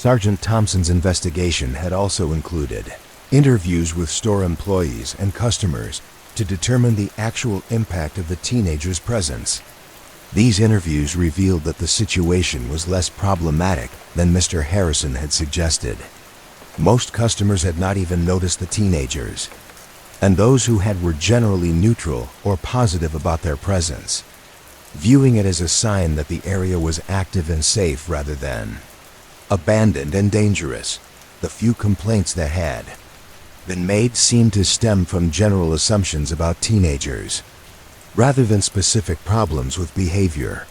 Sergeant Thompson's investigation had also included interviews with store employees and customers to determine the actual impact of the teenagers' presence. These interviews revealed that the situation was less problematic than Mr. Harrison had suggested. Most customers had not even noticed the teenagers, and those who had were generally neutral or positive about their presence, viewing it as a sign that the area was active and safe rather than abandoned and dangerous. The few complaints that had been made seemed to stem from general assumptions about teenagers, rather than specific problems with behavior.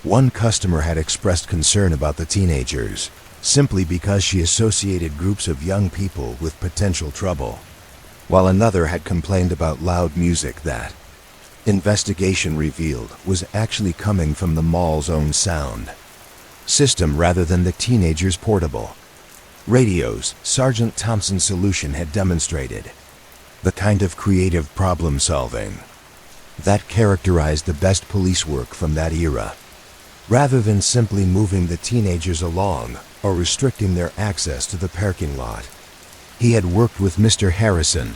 One customer had expressed concern about the teenagers, simply because she associated groups of young people with potential trouble, while another had complained about loud music that investigation revealed was actually coming from the mall's own sound system rather than the teenagers' portable radios. Sergeant Thompson's solution had demonstrated the kind of creative problem solving that characterized the best police work from that era. Rather than simply moving the teenagers along or restricting their access to the parking lot, he had worked with Mr. Harrison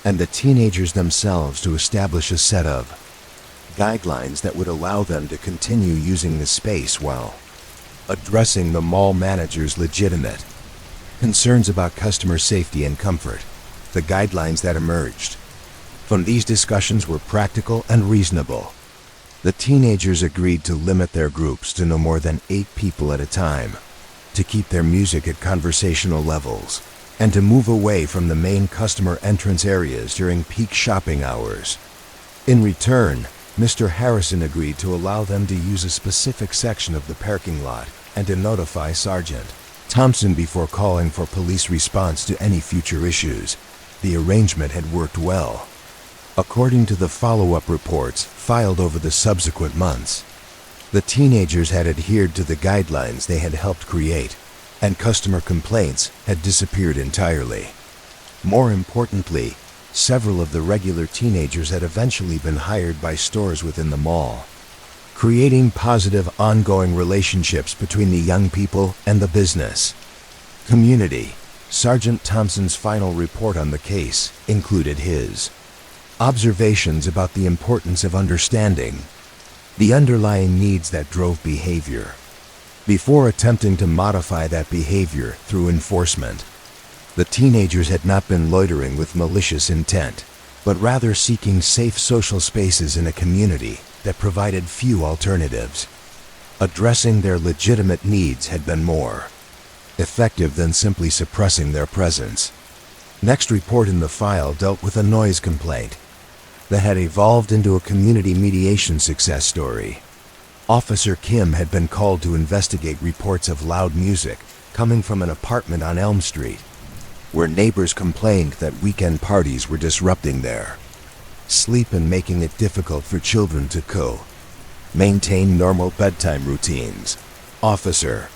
and the teenagers themselves to establish a set of guidelines that would allow them to continue using the space while addressing the mall manager's legitimate concerns about customer safety and comfort. The guidelines that emerged from these discussions were practical and reasonable. The teenagers agreed to limit their groups to no more than 8 people at a time, to keep their music at conversational levels, and to move away from the main customer entrance areas during peak shopping hours. In return, Mr. Harrison agreed to allow them to use a specific section of the parking lot and to notify Sergeant Thompson before calling for police response to any future issues. The arrangement had worked well. According to the follow-up reports filed over the subsequent months, the teenagers had adhered to the guidelines they had helped create, and customer complaints had disappeared entirely. More importantly, several of the regular teenagers had eventually been hired by stores within the mall, creating positive ongoing relationships between the young people and the business community. Sergeant Thompson's final report on the case included his observations about the importance of understanding the underlying needs that drove behavior before attempting to modify that behavior through enforcement. The teenagers had not been loitering with malicious intent, but rather seeking safe social spaces in a community that provided few alternatives. Addressing their legitimate needs had been more effective than simply suppressing their presence. Next report in the file dealt with a noise complaint that had evolved into a community mediation success story. Officer Kim had been called to investigate reports of loud music coming from an apartment on Elm Street, where neighbors complained that weekend parties were disrupting their sleep and making it difficult for children to maintain normal bedtime routines. Officer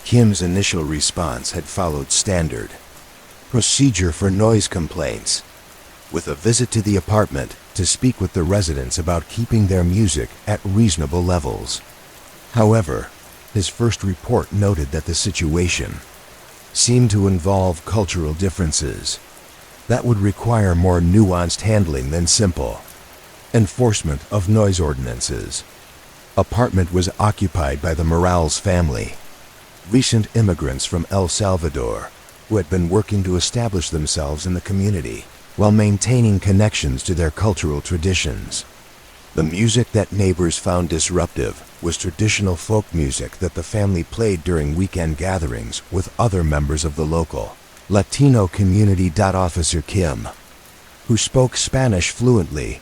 Kim's initial response had followed standard procedure for noise complaints, with a visit to the apartment to speak with the residents about keeping their music at reasonable levels. However, his first report noted that the situation seemed to involve cultural differences that would require more nuanced handling than simple enforcement of noise ordinances. Apartment was occupied by the Morales family, recent immigrants from El Salvador, who had been working to establish themselves in the community while maintaining connections to their cultural traditions. The music that neighbors found disruptive was traditional folk music that the family played during weekend gatherings with other members of the local Latino community. Officer Kim, who spoke Spanish fluently,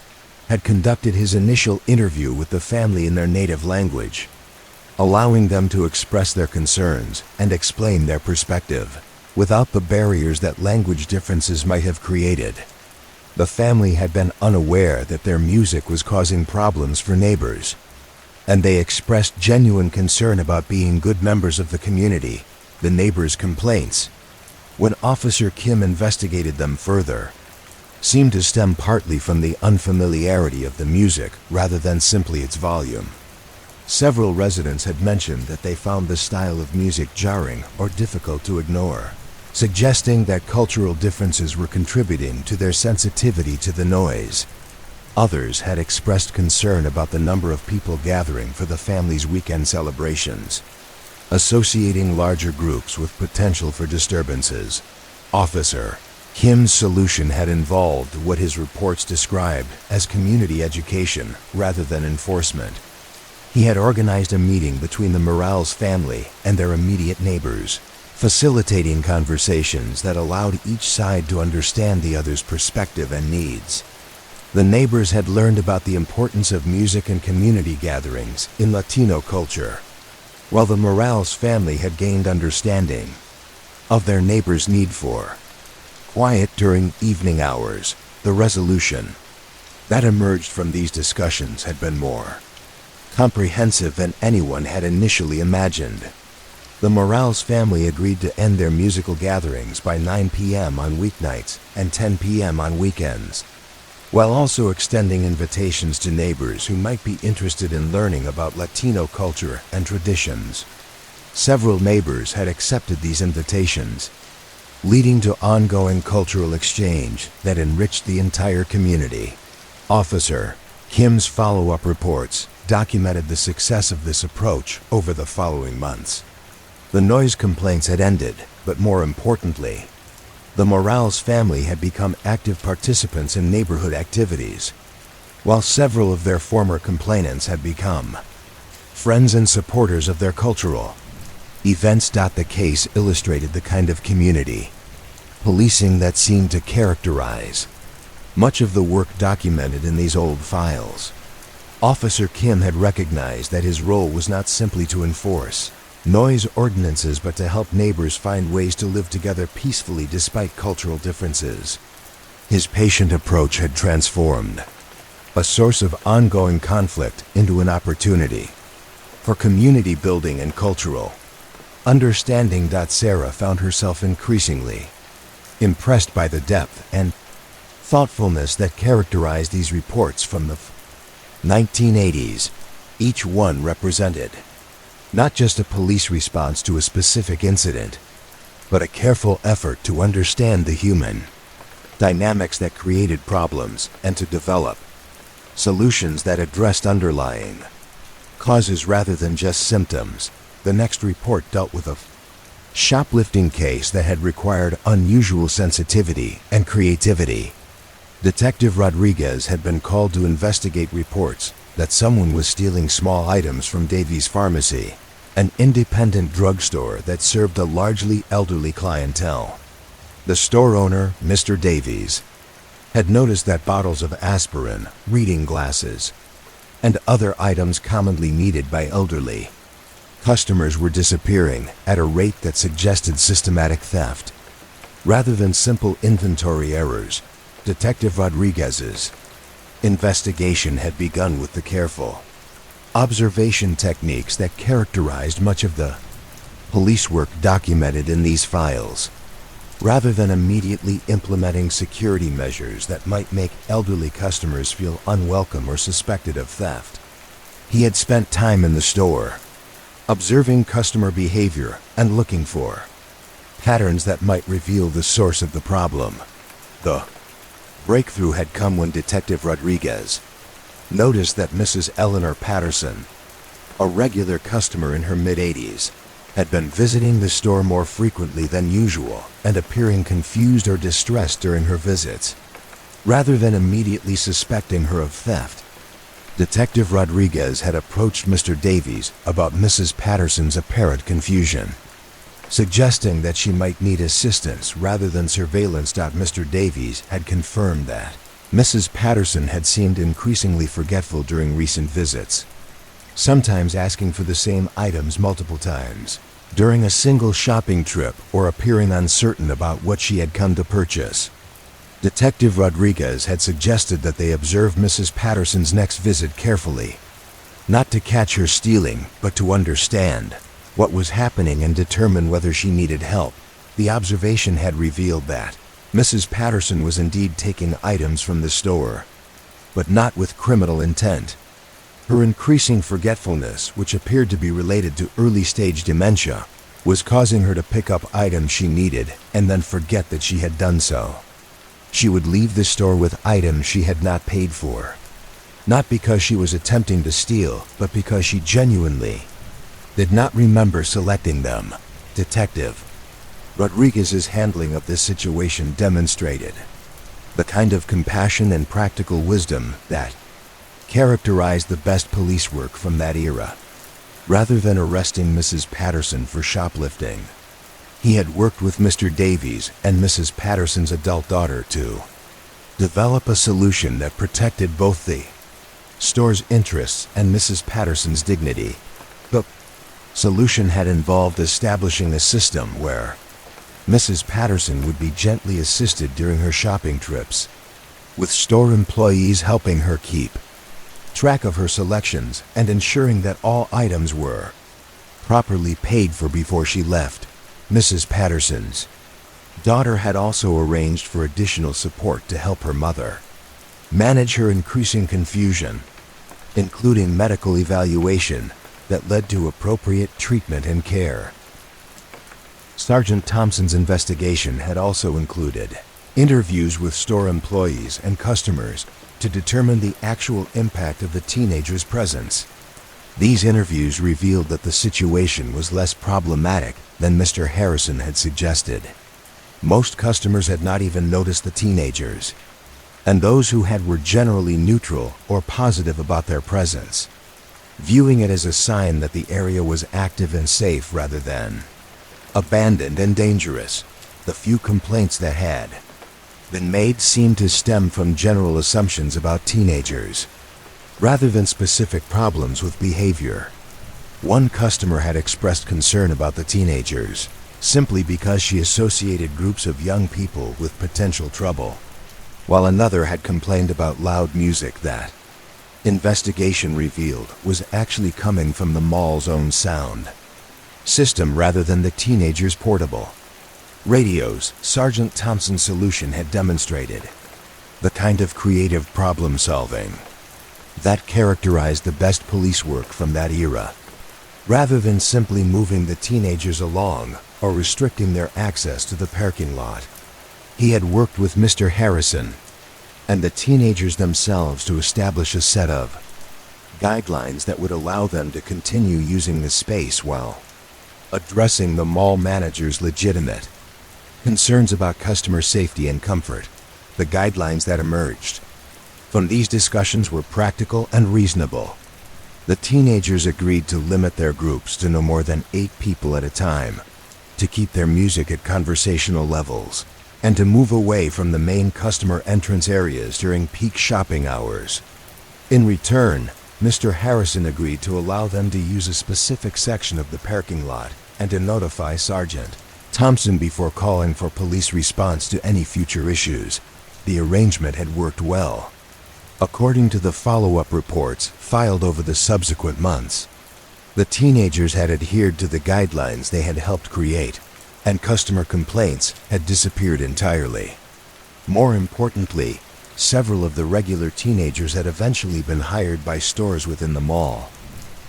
had conducted his initial interview with the family in their native language, allowing them to express their concerns and explain their perspective without the barriers that language differences might have created. The family had been unaware that their music was causing problems for neighbors, and they expressed genuine concern about being good members of the community. The neighbors' complaints, when Officer Kim investigated them further, seemed to stem partly from the unfamiliarity of the music rather than simply its volume. Several residents had mentioned that they found the style of music jarring or difficult to ignore, suggesting that cultural differences were contributing to their sensitivity to the noise. Others had expressed concern about the number of people gathering for the family's weekend celebrations, associating larger groups with potential for disturbances. Officer Kim's solution had involved what his reports described as community education rather than enforcement. He had organized a meeting between the Morales family and their immediate neighbors, facilitating conversations that allowed each side to understand the other's perspective and needs. The neighbors had learned about the importance of music and community gatherings in Latino culture, while the Morales family had gained understanding of their neighbors' need for quiet during evening hours. The resolution that emerged from these discussions had been more comprehensive than anyone had initially imagined. The Morales family agreed to end their musical gatherings by 9 p.m. on weeknights and 10 p.m. on weekends, while also extending invitations to neighbors who might be interested in learning about Latino culture and traditions. Several neighbors had accepted these invitations, leading to ongoing cultural exchange that enriched the entire community. Officer Kim's follow-up reports documented the success of this approach over the following months. The noise complaints had ended, but more importantly, the Morales family had become active participants in neighborhood activities, while several of their former complainants had become friends and supporters of their cultural events. The case illustrated the kind of community policing that seemed to characterize much of the work documented in these old files. Officer Kim had recognized that his role was not simply to enforce noise ordinances but to help neighbors find ways to live together peacefully despite cultural differences. His patient approach had transformed a source of ongoing conflict into an opportunity for community building and cultural understanding. Sarah found herself increasingly impressed by the depth and thoughtfulness that characterized these reports from the 1980s. Each one represented not just a police response to a specific incident, but a careful effort to understand the human dynamics that created problems and to develop solutions that addressed underlying causes rather than just symptoms. The next report dealt with a shoplifting case that had required unusual sensitivity and creativity. Detective Rodriguez had been called to investigate reports that someone was stealing small items from Davies Pharmacy, an independent drugstore that served a largely elderly clientele. The store owner, Mr. Davies, had noticed that bottles of aspirin, reading glasses, and other items commonly needed by elderly customers were disappearing at a rate that suggested systematic theft. Rather than simple inventory errors, Detective Rodriguez's investigation had begun with the careful observation techniques that characterized much of the police work documented in these files. Rather than immediately implementing security measures that might make elderly customers feel unwelcome or suspected of theft, he had spent time in the store, observing customer behavior and looking for patterns that might reveal the source of the problem. The breakthrough had come when Detective Rodriguez noticed that Mrs. Eleanor Patterson, a regular customer in her mid-80s, had been visiting the store more frequently than usual and appearing confused or distressed during her visits. Rather than immediately suspecting her of theft, Detective Rodriguez had approached Mr. Davies about Mrs. Patterson's apparent confusion, suggesting that she might need assistance rather than surveillance. Mr. Davies had confirmed that Mrs. Patterson had seemed increasingly forgetful during recent visits, sometimes asking for the same items multiple times during a single shopping trip or appearing uncertain about what she had come to purchase. Detective Rodriguez had suggested that they observe Mrs. Patterson's next visit carefully, not to catch her stealing, but to understand what was happening and determine whether she needed help. The observation had revealed that Mrs. Patterson was indeed taking items from the store, but not with criminal intent. Her increasing forgetfulness, which appeared to be related to early-stage dementia, was causing her to pick up items she needed and then forget that she had done so. She would leave the store with items she had not paid for. Not because she was attempting to steal, but because she genuinely did not remember selecting them. Detective Rodriguez's handling of this situation demonstrated the kind of compassion and practical wisdom that characterized the best police work from that era. Rather than arresting Mrs. Patterson for shoplifting, he had worked with Mr. Davies and Mrs. Patterson's adult daughter to develop a solution that protected both the store's interests and Mrs. Patterson's dignity. The solution had involved establishing a system where Mrs. Patterson would be gently assisted during her shopping trips, with store employees helping her keep track of her selections and ensuring that all items were properly paid for before she left. Mrs. Patterson's daughter had also arranged for additional support to help her mother manage her increasing confusion, including medical evaluation that led to appropriate treatment and care. Sergeant Thompson's investigation had also included interviews with store employees and customers to determine the actual impact of the teenager's presence. These interviews revealed that the situation was less problematic than Mr. Harrison had suggested. Most customers had not even noticed the teenagers, and those who had were generally neutral or positive about their presence, viewing it as a sign that the area was active and safe rather than abandoned and dangerous. The few complaints that had been made seemed to stem from general assumptions about teenagers, rather than specific problems with behavior. One customer had expressed concern about the teenagers, simply because she associated groups of young people with potential trouble, while another had complained about loud music that investigation revealed was actually coming from the mall's own sound system rather than the teenagers' portable radios. Sergeant Thompson's solution had demonstrated the kind of creative problem-solving that characterized the best police work from that era. Rather than simply moving the teenagers along or restricting their access to the parking lot, he had worked with Mr. Harrison and the teenagers themselves to establish a set of guidelines that would allow them to continue using the space while addressing the mall manager's legitimate concerns about customer safety and comfort. The guidelines that emerged from these discussions were practical and reasonable. The teenagers agreed to limit their groups to no more than 8 people at a time, to keep their music at conversational levels, and to move away from the main customer entrance areas during peak shopping hours. In return, Mr. Harrison agreed to allow them to use a specific section of the parking lot and to notify Sergeant Thompson before calling for police response to any future issues. The arrangement had worked well. According to the follow-up reports filed over the subsequent months, the teenagers had adhered to the guidelines they had helped create, and customer complaints had disappeared entirely. More importantly, several of the regular teenagers had eventually been hired by stores within the mall,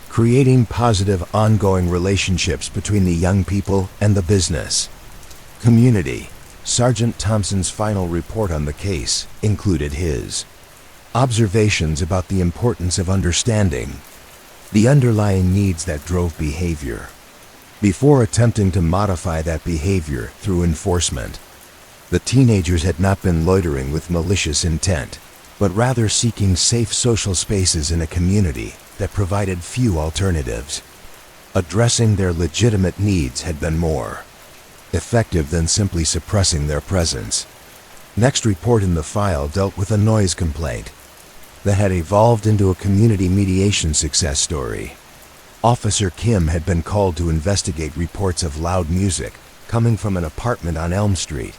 creating positive ongoing relationships between the young people and the business community. Sergeant Thompson's final report on the case included his observations about the importance of understanding the underlying needs that drove behavior before attempting to modify that behavior through enforcement. The teenagers had not been loitering with malicious intent, but rather seeking safe social spaces in a community that provided few alternatives. Addressing their legitimate needs had been more effective than simply suppressing their presence. Next report in the file dealt with a noise complaint that had evolved into a community mediation success story. Officer Kim had been called to investigate reports of loud music coming from an apartment on Elm Street,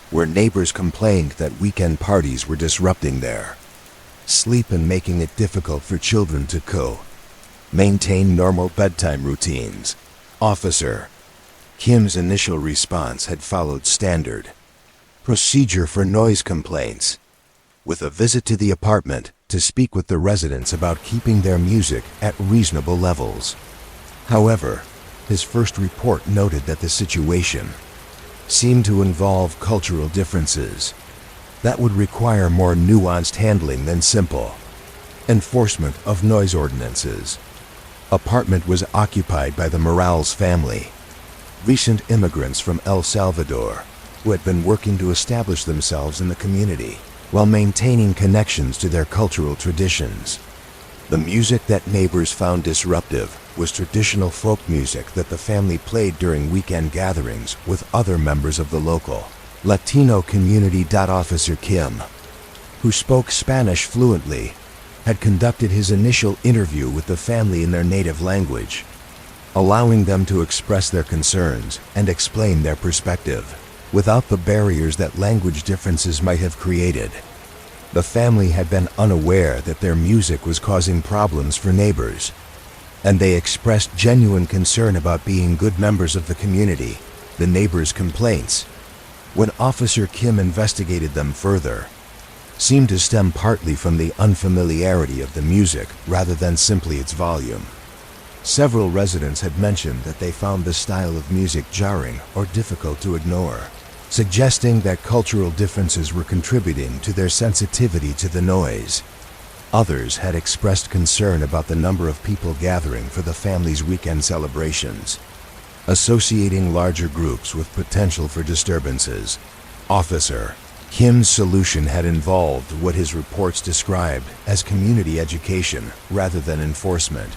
where neighbors complained that weekend parties were disrupting their sleep and making it difficult for children to maintain normal bedtime routines. Officer Kim's initial response had followed standard procedure for noise complaints, with a visit to the apartment to speak with the residents about keeping their music at reasonable levels. However, his first report noted that the situation seemed to involve cultural differences that would require more nuanced handling than simple enforcement of noise ordinances. Apartment was occupied by the Morales family, recent immigrants from El Salvador, who had been working to establish themselves in the community while maintaining connections to their cultural traditions. The music that neighbors found disruptive was traditional folk music that the family played during weekend gatherings with other members of the local Latino community. Officer Kim, who spoke Spanish fluently, had conducted his initial interview with the family in their native language, allowing them to express their concerns and explain their perspective without the barriers that language differences might have created. The family had been unaware that their music was causing problems for neighbors, and they expressed genuine concern about being good members of the community. The neighbors' complaints, when Officer Kim investigated them further, seemed to stem partly from the unfamiliarity of the music rather than simply its volume. Several residents had mentioned that they found the style of music jarring or difficult to ignore, suggesting that cultural differences were contributing to their sensitivity to the noise. Others had expressed concern about the number of people gathering for the family's weekend celebrations, associating larger groups with potential for disturbances. Officer Kim's solution had involved what his reports described as community education rather than enforcement.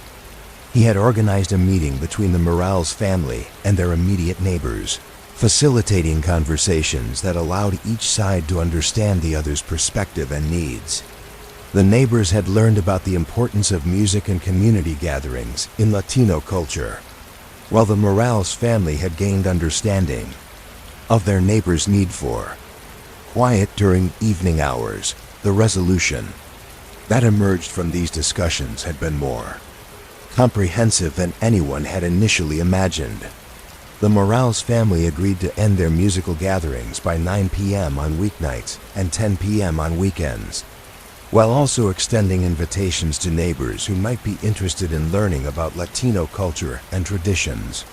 He had organized a meeting between the Morales family and their immediate neighbors, facilitating conversations that allowed each side to understand the other's perspective and needs. The neighbors had learned about the importance of music and community gatherings in Latino culture, while the Morales family had gained understanding of their neighbors' need for quiet during evening hours. The resolution that emerged from these discussions had been more comprehensive than anyone had initially imagined. The Morales family agreed to end their musical gatherings by 9 p.m. on weeknights and 10 p.m. on weekends, while also extending invitations to neighbors who might be interested in learning about Latino culture and traditions.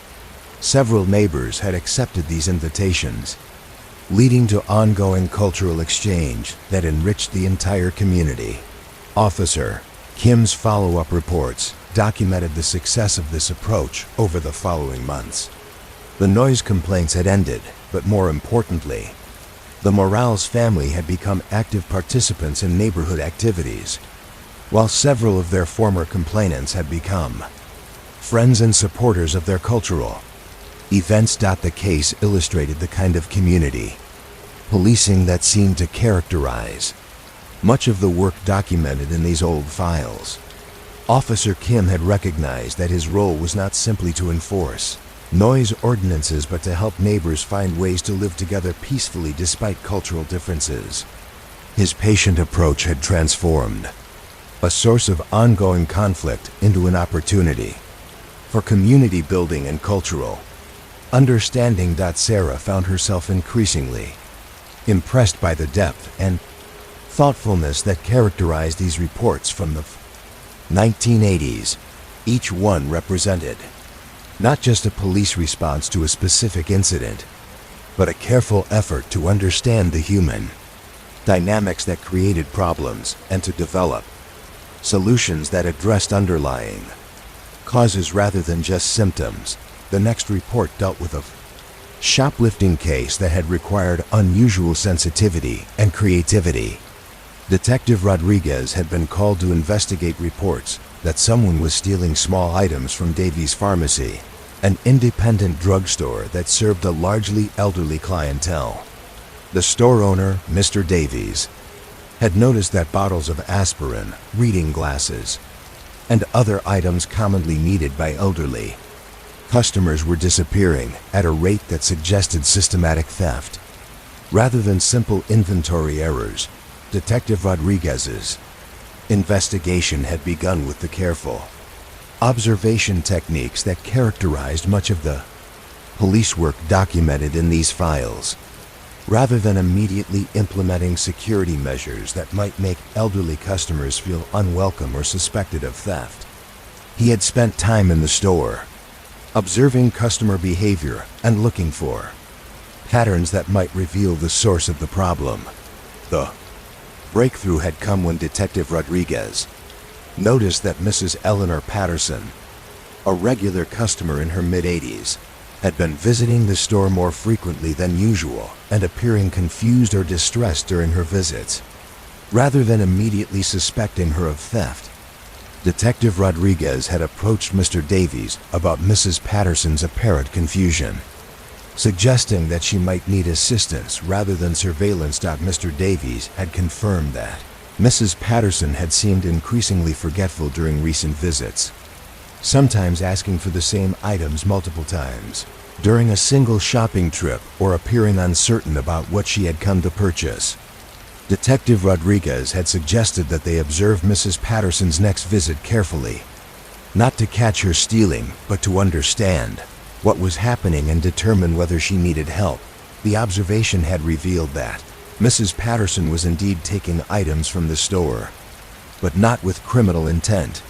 Several neighbors had accepted these invitations, leading to ongoing cultural exchange that enriched the entire community. Officer Kim's follow-up reports documented the success of this approach over the following months. The noise complaints had ended, but more importantly, the Morales family had become active participants in neighborhood activities, while several of their former complainants had become friends and supporters of their cultural events. The case illustrated the kind of community policing that seemed to characterize much of the work documented in these old files. Officer Kim had recognized that his role was not simply to enforce noise ordinances but to help neighbors find ways to live together peacefully despite cultural differences. His patient approach had transformed a source of ongoing conflict into an opportunity for community building and cultural understanding. Sarah found herself increasingly impressed by the depth and thoughtfulness that characterized these reports from the 1980s. Each one represented not just a police response to a specific incident, but a careful effort to understand the human dynamics that created problems and to develop solutions that addressed underlying causes rather than just symptoms. The next report dealt with a shoplifting case that had required unusual sensitivity and creativity. Detective Rodriguez had been called to investigate reports that someone was stealing small items from Davies Pharmacy, an independent drugstore that served a largely elderly clientele. The store owner, Mr. Davies, had noticed that bottles of aspirin, reading glasses, and other items commonly needed by elderly customers were disappearing at a rate that suggested systematic theft. Rather than simple inventory errors, Detective Rodriguez's investigation had begun with the careful observation techniques that characterized much of the police work documented in these files. rather than immediately implementing security measures that might make elderly customers feel unwelcome or suspected of theft. He had spent time in the store, observing customer behavior and looking for patterns that might reveal the source of the problem. The breakthrough had come when Detective Rodriguez noticed that Mrs. Eleanor Patterson, a regular customer in her mid-80s, had been visiting the store more frequently than usual and appearing confused or distressed during her visits. Rather than immediately suspecting her of theft, Detective Rodriguez had approached Mr. Davies about Mrs. Patterson's apparent confusion, suggesting that she might need assistance rather than surveillance. Mr. Davies had confirmed that Mrs. Patterson had seemed increasingly forgetful during recent visits, sometimes asking for the same items multiple times during a single shopping trip or appearing uncertain about what she had come to purchase. Detective Rodriguez had suggested that they observe Mrs. Patterson's next visit carefully, not to catch her stealing, but to understand what was happening and determine whether she needed help. The observation had revealed that Mrs. Patterson was indeed taking items from the store, but not with criminal intent.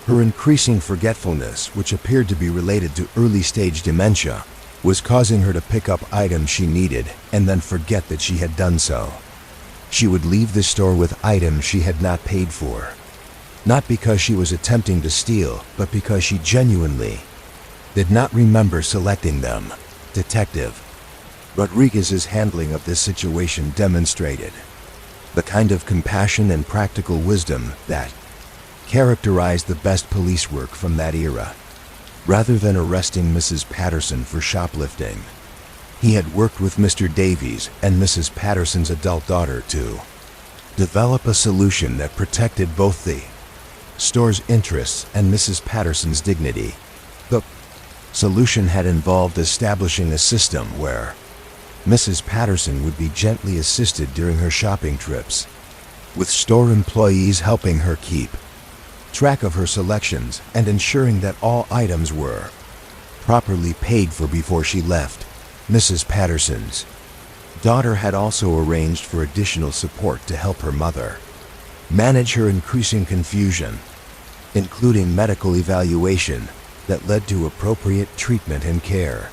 Her increasing forgetfulness, which appeared to be related to early-stage dementia, was causing her to pick up items she needed and then forget that she had done so. She would leave the store with items she had not paid for, not because she was attempting to steal, but because she genuinely did not remember selecting them. Detective Rodriguez's handling of this situation demonstrated the kind of compassion and practical wisdom that characterized the best police work from that era. Rather than arresting Mrs. Patterson for shoplifting, he had worked with Mr. Davies and Mrs. Patterson's adult daughter to develop a solution that protected both the store's interests and Mrs. Patterson's dignity. The solution had involved establishing a system where Mrs. Patterson would be gently assisted during her shopping trips, with store employees helping her keep track of her selections and ensuring that all items were properly paid for before she left. Mrs. Patterson's daughter had also arranged for additional support to help her mother manage her increasing confusion, including medical evaluation that led to appropriate treatment and care.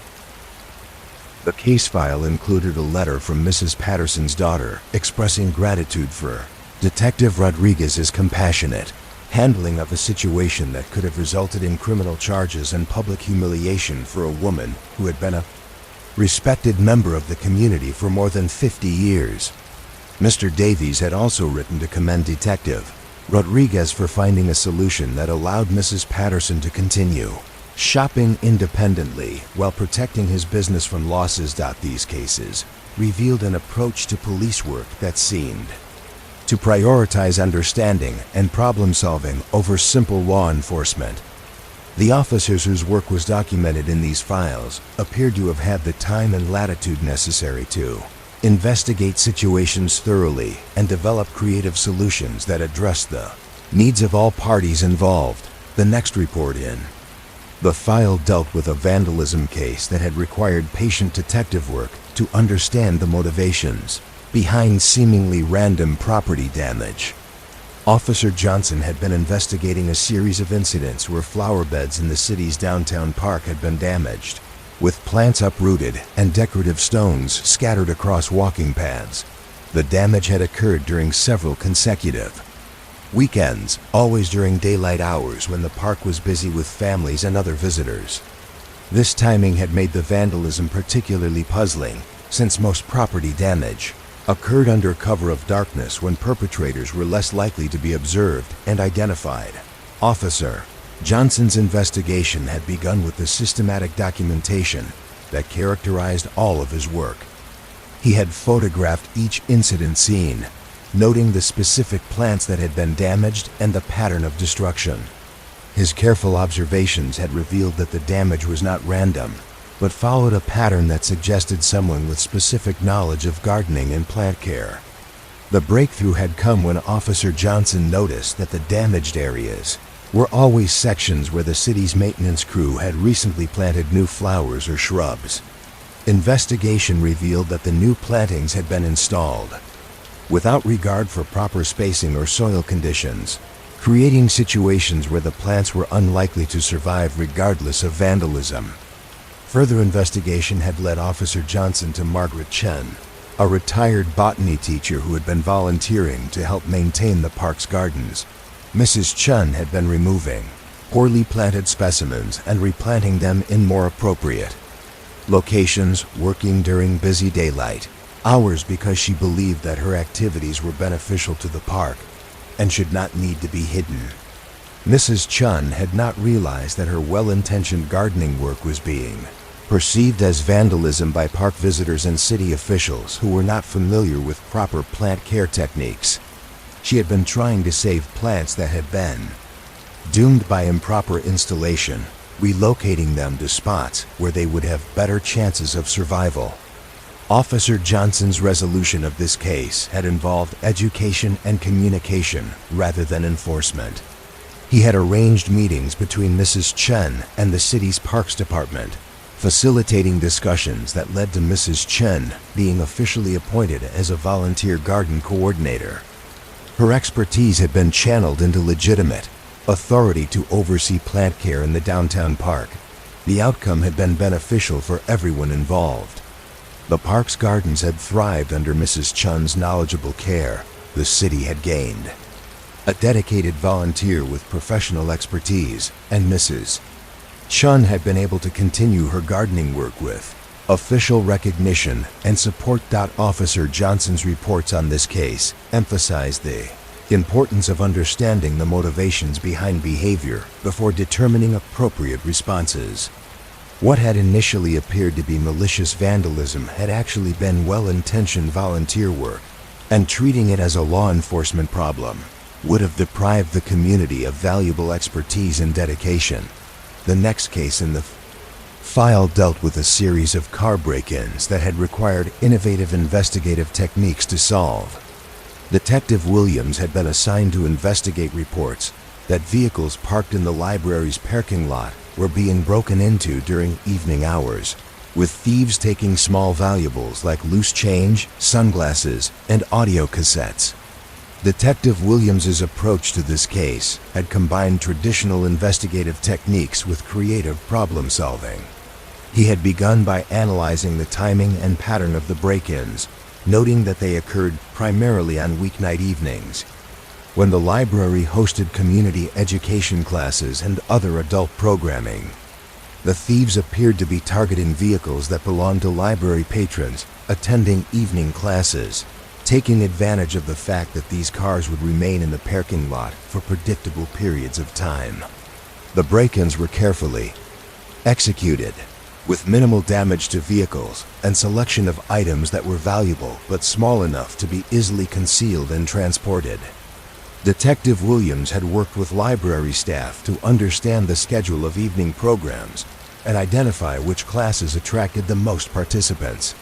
The case file included a letter from Mrs. Patterson's daughter expressing gratitude for Detective Rodriguez's compassionate handling of a situation that could have resulted in criminal charges and public humiliation for a woman who had been a respected member of the community for more than 50 years. Mr. Davies had also written to commend Detective Rodriguez for finding a solution that allowed Mrs. Patterson to continue shopping independently while protecting his business from losses. These cases revealed an approach to police work that seemed to prioritize understanding and problem-solving over simple law enforcement. The officers whose work was documented in these files appeared to have had the time and latitude necessary to investigate situations thoroughly and develop creative solutions that addressed the needs of all parties involved. The next report in the file dealt with a vandalism case that had required patient detective work to understand the motivations behind seemingly random property damage. Officer Johnson had been investigating a series of incidents where flower beds in the city's downtown park had been damaged, with plants uprooted and decorative stones scattered across walking paths. The damage had occurred during several consecutive weekends, always during daylight hours when the park was busy with families and other visitors. This timing had made the vandalism particularly puzzling, since most property damage occurred under cover of darkness when perpetrators were less likely to be observed and identified. Officer Johnson's investigation had begun with the systematic documentation that characterized all of his work. He had photographed each incident scene, noting the specific plants that had been damaged and the pattern of destruction. His careful observations had revealed that the damage was not random, but followed a pattern that suggested someone with specific knowledge of gardening and plant care. The breakthrough had come when Officer Johnson noticed that the damaged areas were always sections where the city's maintenance crew had recently planted new flowers or shrubs. Investigation revealed that the new plantings had been installed without regard for proper spacing or soil conditions, creating situations where the plants were unlikely to survive regardless of vandalism. Further investigation had led Officer Johnson to Margaret Chen, a retired botany teacher who had been volunteering to help maintain the park's gardens. Mrs. Chen had been removing poorly planted specimens and replanting them in more appropriate locations, working during busy daylight hours because she believed that her activities were beneficial to the park and should not need to be hidden. Mrs. Chun had not realized that her well-intentioned gardening work was being perceived as vandalism by park visitors and city officials who were not familiar with proper plant care techniques. She had been trying to save plants that had been doomed by improper installation, relocating them to spots where they would have better chances of survival. Officer Johnson's resolution of this case had involved education and communication rather than enforcement. He had arranged meetings between Mrs. Chen and the city's Parks Department, facilitating discussions that led to Mrs. Chen being officially appointed as a volunteer garden coordinator. Her expertise had been channeled into legitimate authority to oversee plant care in the downtown park. The outcome had been beneficial for everyone involved. The park's gardens had thrived under Mrs. Chun's knowledgeable care. The city had gained a dedicated volunteer with professional expertise, and Mrs. Chun had been able to continue her gardening work with official recognition and support. Officer Johnson's reports on this case emphasized the importance of understanding the motivations behind behavior before determining appropriate responses. What had initially appeared to be malicious vandalism had actually been well-intentioned volunteer work, and treating it as a law enforcement problem would have deprived the community of valuable expertise and dedication. The next case in the file dealt with a series of car break-ins that had required innovative investigative techniques to solve. Detective Williams had been assigned to investigate reports that vehicles parked in the library's parking lot were being broken into during evening hours, with thieves taking small valuables like loose change, sunglasses, and audio cassettes. Detective Williams's approach to this case had combined traditional investigative techniques with creative problem solving. He had begun by analyzing the timing and pattern of the break-ins, noting that they occurred primarily on weeknight evenings, when the library hosted community education classes and other adult programming. The thieves appeared to be targeting vehicles that belonged to library patrons attending evening classes, taking advantage of the fact that these cars would remain in the parking lot for predictable periods of time. The break-ins were carefully executed, with minimal damage to vehicles and selection of items that were valuable but small enough to be easily concealed and transported. Detective Williams had worked with library staff to understand the schedule of evening programs and identify which classes attracted the most participants.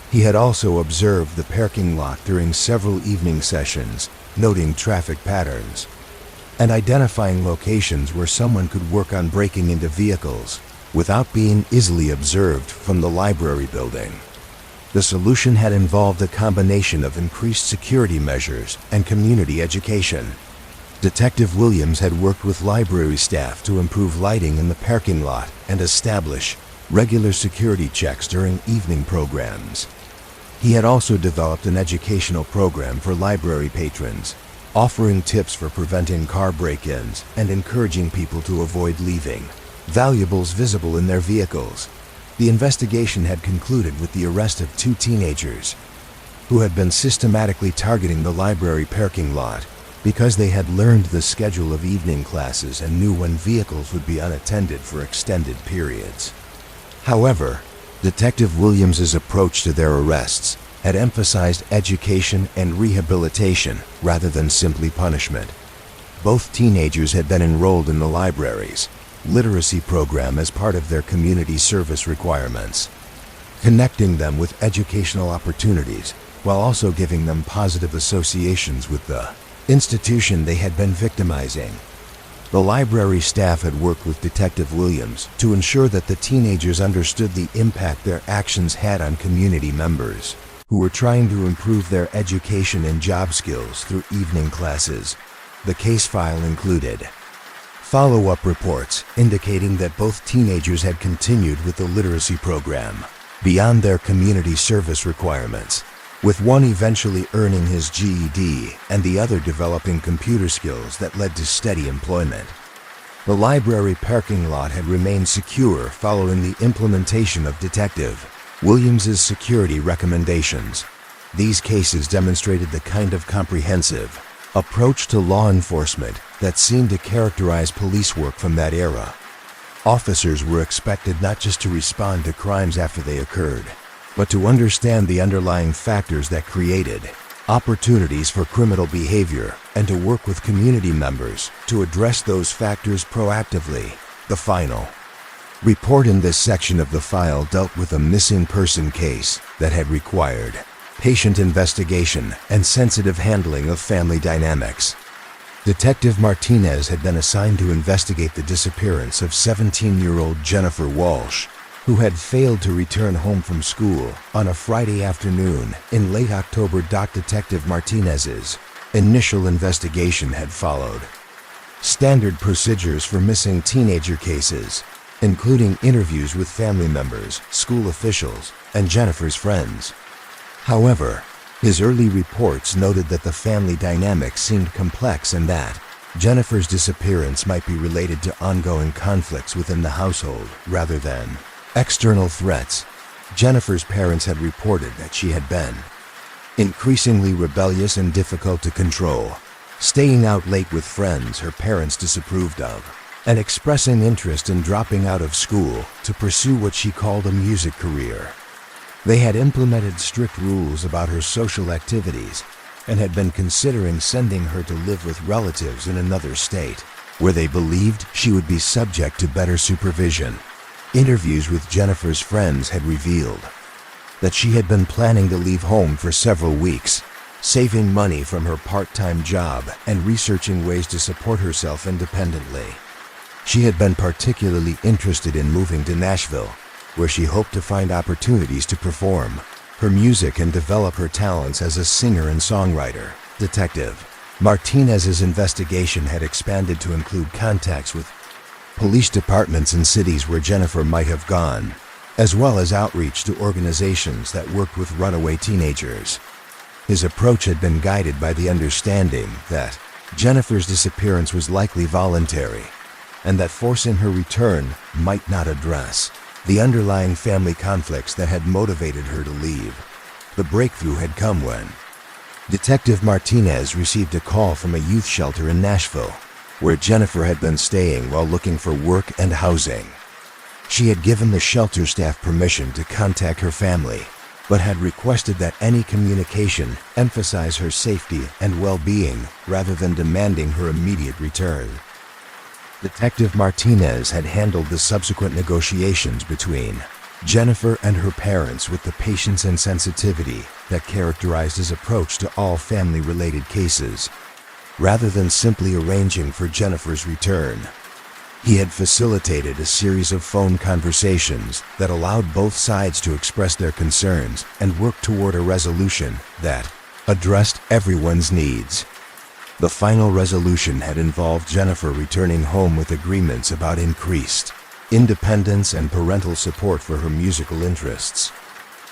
He had also observed the parking lot during several evening sessions, noting traffic patterns and identifying locations where someone could work on breaking into vehicles without being easily observed from the library building. The solution had involved a combination of increased security measures and community education. Detective Williams had worked with library staff to improve lighting in the parking lot and establish regular security checks during evening programs. He had also developed an educational program for library patrons, offering tips for preventing car break-ins and encouraging people to avoid leaving valuables visible in their vehicles. The investigation had concluded with the arrest of 2 teenagers who had been systematically targeting the library parking lot because they had learned the schedule of evening classes and knew when vehicles would be unattended for extended periods. However, Detective Williams's approach to their arrests had emphasized education and rehabilitation rather than simply punishment. Both teenagers had been enrolled in the library's literacy program as part of their community service requirements, connecting them with educational opportunities while also giving them positive associations with the institution they had been victimizing. The library staff had worked with Detective Williams to ensure that the teenagers understood the impact their actions had on community members who were trying to improve their education and job skills through evening classes. The case file included follow-up reports indicating that both teenagers had continued with the literacy program beyond their community service requirements, with one eventually earning his GED and the other developing computer skills that led to steady employment. The library parking lot had remained secure following the implementation of Detective Williams's security recommendations. These cases demonstrated the kind of comprehensive approach to law enforcement that seemed to characterize police work from that era. Officers were expected not just to respond to crimes after they occurred, but to understand the underlying factors that created opportunities for criminal behavior and to work with community members to address those factors proactively. The final report in this section of the file dealt with a missing person case that had required patient investigation and sensitive handling of family dynamics. Detective Martinez had been assigned to investigate the disappearance of 17-year-old Jennifer Walsh, who had failed to return home from school on a Friday afternoon in late October. Detective Martinez's initial investigation had followed standard procedures for missing teenager cases, including interviews with family members, school officials, and Jennifer's friends. However, his early reports noted that the family dynamics seemed complex and that Jennifer's disappearance might be related to ongoing conflicts within the household rather than external threats. Jennifer's parents had reported that she had been increasingly rebellious and difficult to control, staying out late with friends her parents disapproved of, and expressing interest in dropping out of school to pursue what she called a music career. They had implemented strict rules about her social activities and had been considering sending her to live with relatives in another state, where they believed she would be subject to better supervision. Interviews with Jennifer's friends had revealed that she had been planning to leave home for several weeks, saving money from her part-time job and researching ways to support herself independently. She had been particularly interested in moving to Nashville, where she hoped to find opportunities to perform her music and develop her talents as a singer and songwriter. Detective Martinez's investigation had expanded to include contacts with police departments in cities where Jennifer might have gone, as well as outreach to organizations that worked with runaway teenagers. His approach had been guided by the understanding that Jennifer's disappearance was likely voluntary, and that forcing her return might not address the underlying family conflicts that had motivated her to leave. The breakthrough had come when Detective Martinez received a call from a youth shelter in Nashville, where Jennifer had been staying while looking for work and housing. She had given the shelter staff permission to contact her family, but had requested that any communication emphasize her safety and well-being rather than demanding her immediate return. Detective Martinez had handled the subsequent negotiations between Jennifer and her parents with the patience and sensitivity that characterized his approach to all family-related cases. Rather than simply arranging for Jennifer's return, he had facilitated a series of phone conversations that allowed both sides to express their concerns and work toward a resolution that addressed everyone's needs. The final resolution had involved Jennifer returning home with agreements about increased independence and parental support for her musical interests.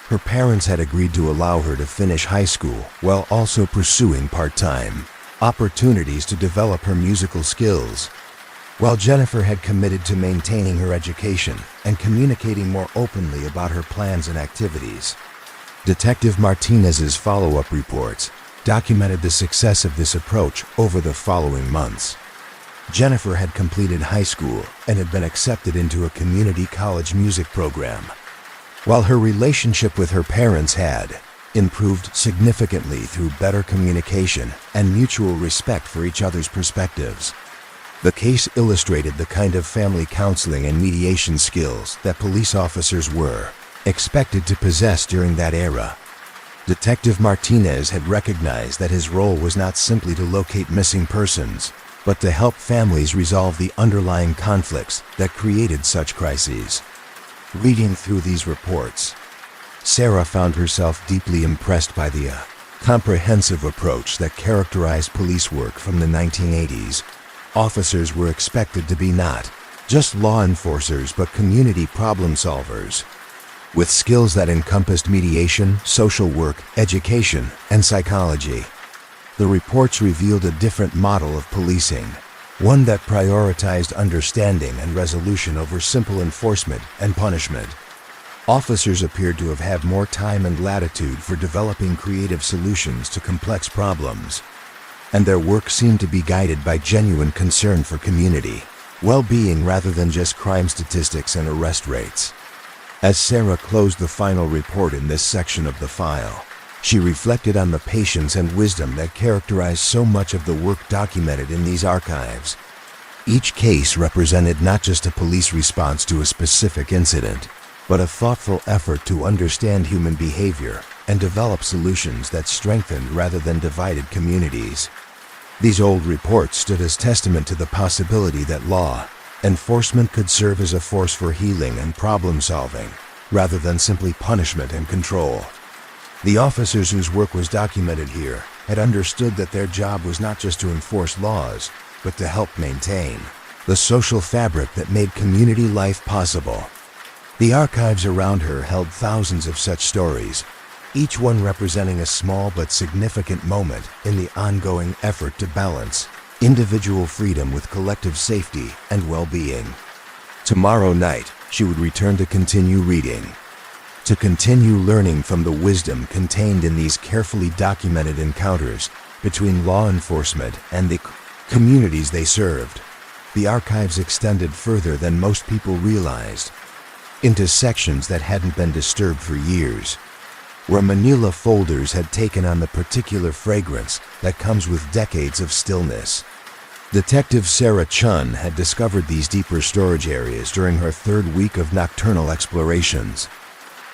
Her parents had agreed to allow her to finish high school while also pursuing part-time opportunities to develop her musical skills, while Jennifer had committed to maintaining her education and communicating more openly about her plans and activities. Detective Martinez's follow-up reports documented the success of this approach over the following months. Jennifer had completed high school and had been accepted into a community college music program, while her relationship with her parents had improved significantly through better communication and mutual respect for each other's perspectives. The case illustrated the kind of family counseling and mediation skills that police officers were expected to possess during that era. Detective Martinez had recognized that his role was not simply to locate missing persons, but to help families resolve the underlying conflicts that created such crises. Reading through these reports, Sarah found herself deeply impressed by the comprehensive approach that characterized police work from the 1980s. Officers were expected to be not just law enforcers but community problem solvers, with skills that encompassed mediation, social work, education, and psychology. The reports revealed a different model of policing, one that prioritized understanding and resolution over simple enforcement and punishment. Officers appeared to have had more time and latitude for developing creative solutions to complex problems, and their work seemed to be guided by genuine concern for community well-being rather than just crime statistics and arrest rates. As Sarah closed the final report in this section of the file, she reflected on the patience and wisdom that characterized so much of the work documented in these archives. Each case represented not just a police response to a specific incident, but a thoughtful effort to understand human behavior and develop solutions that strengthened rather than divided communities. These old reports stood as testament to the possibility that law enforcement could serve as a force for healing and problem-solving, rather than simply punishment and control. The officers whose work was documented here had understood that their job was not just to enforce laws, but to help maintain the social fabric that made community life possible. The archives around her held thousands of such stories, each one representing a small but significant moment in the ongoing effort to balance individual freedom with collective safety and well-being. Tomorrow night, she would return to continue reading, to continue learning from the wisdom contained in these carefully documented encounters between law enforcement and the communities they served. The archives extended further than most people realized, into sections that hadn't been disturbed for years, where manila folders had taken on the particular fragrance that comes with decades of stillness. Detective Sarah Chun had discovered these deeper storage areas during her third week of nocturnal explorations,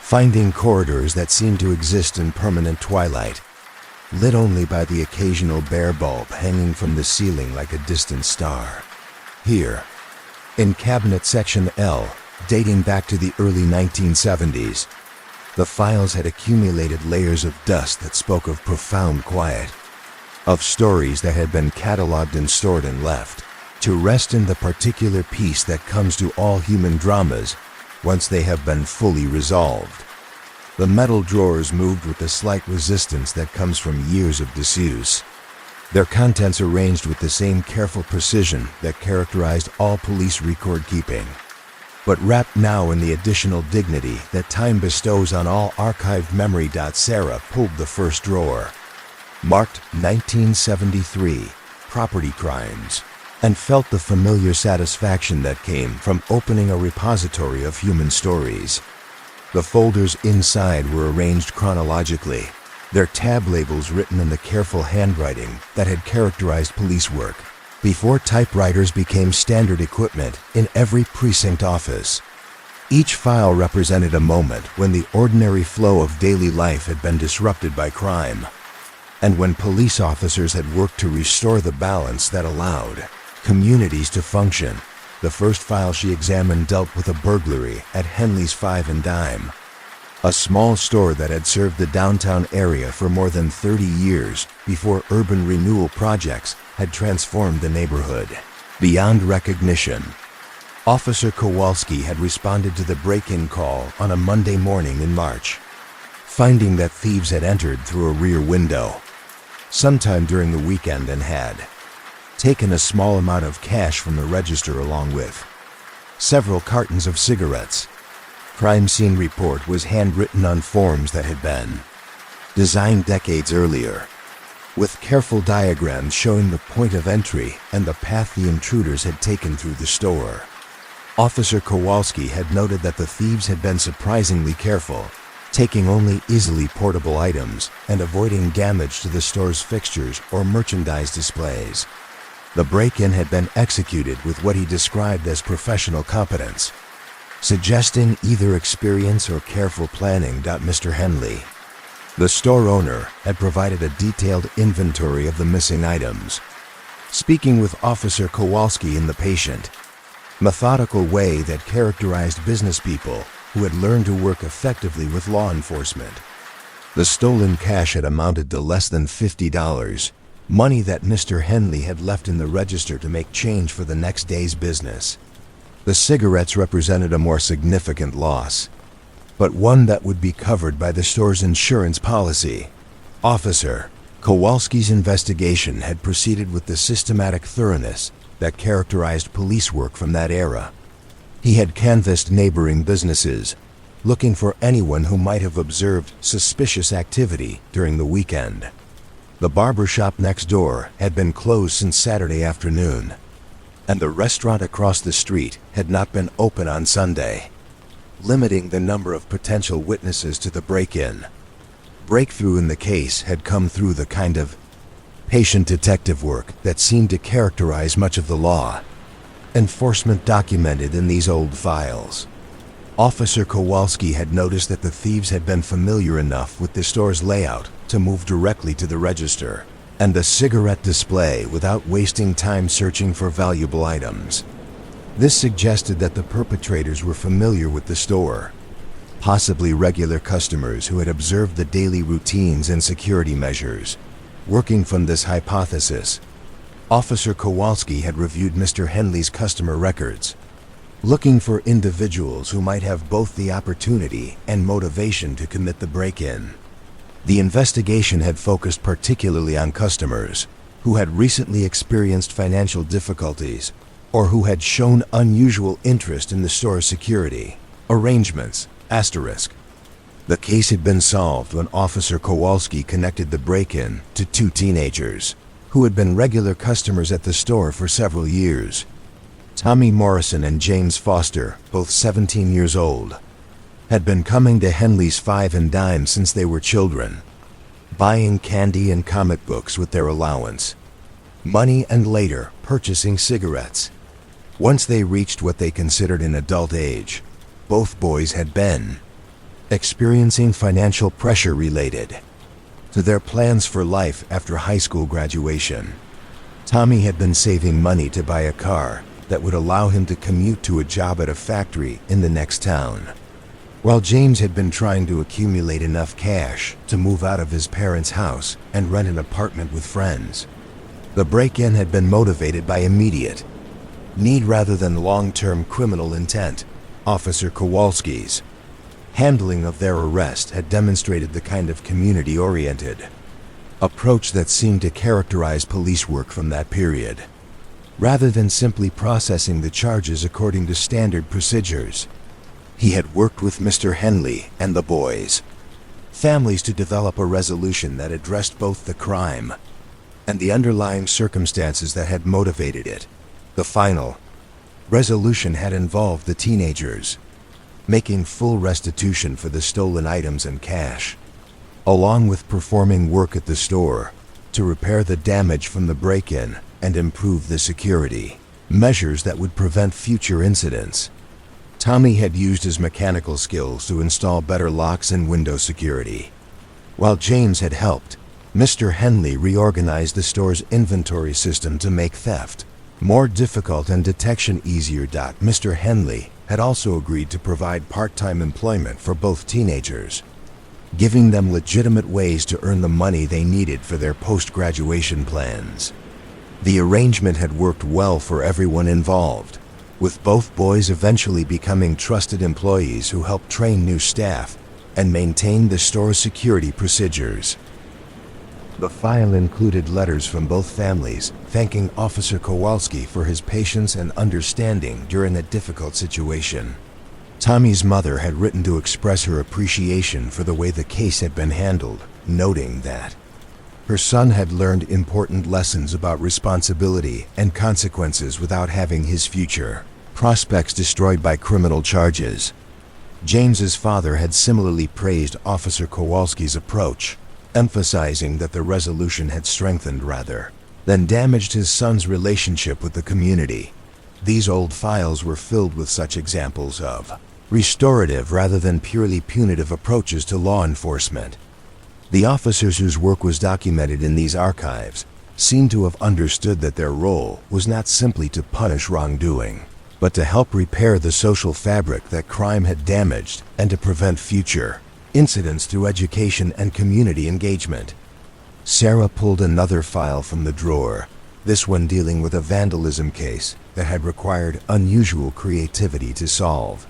finding corridors that seemed to exist in permanent twilight, lit only by the occasional bare bulb hanging from the ceiling like a distant star. Here, in Cabinet Section L, dating back to the early 1970s, the files had accumulated layers of dust that spoke of profound quiet, of stories that had been cataloged and stored and left to rest in the particular peace that comes to all human dramas once they have been fully resolved. The metal drawers moved with the slight resistance that comes from years of disuse, their contents arranged with the same careful precision that characterized all police record keeping, but wrapped now in the additional dignity that time bestows on all archived memory. Sarah pulled the first drawer, marked 1973, Property Crimes, and felt the familiar satisfaction that came from opening a repository of human stories. The folders inside were arranged chronologically, their tab labels written in the careful handwriting that had characterized police work before typewriters became standard equipment in every precinct office. Each file represented a moment when the ordinary flow of daily life had been disrupted by crime, and when police officers had worked to restore the balance that allowed communities to function. The first file she examined dealt with a burglary at Henley's Five and Dime, a small store that had served the downtown area for more than 30 years before urban renewal projects had transformed the neighborhood. Beyond recognition, Officer Kowalski had responded to the break-in call on a Monday morning in March, finding that thieves had entered through a rear window sometime during the weekend and had taken a small amount of cash from the register along with several cartons of cigarettes. Crime scene report was handwritten on forms that had been designed decades earlier, with careful diagrams showing the point of entry and the path the intruders had taken through the store. Officer Kowalski had noted that the thieves had been surprisingly careful, taking only easily portable items and avoiding damage to the store's fixtures or merchandise displays. The break-in had been executed with what he described as professional competence, suggesting either experience or careful planning. Mr. Henley, the store owner, had provided a detailed inventory of the missing items, speaking with Officer Kowalski and the patient. Methodical way that characterized business people who had learned to work effectively with law enforcement. The stolen cash had amounted to less than $50, money that Mr. Henley had left in the register to make change for the next day's business. The cigarettes represented a more significant loss, but one that would be covered by the store's insurance policy. Officer Kowalski's investigation had proceeded with the systematic thoroughness that characterized police work from that era. He had canvassed neighboring businesses, looking for anyone who might have observed suspicious activity during the weekend. The barber shop next door had been closed since Saturday afternoon, and the restaurant across the street had not been open on Sunday, limiting the number of potential witnesses to the break-in. Breakthrough in the case had come through the kind of patient detective work that seemed to characterize much of the law enforcement documented in these old files. Officer Kowalski had noticed that the thieves had been familiar enough with the store's layout to move directly to the register and the cigarette display without wasting time searching for valuable items. This suggested that the perpetrators were familiar with the store, possibly regular customers who had observed the daily routines and security measures. Working from this hypothesis, Officer Kowalski had reviewed Mr. Henley's customer records, looking for individuals who might have both the opportunity and motivation to commit the break-in. The investigation had focused particularly on customers who had recently experienced financial difficulties or who had shown unusual interest in the store's security arrangements. The case had been solved when Officer Kowalski connected the break-in to two teenagers who had been regular customers at the store for several years. Tommy Morrison and James Foster, both 17 years old, had been coming to Henley's Five and Dime since they were children, buying candy and comic books with their allowance, money, and later purchasing cigarettes. Once they reached what they considered an adult age, both boys had been experiencing financial pressure related to their plans for life after high school graduation. Tommy had been saving money to buy a car that would allow him to commute to a job at a factory in the next town, while James had been trying to accumulate enough cash to move out of his parents' house and rent an apartment with friends. The break-in had been motivated by immediate need rather than long-term criminal intent. Officer Kowalski's handling of their arrest had demonstrated the kind of community-oriented approach that seemed to characterize police work from that period. Rather than simply processing the charges according to standard procedures, he had worked with Mr. Henley and the boys' families to develop a resolution that addressed both the crime and the underlying circumstances that had motivated it. The final resolution had involved the teenagers making full restitution for the stolen items and cash, along with performing work at the store to repair the damage from the break-in and improve the security measures that would prevent future incidents. Tommy had used his mechanical skills to install better locks and window security, while James had helped Mr. Henley reorganize the store's inventory system to make theft more difficult and detection easier. Mr. Henley had also agreed to provide part-time employment for both teenagers, giving them legitimate ways to earn the money they needed for their post-graduation plans. The arrangement had worked well for everyone involved, with both boys eventually becoming trusted employees who helped train new staff and maintain the store's security procedures. The file included letters from both families thanking Officer Kowalski for his patience and understanding during a difficult situation. Tommy's mother had written to express her appreciation for the way the case had been handled, noting that her son had learned important lessons about responsibility and consequences without having his future prospects destroyed by criminal charges. James's father had similarly praised Officer Kowalski's approach, emphasizing that the resolution had strengthened rather than damaged his son's relationship with the community. These old files were filled with such examples of restorative rather than purely punitive approaches to law enforcement. The officers whose work was documented in these archives seem to have understood that their role was not simply to punish wrongdoing, but to help repair the social fabric that crime had damaged and to prevent future incidents through education and community engagement. Sarah pulled another file from the drawer, this one dealing with a vandalism case that had required unusual creativity to solve.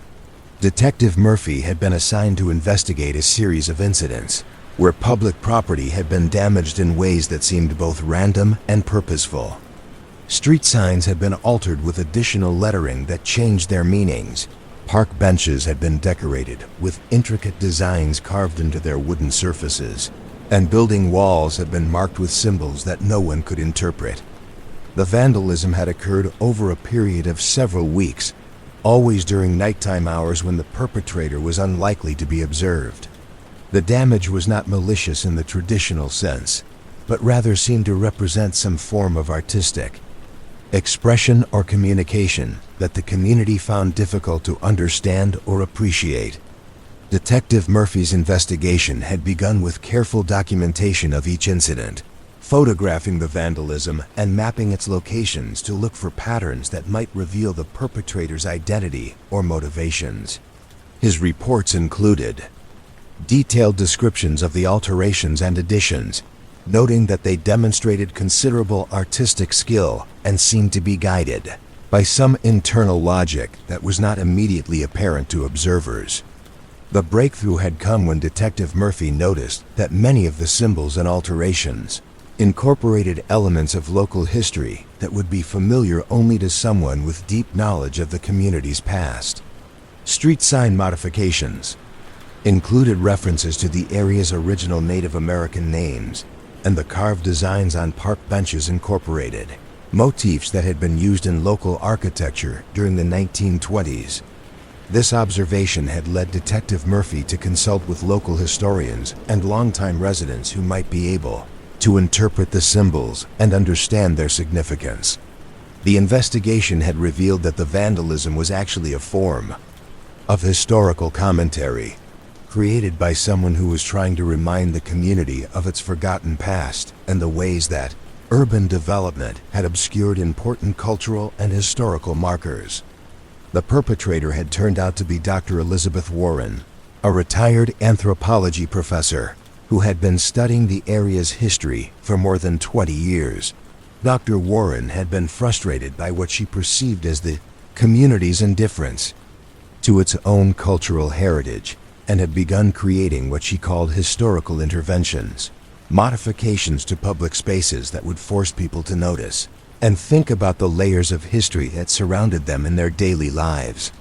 Detective Murphy had been assigned to investigate a series of incidents where public property had been damaged in ways that seemed both random and purposeful. Street signs had been altered with additional lettering that changed their meanings. Park benches had been decorated with intricate designs carved into their wooden surfaces, and building walls had been marked with symbols that no one could interpret. The vandalism had occurred over a period of several weeks, always during nighttime hours when the perpetrator was unlikely to be observed. The damage was not malicious in the traditional sense, but rather seemed to represent some form of artistic expression or communication that the community found difficult to understand or appreciate. Detective Murphy's investigation had begun with careful documentation of each incident, photographing the vandalism and mapping its locations to look for patterns that might reveal the perpetrator's identity or motivations. His reports included detailed descriptions of the alterations and additions, noting that they demonstrated considerable artistic skill and seemed to be guided by some internal logic that was not immediately apparent to observers. The breakthrough had come when Detective Murphy noticed that many of the symbols and alterations incorporated elements of local history that would be familiar only to someone with deep knowledge of the community's past. Street sign modifications included references to the area's original Native American names, and the carved designs on park benches incorporated motifs that had been used in local architecture during the 1920s. This observation had led Detective Murphy to consult with local historians and longtime residents who might be able to interpret the symbols and understand their significance. The investigation had revealed that the vandalism was actually a form of historical commentary, created by someone who was trying to remind the community of its forgotten past and the ways that urban development had obscured important cultural and historical markers. The perpetrator had turned out to be Dr. Elizabeth Warren, a retired anthropology professor who had been studying the area's history for more than 20 years. Dr. Warren had been frustrated by what she perceived as the community's indifference to its own cultural heritage, and had begun creating what she called historical interventions, modifications to public spaces that would force people to notice and think about the layers of history that surrounded them in their daily lives.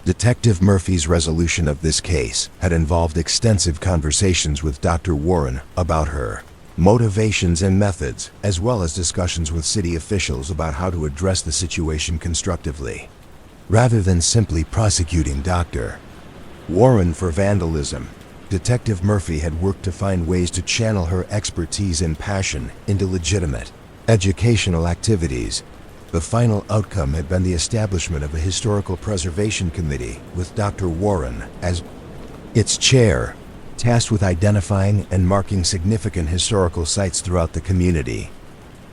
Detective Murphy's resolution of this case had involved extensive conversations with Dr. Warren about her motivations and methods, as well as discussions with city officials about how to address the situation constructively, rather than simply prosecuting Dr. Warren for vandalism. Detective Murphy had worked to find ways to channel her expertise and passion into legitimate educational activities. The final outcome had been the establishment of a historical preservation committee with Dr. Warren as its chair, tasked with identifying and marking significant historical sites throughout the community.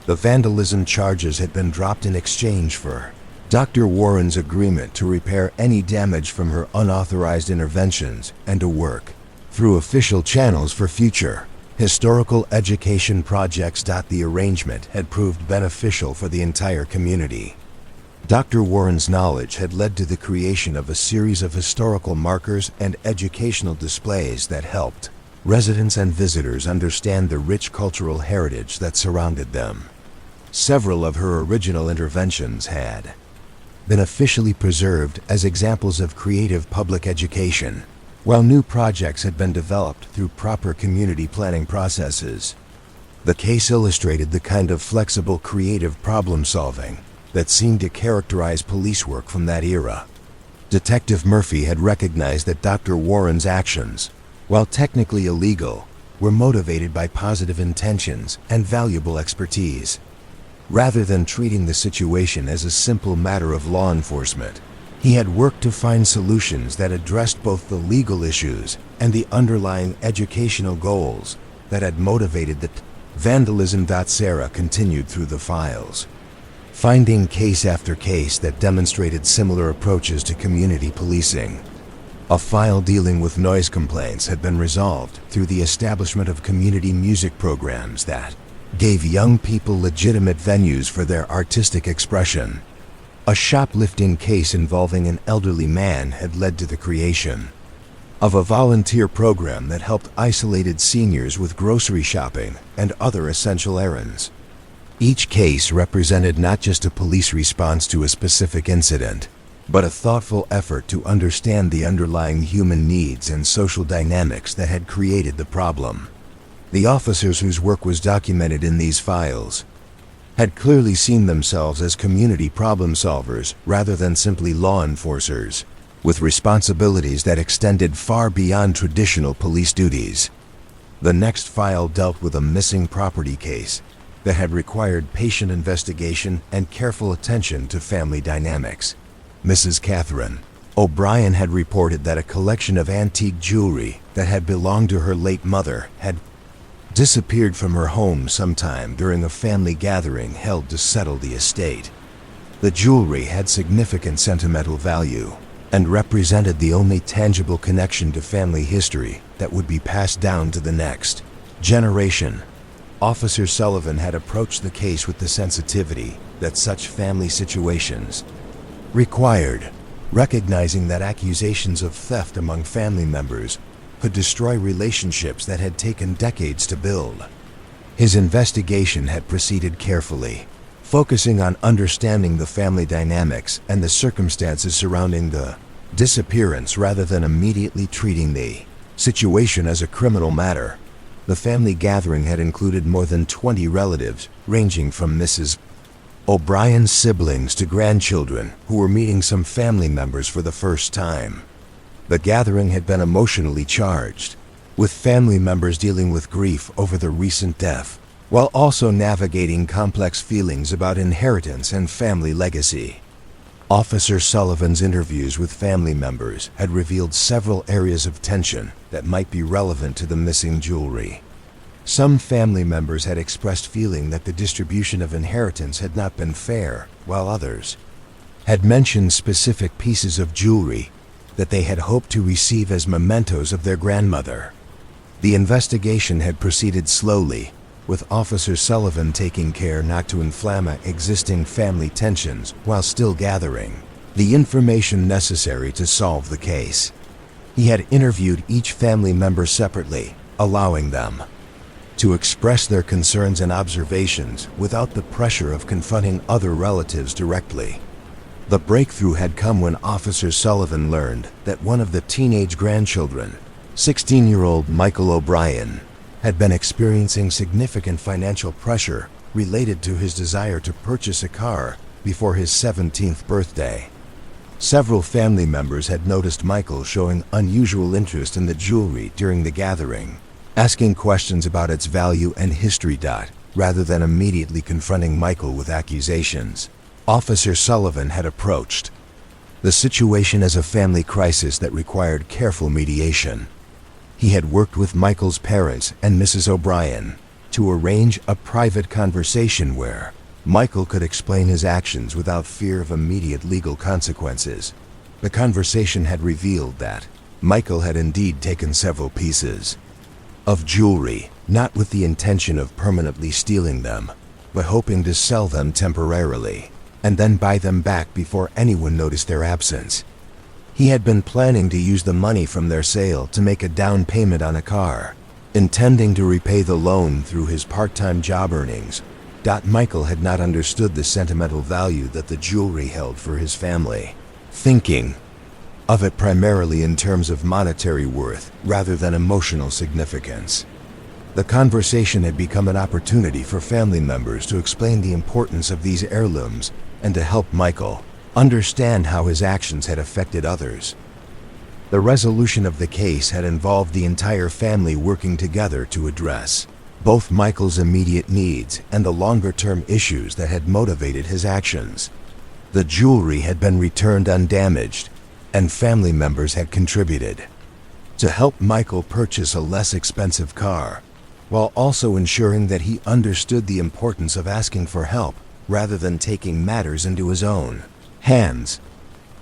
The vandalism charges had been dropped in exchange for Dr. Warren's agreement to repair any damage from her unauthorized interventions and to work through official channels for future historical education projects. The arrangement had proved beneficial for the entire community. Dr. Warren's knowledge had led to the creation of a series of historical markers and educational displays that helped residents and visitors understand the rich cultural heritage that surrounded them. Several of her original interventions had been officially preserved as examples of creative public education, while new projects had been developed through proper community planning processes. The case illustrated the kind of flexible, creative problem-solving that seemed to characterize police work from that era. Detective Murphy had recognized that Dr. Warren's actions, while technically illegal, were motivated by positive intentions and valuable expertise. Rather than treating the situation as a simple matter of law enforcement, he had worked to find solutions that addressed both the legal issues and the underlying educational goals that had motivated the Vandalism. Sarah continued through the files, finding case after case that demonstrated similar approaches to community policing. A file dealing with noise complaints had been resolved through the establishment of community music programs that gave young people legitimate venues for their artistic expression. A shoplifting case involving an elderly man had led to the creation of a volunteer program that helped isolated seniors with grocery shopping and other essential errands. Each case represented not just a police response to a specific incident, but a thoughtful effort to understand the underlying human needs and social dynamics that had created the problem. The officers whose work was documented in these files had clearly seen themselves as community problem solvers rather than simply law enforcers, with responsibilities that extended far beyond traditional police duties. The next file dealt with a missing property case that had required patient investigation and careful attention to family dynamics. Mrs. Catherine O'Brien had reported that a collection of antique jewelry that had belonged to her late mother had disappeared from her home sometime during a family gathering held to settle the estate. The jewelry had significant sentimental value and represented the only tangible connection to family history that would be passed down to the next generation. Officer Sullivan had approached the case with the sensitivity that such family situations required, recognizing that accusations of theft among family members could destroy relationships that had taken decades to build. His investigation had proceeded carefully, focusing on understanding the family dynamics and the circumstances surrounding the disappearance rather than immediately treating the situation as a criminal matter. The family gathering had included more than 20 relatives, ranging from Mrs. O'Brien's siblings to grandchildren who were meeting some family members for the first time. The gathering had been emotionally charged, with family members dealing with grief over the recent death, while also navigating complex feelings about inheritance and family legacy. Officer Sullivan's interviews with family members had revealed several areas of tension that might be relevant to the missing jewelry. Some family members had expressed feeling that the distribution of inheritance had not been fair, while others had mentioned specific pieces of jewelry that they had hoped to receive as mementos of their grandmother. The investigation had proceeded slowly, with Officer Sullivan taking care not to inflame existing family tensions while still gathering the information necessary to solve the case. He had interviewed each family member separately, allowing them to express their concerns and observations without the pressure of confronting other relatives directly. The breakthrough had come when Officer Sullivan learned that one of the teenage grandchildren, 16-year-old Michael O'Brien, had been experiencing significant financial pressure related to his desire to purchase a car before his 17th birthday. Several family members had noticed Michael showing unusual interest in the jewelry during the gathering, asking questions about its value and history. Rather than immediately confronting Michael with accusations, Officer Sullivan had approached the situation as a family crisis that required careful mediation. He had worked with Michael's parents and Mrs. O'Brien to arrange a private conversation where Michael could explain his actions without fear of immediate legal consequences. The conversation had revealed that Michael had indeed taken several pieces of jewelry, not with the intention of permanently stealing them, but hoping to sell them temporarily and then buy them back before anyone noticed their absence. He had been planning to use the money from their sale to make a down payment on a car, intending to repay the loan through his part-time job earnings. Michael had not understood the sentimental value that the jewelry held for his family, thinking of it primarily in terms of monetary worth rather than emotional significance. The conversation had become an opportunity for family members to explain the importance of these heirlooms and to help Michael understand how his actions had affected others. The resolution of the case had involved the entire family working together to address both Michael's immediate needs and the longer-term issues that had motivated his actions. The jewelry had been returned undamaged, and family members had contributed to help Michael purchase a less expensive car. while also ensuring that he understood the importance of asking for help rather than taking matters into his own hands.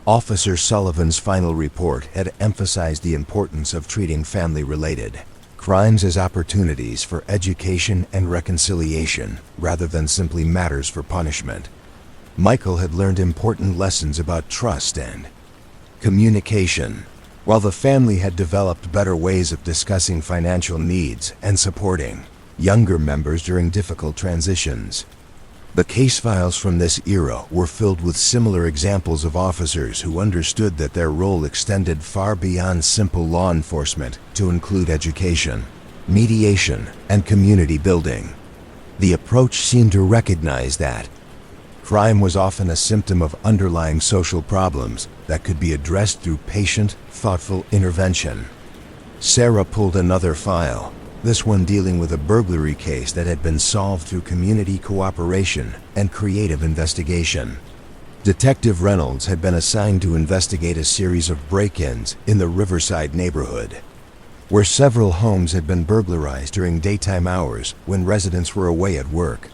Officer Sullivan's final report had emphasized the importance of treating family-related crimes as opportunities for education and reconciliation rather than simply matters for punishment. Michael had learned important lessons about trust and communication, while the family had developed better ways of discussing financial needs and supporting younger members during difficult transitions. The case files from this era were filled with similar examples of officers who understood that their role extended far beyond simple law enforcement to include education, mediation, and community building. The approach seemed to recognize that crime was often a symptom of underlying social problems that could be addressed through patient, thoughtful intervention. Sarah pulled another file, this one dealing with a burglary case that had been solved through community cooperation and creative investigation. Detective Reynolds had been assigned to investigate a series of break-ins in the Riverside neighborhood, where several homes had been burglarized during daytime hours when residents were away at work.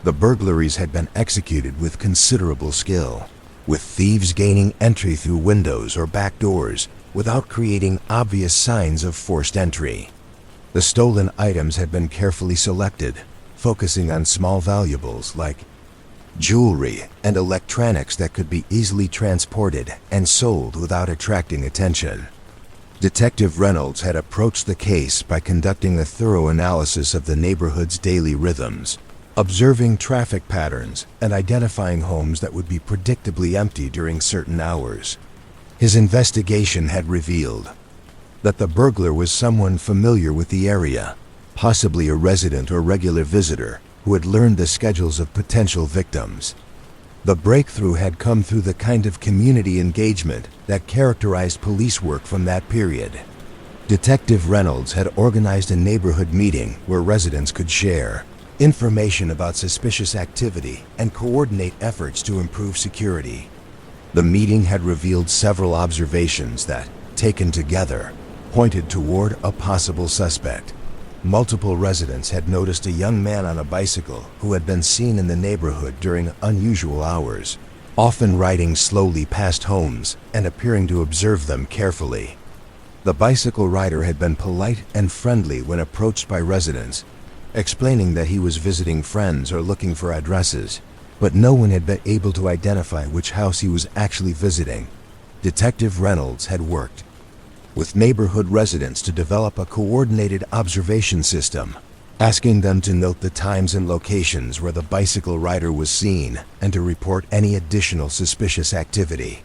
The burglaries had been executed with considerable skill, with thieves gaining entry through windows or back doors without creating obvious signs of forced entry. The stolen items had been carefully selected, focusing on small valuables like jewelry and electronics that could be easily transported and sold without attracting attention. Detective Reynolds had approached the case by conducting a thorough analysis of the neighborhood's daily rhythms, observing traffic patterns and identifying homes that would be predictably empty during certain hours. His investigation had revealed that the burglar was someone familiar with the area, possibly a resident or regular visitor who had learned the schedules of potential victims. The breakthrough had come through the kind of community engagement that characterized police work from that period. Detective Reynolds had organized a neighborhood meeting where residents could share information about suspicious activity and coordinate efforts to improve security. The meeting had revealed several observations that, taken together, pointed toward a possible suspect. Multiple residents had noticed a young man on a bicycle who had been seen in the neighborhood during unusual hours, often riding slowly past homes and appearing to observe them carefully. The bicycle rider had been polite and friendly when approached by residents, explaining that he was visiting friends or looking for addresses, but no one had been able to identify which house he was actually visiting. Detective Reynolds had worked with neighborhood residents to develop a coordinated observation system, asking them to note the times and locations where the bicycle rider was seen and to report any additional suspicious activity.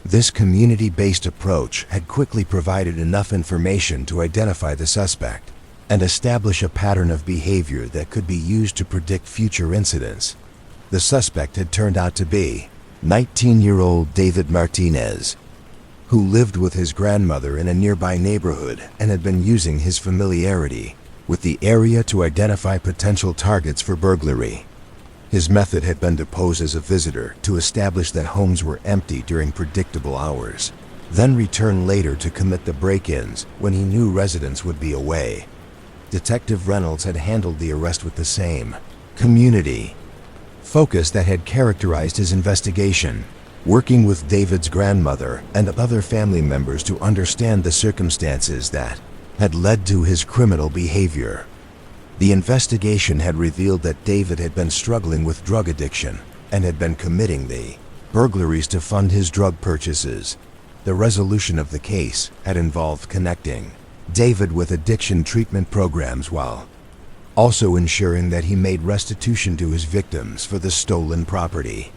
This community-based approach had quickly provided enough information to identify the suspect and establish a pattern of behavior that could be used to predict future incidents. The suspect had turned out to be 19-year-old David Martinez, who lived with his grandmother in a nearby neighborhood and had been using his familiarity with the area to identify potential targets for burglary. His method had been to pose as a visitor to establish that homes were empty during predictable hours, then return later to commit the break-ins when he knew residents would be away. Detective Reynolds had handled the arrest with the same community focus that had characterized his investigation, working with David's grandmother and other family members to understand the circumstances that had led to his criminal behavior. The investigation had revealed that David had been struggling with drug addiction and had been committing the burglaries to fund his drug purchases. The resolution of the case had involved connecting David with addiction treatment programs while also ensuring that he made restitution to his victims for the stolen property.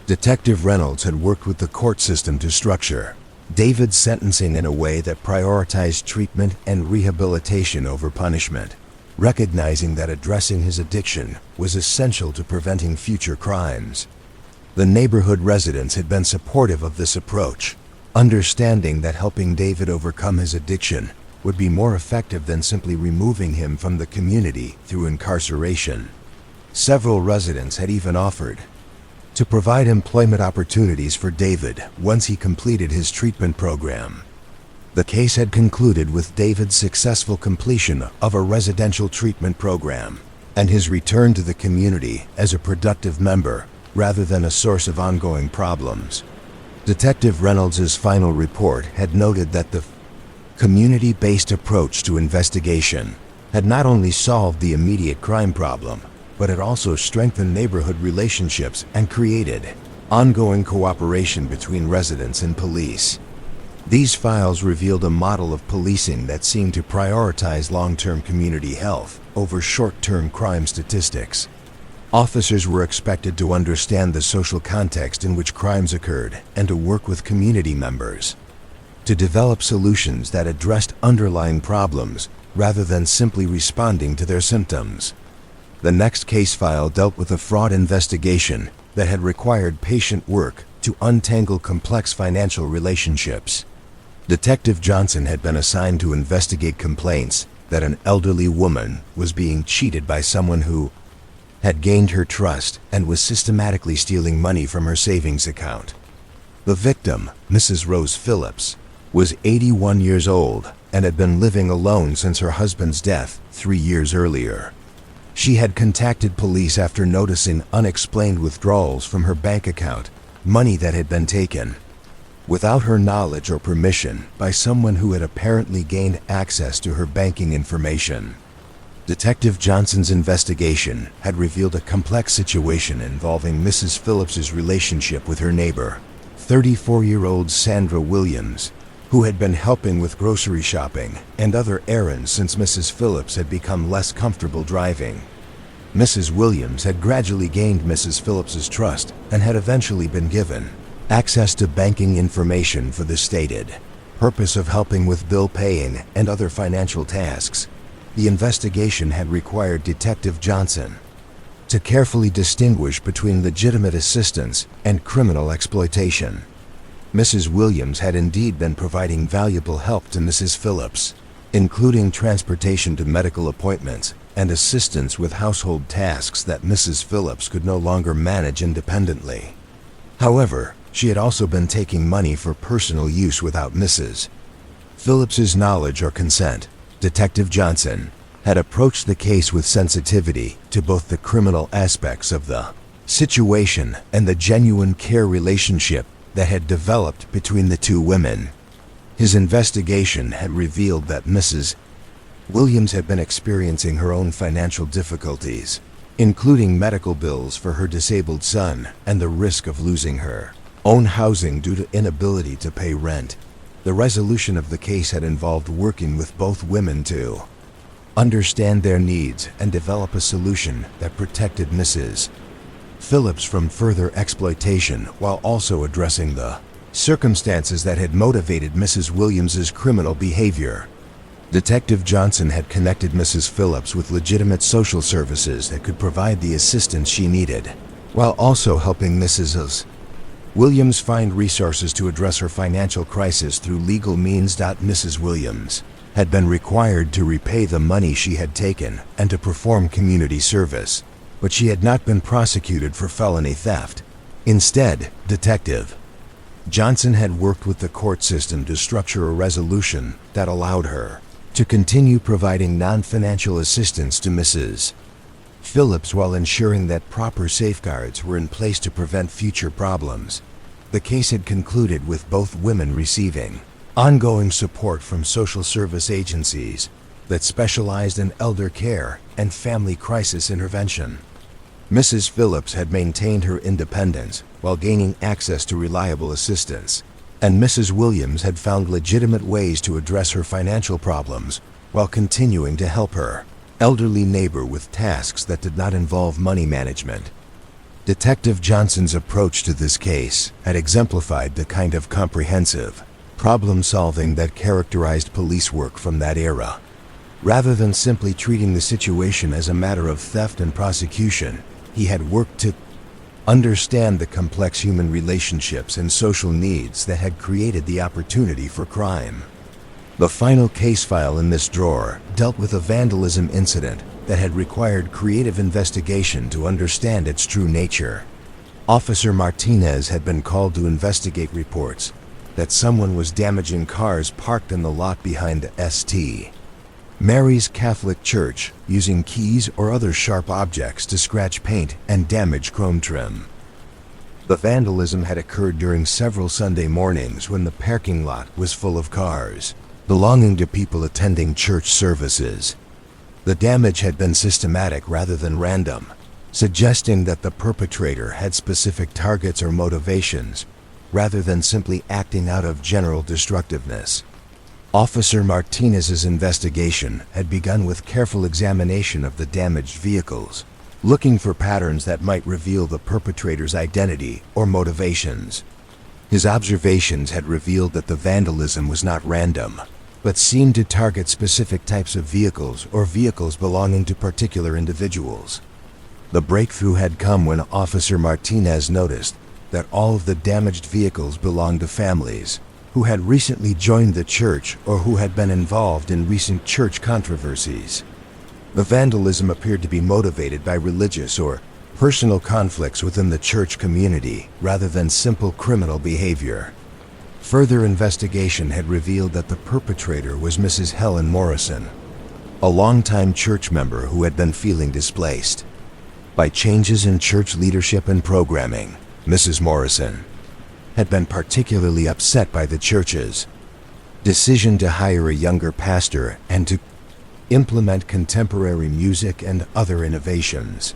Detective Reynolds had worked with the court system to structure David's sentencing in a way that prioritized treatment and rehabilitation over punishment, recognizing that addressing his addiction was essential to preventing future crimes. The neighborhood residents had been supportive of this approach, understanding that helping David overcome his addiction would be more effective than simply removing him from the community through incarceration. Several residents had even offered to provide employment opportunities for David once he completed his treatment program. The case had concluded with David's successful completion of a residential treatment program and his return to the community as a productive member rather than a source of ongoing problems. Detective Reynolds's final report had noted that the community-based approach to investigation had not only solved the immediate crime problem, but it also strengthened neighborhood relationships and created ongoing cooperation between residents and police. These files revealed a model of policing that seemed to prioritize long-term community health over short-term crime statistics. Officers were expected to understand the social context in which crimes occurred and to work with community members to develop solutions that addressed underlying problems rather than simply responding to their symptoms. The next case file dealt with a fraud investigation that had required patient work to untangle complex financial relationships. Detective Johnson had been assigned to investigate complaints that an elderly woman was being cheated by someone who had gained her trust and was systematically stealing money from her savings account. The victim, Mrs. Rose Phillips, was 81 years old and had been living alone since her husband's death 3 years earlier. She had contacted police after noticing unexplained withdrawals from her bank account, money that had been taken without her knowledge or permission by someone who had apparently gained access to her banking information. Detective Johnson's investigation had revealed a complex situation involving Mrs. Phillips's relationship with her neighbor, 34-year-old Sandra Williams, who had been helping with grocery shopping and other errands since Mrs. Phillips had become less comfortable driving. Mrs. Williams had gradually gained Mrs. Phillips's trust and had eventually been given access to banking information for the stated purpose of helping with bill paying and other financial tasks. The investigation had required Detective Johnson to carefully distinguish between legitimate assistance and criminal exploitation. Mrs. Williams had indeed been providing valuable help to Mrs. Phillips, including transportation to medical appointments and assistance with household tasks that Mrs. Phillips could no longer manage independently. However, she had also been taking money for personal use without Mrs. Phillips's knowledge or consent. Detective Johnson had approached the case with sensitivity to both the criminal aspects of the situation and the genuine care relationship that had developed between the two women. His investigation had revealed that Mrs. Williams had been experiencing her own financial difficulties, including medical bills for her disabled son and the risk of losing her own housing due to inability to pay rent. The resolution of the case had involved working with both women to understand their needs and develop a solution that protected Mrs. Phillips from further exploitation while also addressing the circumstances that had motivated Mrs. Williams's criminal behavior. Detective Johnson had connected Mrs. Phillips with legitimate social services that could provide the assistance she needed, while also helping Mrs. Williams find resources to address her financial crisis through legal means. Mrs. Williams had been required to repay the money she had taken and to perform community service, but she had not been prosecuted for felony theft. Instead, Detective Johnson had worked with the court system to structure a resolution that allowed her to continue providing non-financial assistance to Mrs. Phillips while ensuring that proper safeguards were in place to prevent future problems. The case had concluded with both women receiving ongoing support from social service agencies that specialized in elder care and family crisis intervention. Mrs. Phillips had maintained her independence while gaining access to reliable assistance, and Mrs. Williams had found legitimate ways to address her financial problems while continuing to help her elderly neighbor with tasks that did not involve money management. Detective Johnson's approach to this case had exemplified the kind of comprehensive problem-solving that characterized police work from that era. Rather than simply treating the situation as a matter of theft and prosecution, he had worked to understand the complex human relationships and social needs that had created the opportunity for crime. The final case file in this drawer dealt with a vandalism incident that had required creative investigation to understand its true nature. Officer Martinez had been called to investigate reports that someone was damaging cars parked in the lot behind the St. Mary's Catholic Church, using keys or other sharp objects to scratch paint and damage chrome trim. The vandalism had occurred during several Sunday mornings when the parking lot was full of cars belonging to people attending church services. The damage had been systematic rather than random, suggesting that the perpetrator had specific targets or motivations, rather than simply acting out of general destructiveness. Officer Martinez's investigation had begun with careful examination of the damaged vehicles, looking for patterns that might reveal the perpetrator's identity or motivations. His observations had revealed that the vandalism was not random, but seemed to target specific types of vehicles or vehicles belonging to particular individuals. The breakthrough had come when Officer Martinez noticed that all of the damaged vehicles belonged to families who had recently joined the church or who had been involved in recent church controversies. The vandalism appeared to be motivated by religious or personal conflicts within the church community rather than simple criminal behavior. Further investigation had revealed that the perpetrator was Mrs. Helen Morrison, a longtime church member who had been feeling displaced by changes in church leadership and programming. Mrs. Morrison had been particularly upset by the church's decision to hire a younger pastor and to implement contemporary music and other innovations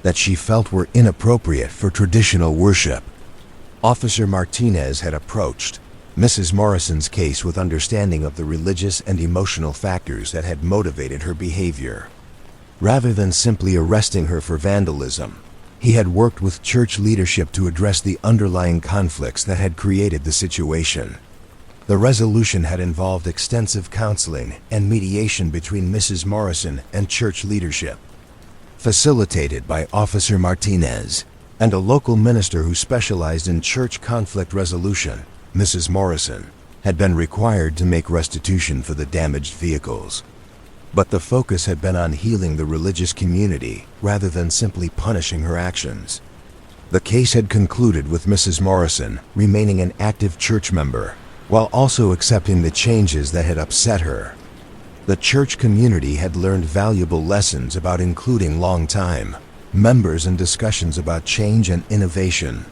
that she felt were inappropriate for traditional worship. Officer Martinez had approached Mrs. Morrison's case with understanding of the religious and emotional factors that had motivated her behavior. Rather than simply arresting her for vandalism, he had worked with church leadership to address the underlying conflicts that had created the situation. The resolution had involved extensive counseling and mediation between Mrs. Morrison and church leadership, facilitated by Officer Martinez and a local minister who specialized in church conflict resolution. Mrs. Morrison had been required to make restitution for the damaged vehicles, but the focus had been on healing the religious community rather than simply punishing her actions. The case had concluded with Mrs. Morrison remaining an active church member, while also accepting the changes that had upset her. The church community had learned valuable lessons about including long-time members in discussions about change and innovation,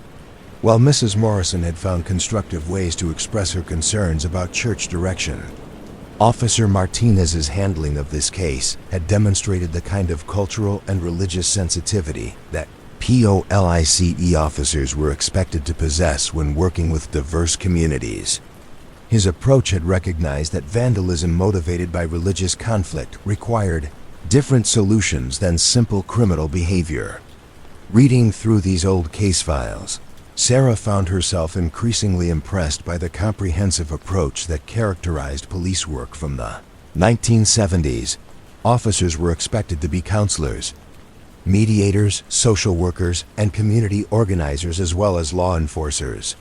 while Mrs. Morrison had found constructive ways to express her concerns about church direction. Officer Martinez's handling of this case had demonstrated the kind of cultural and religious sensitivity that POLICE officers were expected to possess when working with diverse communities. His approach had recognized that vandalism motivated by religious conflict required different solutions than simple criminal behavior. Reading through these old case files, Sarah found herself increasingly impressed by the comprehensive approach that characterized police work from the 1970s. Officers were expected to be counselors, mediators, social workers, and community organizers as well as law enforcers.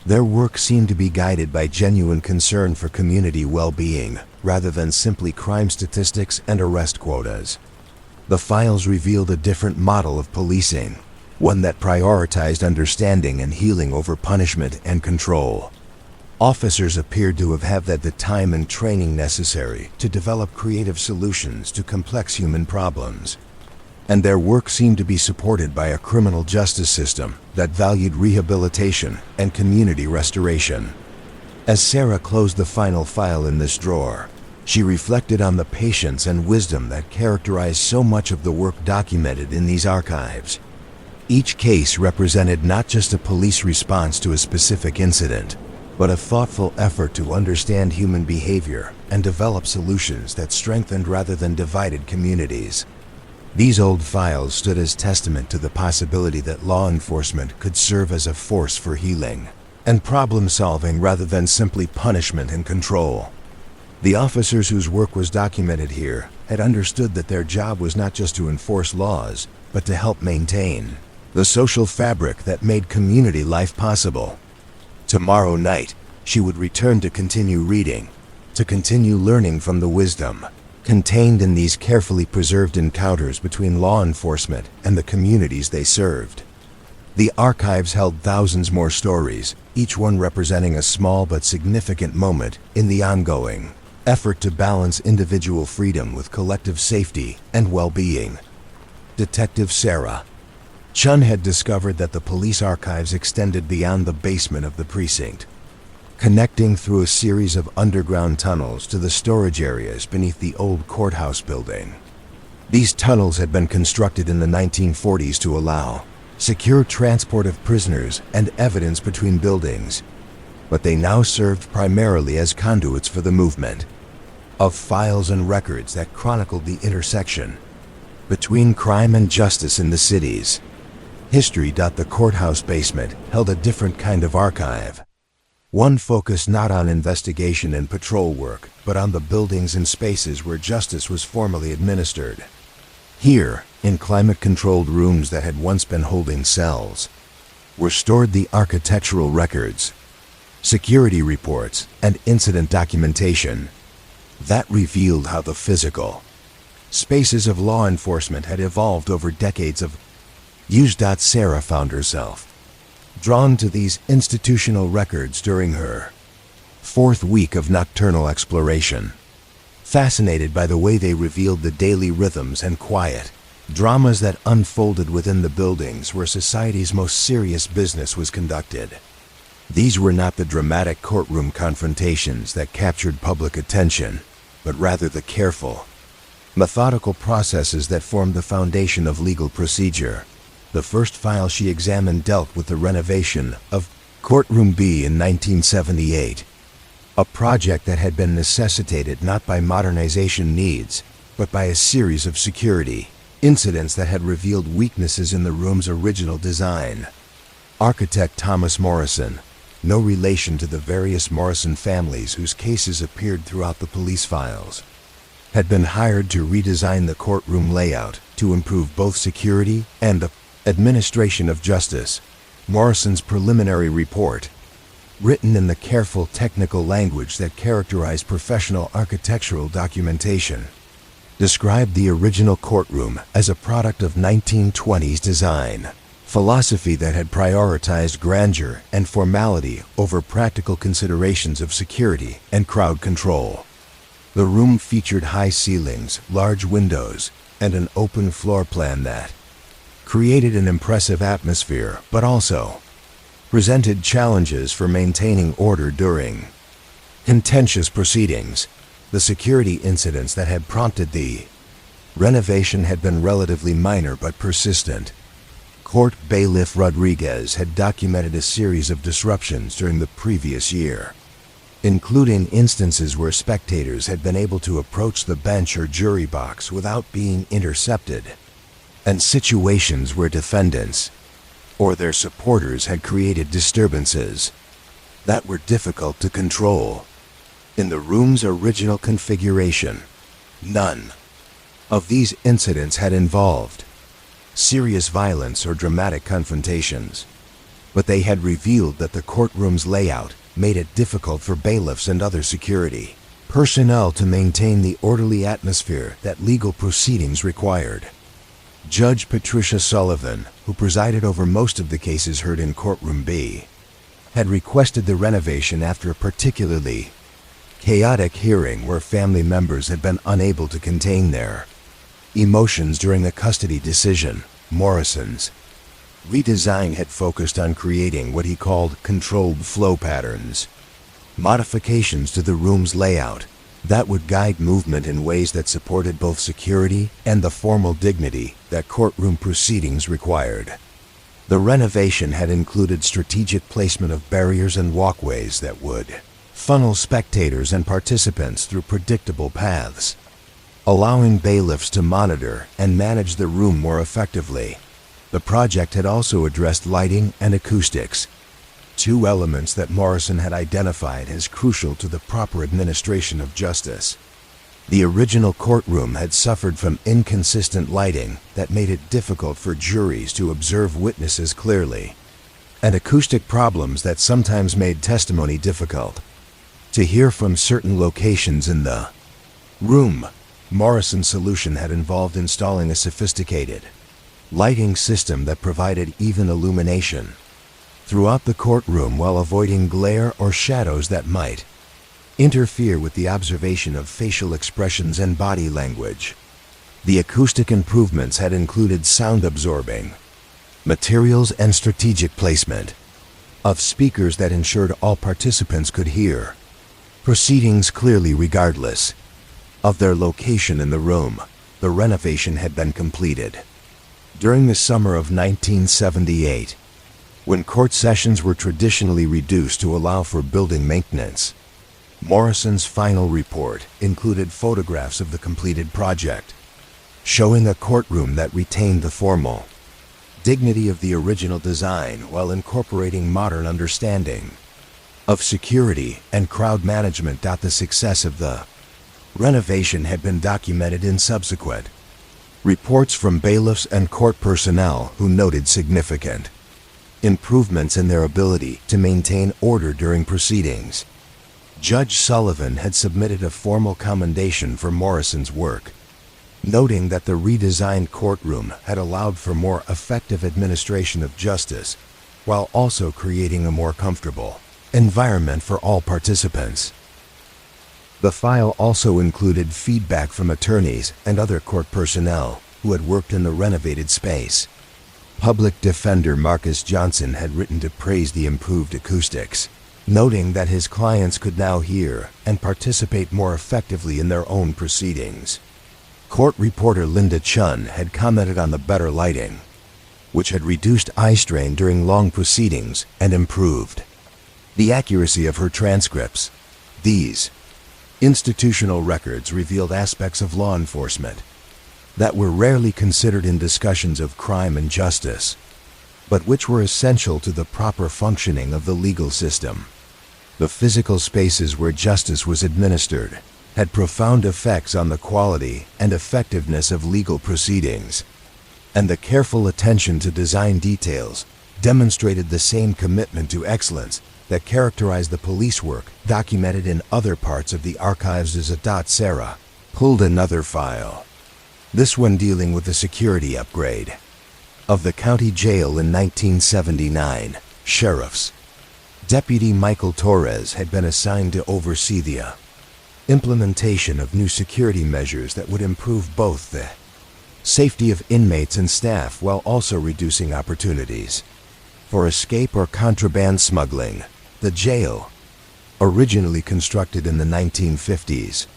Their work seemed to be guided by genuine concern for community well-being, rather than simply crime statistics and arrest quotas. The files revealed a different model of policing, one that prioritized understanding and healing over punishment and control. Officers appeared to have had the time and training necessary to develop creative solutions to complex human problems, and their work seemed to be supported by a criminal justice system that valued rehabilitation and community restoration. As Sarah closed the final file in this drawer, she reflected on the patience and wisdom that characterized so much of the work documented in these archives. Each case represented not just a police response to a specific incident, but a thoughtful effort to understand human behavior and develop solutions that strengthened rather than divided communities. These old files stood as testament to the possibility that law enforcement could serve as a force for healing and problem-solving rather than simply punishment and control. The officers whose work was documented here had understood that their job was not just to enforce laws, but to help maintain the social fabric that made community life possible. Tomorrow night, she would return to continue reading, to continue learning from the wisdom contained in these carefully preserved encounters between law enforcement and the communities they served. The archives held thousands more stories, each one representing a small but significant moment in the ongoing effort to balance individual freedom with collective safety and well-being. Detective Sarah Chun had discovered that the police archives extended beyond the basement of the precinct, connecting through a series of underground tunnels to the storage areas beneath the old courthouse building. These tunnels had been constructed in the 1940s to allow secure transport of prisoners and evidence between buildings, but they now served primarily as conduits for the movement of files and records that chronicled the intersection between crime and justice in the cities. History. The courthouse basement held a different kind of archive. One focused not on investigation and patrol work, but on the buildings and spaces where justice was formally administered. Here, in climate-controlled rooms that had once been holding cells, were stored the architectural records, security reports, and incident documentation that revealed how the physical spaces of law enforcement had evolved over decades of use. Sarah found herself drawn to these institutional records during her fourth week of nocturnal exploration, fascinated by the way they revealed the daily rhythms and quiet dramas that unfolded within the buildings where society's most serious business was conducted. These were not the dramatic courtroom confrontations that captured public attention, but rather the careful, methodical processes that formed the foundation of legal procedure. The first file she examined dealt with the renovation of Courtroom B in 1978, a project that had been necessitated not by modernization needs, but by a series of security incidents that had revealed weaknesses in the room's original design. Architect Thomas Morrison, no relation to the various Morrison families whose cases appeared throughout the police files, had been hired to redesign the courtroom layout to improve both security and the administration of justice. Morrison's preliminary report, written in the careful technical language that characterized professional architectural documentation, described the original courtroom as a product of 1920s design philosophy that had prioritized grandeur and formality over practical considerations of security and crowd control. The room featured high ceilings, large windows, and an open floor plan that created an impressive atmosphere, but also presented challenges for maintaining order during contentious proceedings. The security incidents that had prompted the renovation had been relatively minor but persistent. Court Bailiff Rodriguez had documented a series of disruptions during the previous year, including instances where spectators had been able to approach the bench or jury box without being intercepted, and situations where defendants or their supporters had created disturbances that were difficult to control. In the room's original configuration, none of these incidents had involved serious violence or dramatic confrontations, but they had revealed that the courtroom's layout made it difficult for bailiffs and other security personnel to maintain the orderly atmosphere that legal proceedings required. Judge Patricia Sullivan, who presided over most of the cases heard in Courtroom B, had requested the renovation after a particularly chaotic hearing where family members had been unable to contain their emotions during the custody decision. Morrison's redesign had focused on creating what he called controlled flow patterns, modifications to the room's layout that would guide movement in ways that supported both security and the formal dignity that courtroom proceedings required. The renovation had included strategic placement of barriers and walkways that would funnel spectators and participants through predictable paths, allowing bailiffs to monitor and manage the room more effectively. The project had also addressed lighting and acoustics, two elements that Morrison had identified as crucial to the proper administration of justice. The original courtroom had suffered from inconsistent lighting that made it difficult for juries to observe witnesses clearly, and acoustic problems that sometimes made testimony difficult to hear from certain locations in the room. Morrison's solution had involved installing a sophisticated lighting system that provided even illumination throughout the courtroom while avoiding glare or shadows that might interfere with the observation of facial expressions and body language. The acoustic improvements had included sound-absorbing materials and strategic placement of speakers that ensured all participants could hear proceedings clearly regardless of their location in the room. The renovation had been completed during the summer of 1978, when court sessions were traditionally reduced to allow for building maintenance. Morrison's final report included photographs of the completed project, showing a courtroom that retained the formal dignity of the original design while incorporating modern understanding of security and crowd management. The success of the renovation had been documented in subsequent reports from bailiffs and court personnel who noted significant improvements in their ability to maintain order during proceedings. Judge Sullivan had submitted a formal commendation for Morrison's work, noting that the redesigned courtroom had allowed for more effective administration of justice while also creating a more comfortable environment for all participants. The file also included feedback from attorneys and other court personnel who had worked in the renovated space. Public Defender Marcus Johnson had written to praise the improved acoustics, noting that his clients could now hear and participate more effectively in their own proceedings. Court reporter Linda Chun had commented on the better lighting, which had reduced eye strain during long proceedings and improved the accuracy of her transcripts. These institutional records revealed aspects of law enforcement that were rarely considered in discussions of crime and justice, but which were essential to the proper functioning of the legal system. The physical spaces where justice was administered had profound effects on the quality and effectiveness of legal proceedings, and the careful attention to design details demonstrated the same commitment to excellence that characterized the police work documented in other parts of the archives. As Sarah pulled another file, this one dealing with the security upgrade of the county jail in 1979. Sheriff's Deputy Michael Torres had been assigned to oversee the implementation of new security measures that would improve both the safety of inmates and staff while also reducing opportunities for escape or contraband smuggling. The jail, originally constructed in the 1950s,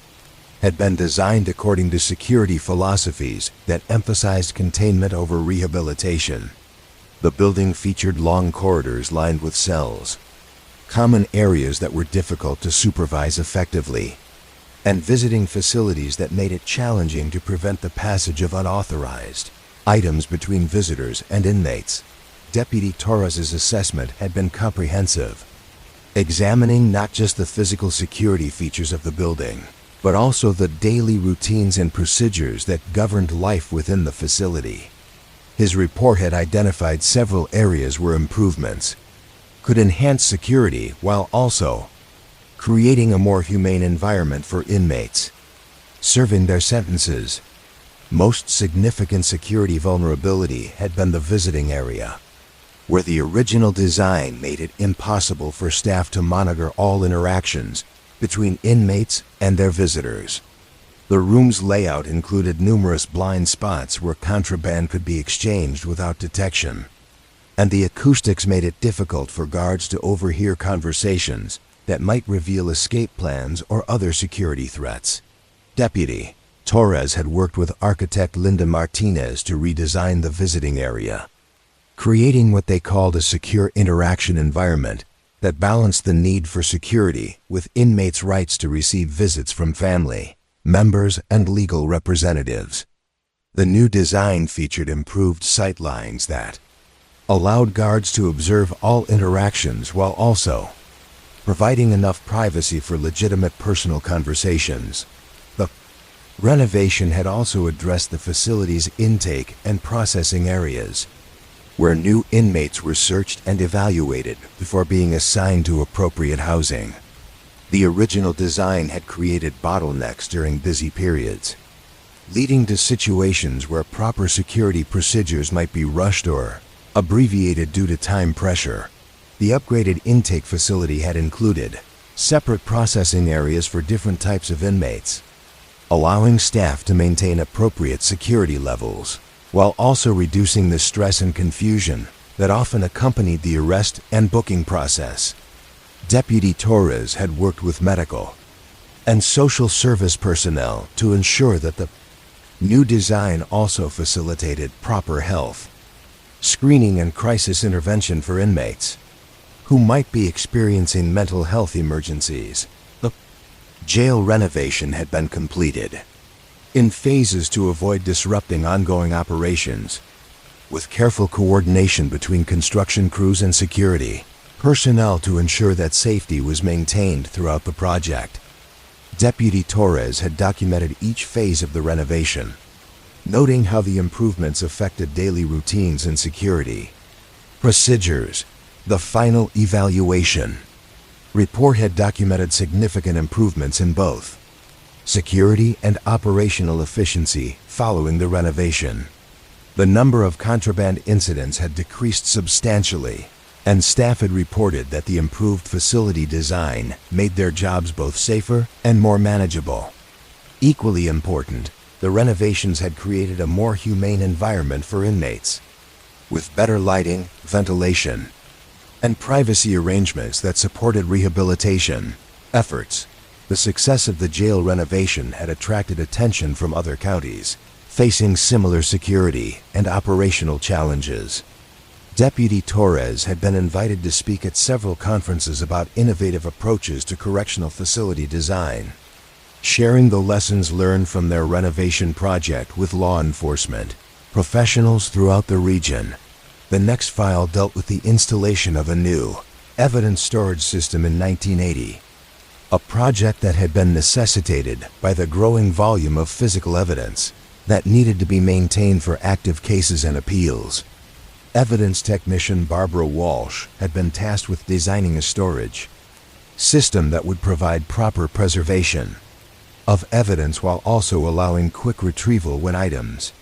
had been designed according to security philosophies that emphasized containment over rehabilitation. The building featured long corridors lined with cells, common areas that were difficult to supervise effectively, and visiting facilities that made it challenging to prevent the passage of unauthorized items between visitors and inmates. Deputy Torres's assessment had been comprehensive, examining not just the physical security features of the building, but also the daily routines and procedures that governed life within the facility. His report had identified several areas where improvements could enhance security while also creating a more humane environment for inmates serving their sentences. Most significant security vulnerability had been the visiting area, where the original design made it impossible for staff to monitor all interactions between inmates and their visitors. The room's layout included numerous blind spots where contraband could be exchanged without detection, and the acoustics made it difficult for guards to overhear conversations that might reveal escape plans or other security threats. Deputy Torres had worked with architect Linda Martinez to redesign the visiting area, creating what they called a secure interaction environment that balanced the need for security with inmates' rights to receive visits from family members and legal representatives. The new design featured improved sight lines that allowed guards to observe all interactions while also providing enough privacy for legitimate personal conversations. The renovation had also addressed the facility's intake and processing areas, where new inmates were searched and evaluated before being assigned to appropriate housing. The original design had created bottlenecks during busy periods, leading to situations where proper security procedures might be rushed or abbreviated due to time pressure. The upgraded intake facility had included separate processing areas for different types of inmates, allowing staff to maintain appropriate security levels, while also reducing the stress and confusion that often accompanied the arrest and booking process. Deputy Torres had worked with medical and social service personnel to ensure that the new design also facilitated proper health screening and crisis intervention for inmates who might be experiencing mental health emergencies. The jail renovation had been completed in phases to avoid disrupting ongoing operations, with careful coordination between construction crews and security personnel to ensure that safety was maintained throughout the project. Deputy Torres had documented each phase of the renovation, noting how the improvements affected daily routines and security procedures. The final evaluation report had documented significant improvements in both security and operational efficiency following the renovation. The number of contraband incidents had decreased substantially, and staff had reported that the improved facility design made their jobs both safer and more manageable. Equally important, the renovations had created a more humane environment for inmates, with better lighting, ventilation, and privacy arrangements that supported rehabilitation efforts. The success of the jail renovation had attracted attention from other counties facing similar security and operational challenges. Deputy Torres had been invited to speak at several conferences about innovative approaches to correctional facility design, sharing the lessons learned from their renovation project with law enforcement professionals throughout the region. The next file dealt with the installation of a new evidence storage system in 1980, a project that had been necessitated by the growing volume of physical evidence that needed to be maintained for active cases and appeals. Evidence technician Barbara Walsh had been tasked with designing a storage system that would provide proper preservation of evidence while also allowing quick retrieval when items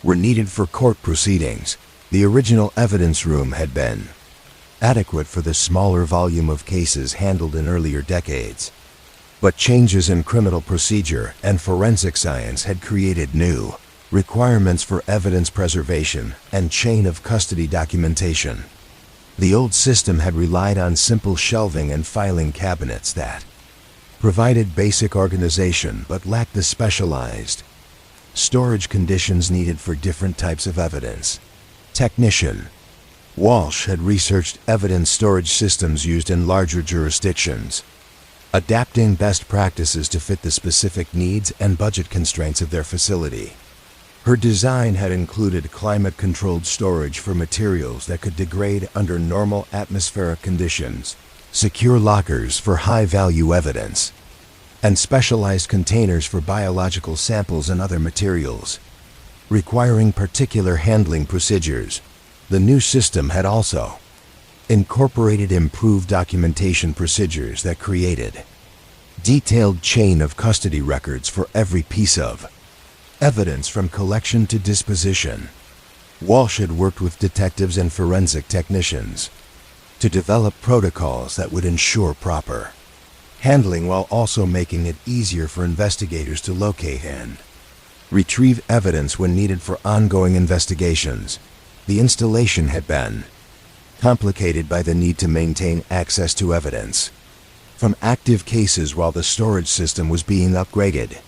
were needed for court proceedings. The original evidence room had been adequate for the smaller volume of cases handled in earlier decades, but changes in criminal procedure and forensic science had created new requirements for evidence preservation and chain of custody documentation. The old system had relied on simple shelving and filing cabinets that provided basic organization but lacked the specialized storage conditions needed for different types of evidence. Technician Walsh had researched evidence storage systems used in larger jurisdictions, adapting best practices to fit the specific needs and budget constraints of their facility. Her design had included climate-controlled storage for materials that could degrade under normal atmospheric conditions, secure lockers for high-value evidence, and specialized containers for biological samples and other materials requiring particular handling procedures. The new system had also incorporated improved documentation procedures that created detailed chain of custody records for every piece of evidence from collection to disposition. Walsh had worked with detectives and forensic technicians to develop protocols that would ensure proper handling while also making it easier for investigators to locate and retrieve evidence when needed for ongoing investigations. The installation had been complicated by the need to maintain access to evidence from active cases while the storage system was being upgraded.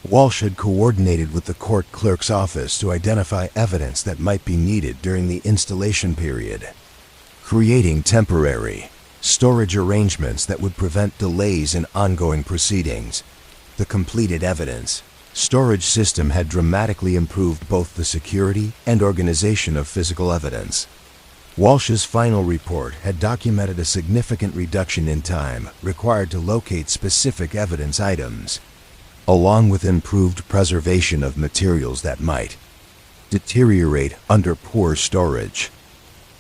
Walsh had coordinated with the court clerk's office to identify evidence that might be needed during the installation period, creating temporary storage arrangements that would prevent delays in ongoing proceedings. The completed evidence storage system had dramatically improved both the security and organization of physical evidence. Walsh's final report had documented a significant reduction in time required to locate specific evidence items, along with improved preservation of materials that might deteriorate under poor storage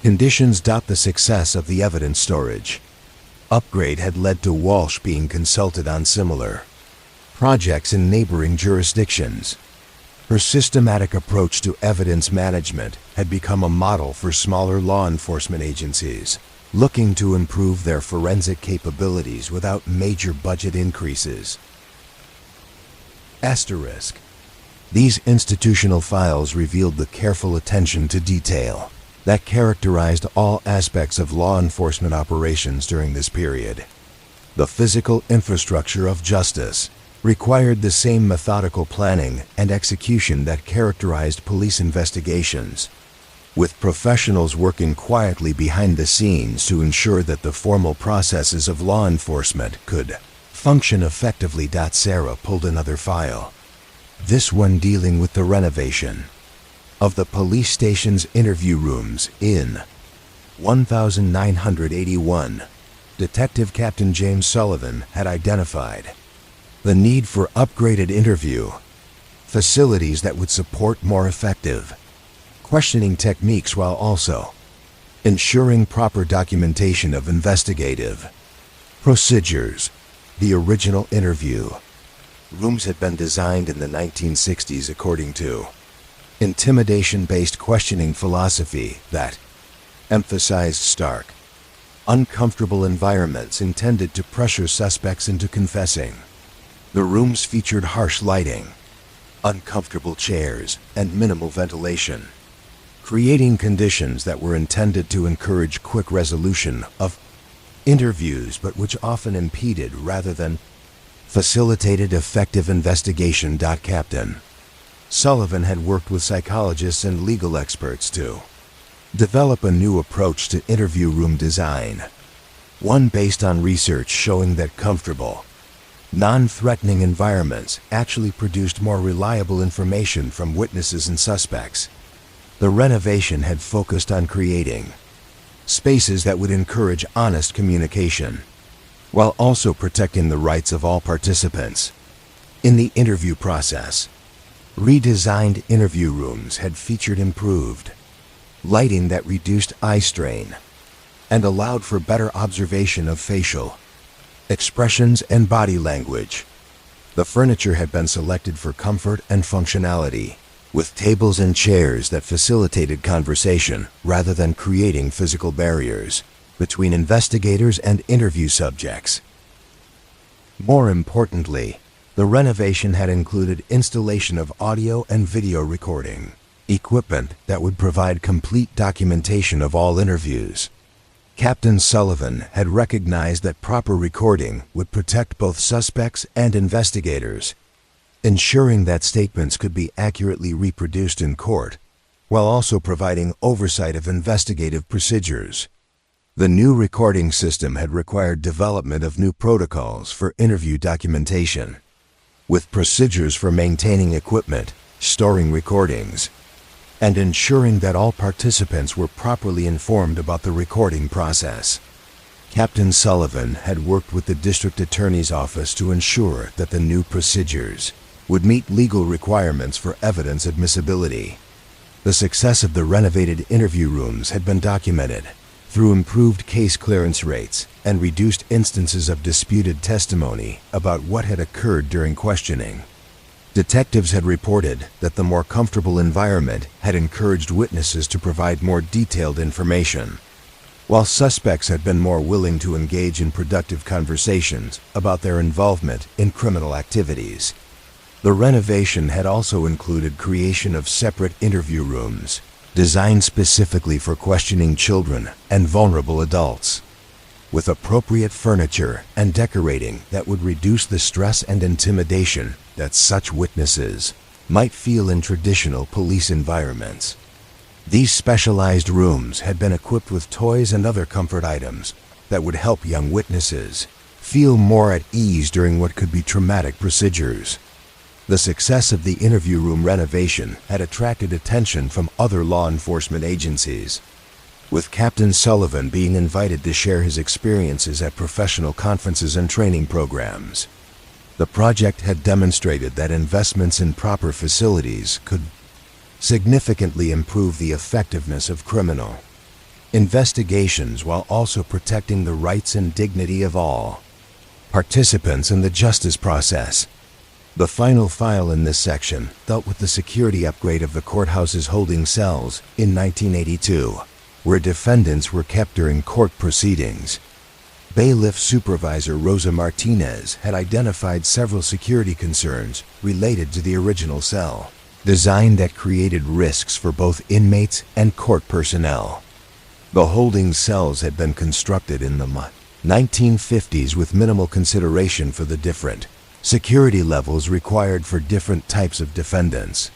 conditions. The success of the evidence storage upgrade had led to Walsh being consulted on similar projects in neighboring jurisdictions. Her systematic approach to evidence management had become a model for smaller law enforcement agencies, looking to improve their forensic capabilities without major budget increases. Asterisk. These institutional files revealed the careful attention to detail that characterized all aspects of law enforcement operations during this period. The physical infrastructure of justice required the same methodical planning and execution that characterized police investigations, with professionals working quietly behind the scenes to ensure that the formal processes of law enforcement could function effectively. Sarah pulled another file, this one dealing with the renovation of the police station's interview rooms in 1981. Detective Captain James Sullivan had identified the need for upgraded interview facilities that would support more effective questioning techniques while also ensuring proper documentation of investigative procedures. The original interview rooms had been designed in the 1960s according to intimidation-based questioning philosophy that emphasized stark, uncomfortable environments intended to pressure suspects into confessing. The rooms featured harsh lighting, uncomfortable chairs, and minimal ventilation, creating conditions that were intended to encourage quick resolution of interviews but which often impeded rather than facilitated effective investigation. Captain Sullivan had worked with psychologists and legal experts to develop a new approach to interview room design, one based on research showing that comfortable, non-threatening environments actually produced more reliable information from witnesses and suspects. The renovation had focused on creating spaces that would encourage honest communication, while also protecting the rights of all participants in the interview process. Redesigned interview rooms had featured improved lighting that reduced eye strain and allowed for better observation of facial expressions and body language. The furniture had been selected for comfort and functionality, with tables and chairs that facilitated conversation rather than creating physical barriers between investigators and interview subjects. More importantly, the renovation had included installation of audio and video recording equipment that would provide complete documentation of all interviews. Captain Sullivan had recognized that proper recording would protect both suspects and investigators, ensuring that statements could be accurately reproduced in court, while also providing oversight of investigative procedures. The new recording system had required development of new protocols for interview documentation, with procedures for maintaining equipment, storing recordings, and ensuring that all participants were properly informed about the recording process. Captain Sullivan had worked with the district attorney's office to ensure that the new procedures would meet legal requirements for evidence admissibility. The success of the renovated interview rooms had been documented through improved case clearance rates and reduced instances of disputed testimony about what had occurred during questioning. Detectives had reported that the more comfortable environment had encouraged witnesses to provide more detailed information, while suspects had been more willing to engage in productive conversations about their involvement in criminal activities. The renovation had also included creation of separate interview rooms, designed specifically for questioning children and vulnerable adults, with appropriate furniture and decorating that would reduce the stress and intimidation that such witnesses might feel in traditional police environments. These specialized rooms had been equipped with toys and other comfort items that would help young witnesses feel more at ease during what could be traumatic procedures. The success of the interview room renovation had attracted attention from other law enforcement agencies, with Captain Sullivan being invited to share his experiences at professional conferences and training programs. The project had demonstrated that investments in proper facilities could significantly improve the effectiveness of criminal investigations while also protecting the rights and dignity of all participants in the justice process. The final file in this section dealt with the security upgrade of the courthouse's holding cells in 1982, where defendants were kept during court proceedings. Bailiff Supervisor Rosa Martinez had identified several security concerns related to the original cell, design that created risks for both inmates and court personnel. The holding cells had been constructed in the 1950s with minimal consideration for the different security levels required for different types of defendants.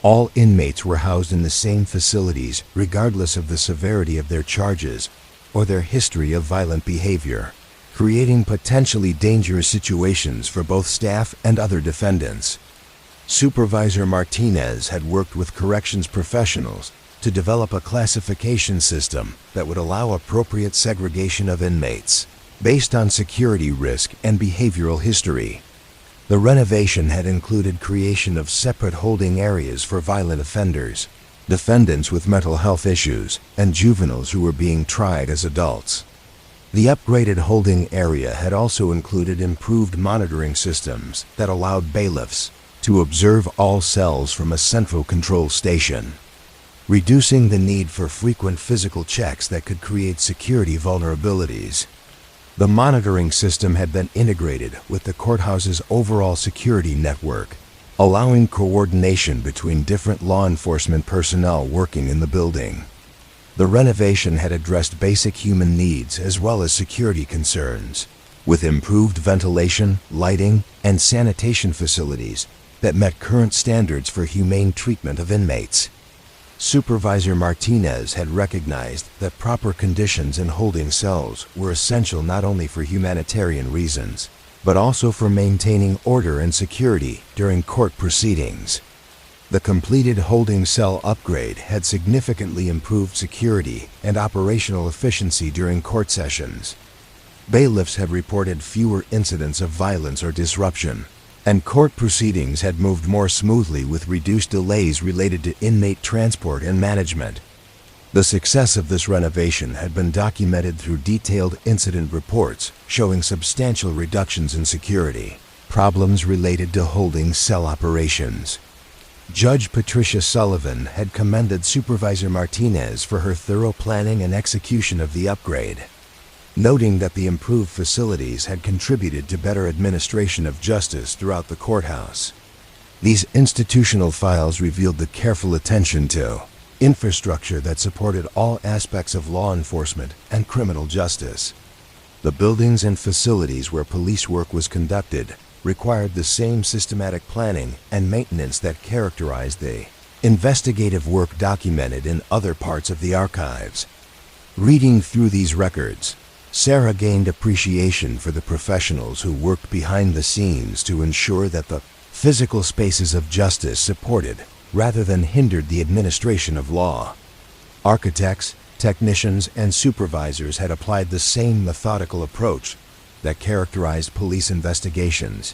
All inmates were housed in the same facilities regardless of the severity of their charges or their history of violent behavior, creating potentially dangerous situations for both staff and other defendants. Supervisor Martinez had worked with corrections professionals to develop a classification system that would allow appropriate segregation of inmates based on security risk and behavioral history. The renovation had included creation of separate holding areas for violent offenders, defendants with mental health issues, and juveniles who were being tried as adults. The upgraded holding area had also included improved monitoring systems that allowed bailiffs to observe all cells from a central control station, reducing the need for frequent physical checks that could create security vulnerabilities. The monitoring system had been integrated with the courthouse's overall security network, allowing coordination between different law enforcement personnel working in the building. The renovation had addressed basic human needs as well as security concerns, with improved ventilation, lighting, and sanitation facilities that met current standards for humane treatment of inmates. Supervisor Martinez had recognized that proper conditions in holding cells were essential not only for humanitarian reasons, but also for maintaining order and security during court proceedings. The completed holding cell upgrade had significantly improved security and operational efficiency during court sessions. Bailiffs had reported fewer incidents of violence or disruption, and court proceedings had moved more smoothly with reduced delays related to inmate transport and management. The success of this renovation had been documented through detailed incident reports showing substantial reductions in security problems related to holding cell operations. Judge Patricia Sullivan had commended Supervisor Martinez for her thorough planning and execution of the upgrade, noting that the improved facilities had contributed to better administration of justice throughout the courthouse. These institutional files revealed the careful attention to infrastructure that supported all aspects of law enforcement and criminal justice. The buildings and facilities where police work was conducted required the same systematic planning and maintenance that characterized the investigative work documented in other parts of the archives. Reading through these records, Sarah gained appreciation for the professionals who worked behind the scenes to ensure that the physical spaces of justice supported rather than hindered the administration of law. Architects, technicians, and supervisors had applied the same methodical approach that characterized police investigations,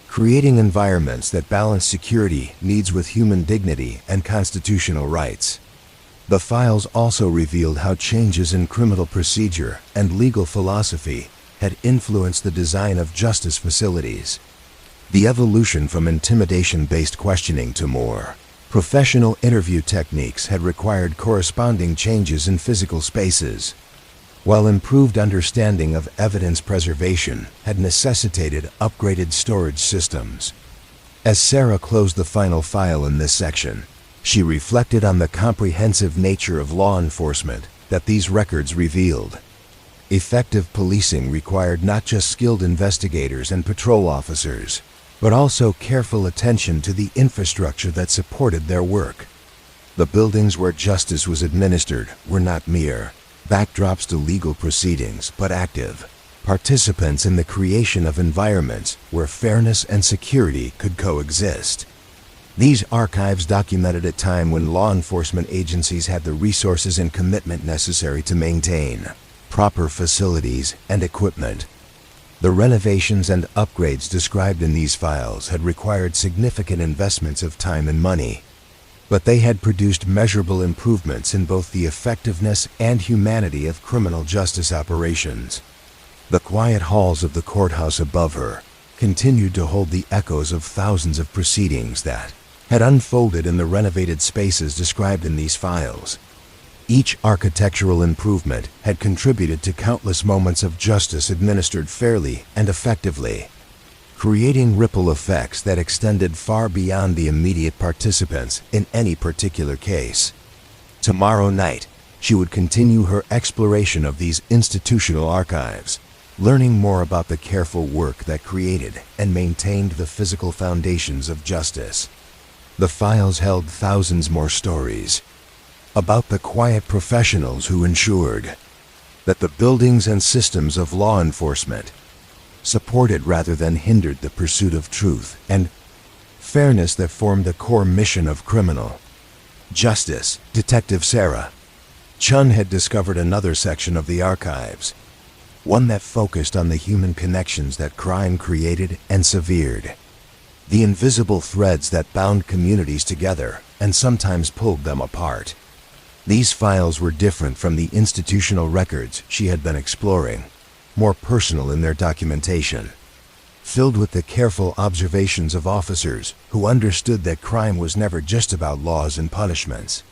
creating environments that balance security needs with human dignity and constitutional rights. The files also revealed how changes in criminal procedure and legal philosophy had influenced the design of justice facilities. The evolution from intimidation-based questioning to more professional interview techniques had required corresponding changes in physical spaces, while improved understanding of evidence preservation had necessitated upgraded storage systems. As Sarah closed the final file in this section, she reflected on the comprehensive nature of law enforcement that these records revealed. Effective policing required not just skilled investigators and patrol officers, but also careful attention to the infrastructure that supported their work. The buildings where justice was administered were not mere backdrops to legal proceedings, but active participants in the creation of environments where fairness and security could coexist. These archives documented a time when law enforcement agencies had the resources and commitment necessary to maintain proper facilities and equipment. The renovations and upgrades described in these files had required significant investments of time and money, but they had produced measurable improvements in both the effectiveness and humanity of criminal justice operations. The quiet halls of the courthouse above her continued to hold the echoes of thousands of proceedings that had unfolded in the renovated spaces described in these files. Each architectural improvement had contributed to countless moments of justice administered fairly and effectively, creating ripple effects that extended far beyond the immediate participants in any particular case. Tomorrow night, she would continue her exploration of these institutional archives, learning more about the careful work that created and maintained the physical foundations of justice. The files held thousands more stories about the quiet professionals who ensured that the buildings and systems of law enforcement supported rather than hindered the pursuit of truth and fairness that formed the core mission of criminal justice. Detective Sarah Chun had discovered another section of the archives, one that focused on the human connections that crime created and severed, the invisible threads that bound communities together and sometimes pulled them apart. These files were different from the institutional records she had been exploring, more personal in their documentation, filled with the careful observations of officers who understood that crime was never just about laws and punishments,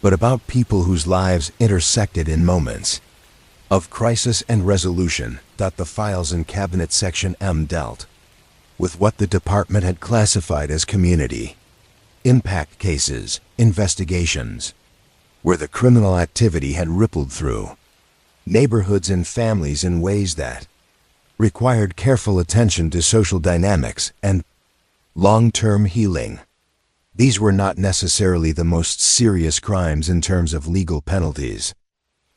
but about people whose lives intersected in moments of crisis and resolution. The files in Cabinet Section M dealt with what the department had classified as community impact cases, investigations, where the criminal activity had rippled through neighborhoods and families in ways that required careful attention to social dynamics and long-term healing. These were not necessarily the most serious crimes in terms of legal penalties,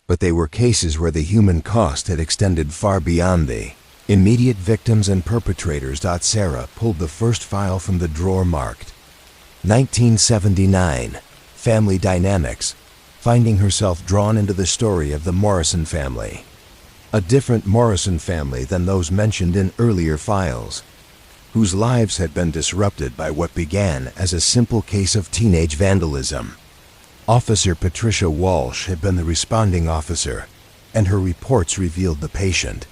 but they were cases where the human cost had extended far beyond the immediate victims and perpetrators. Sarah pulled the first file from the drawer marked 1979, Family Dynamics, finding herself drawn into the story of the Morrison family, a different Morrison family than those mentioned in earlier files, whose lives had been disrupted by what began as a simple case of teenage vandalism. Officer Patricia Walsh had been the responding officer, and her reports revealed the patient,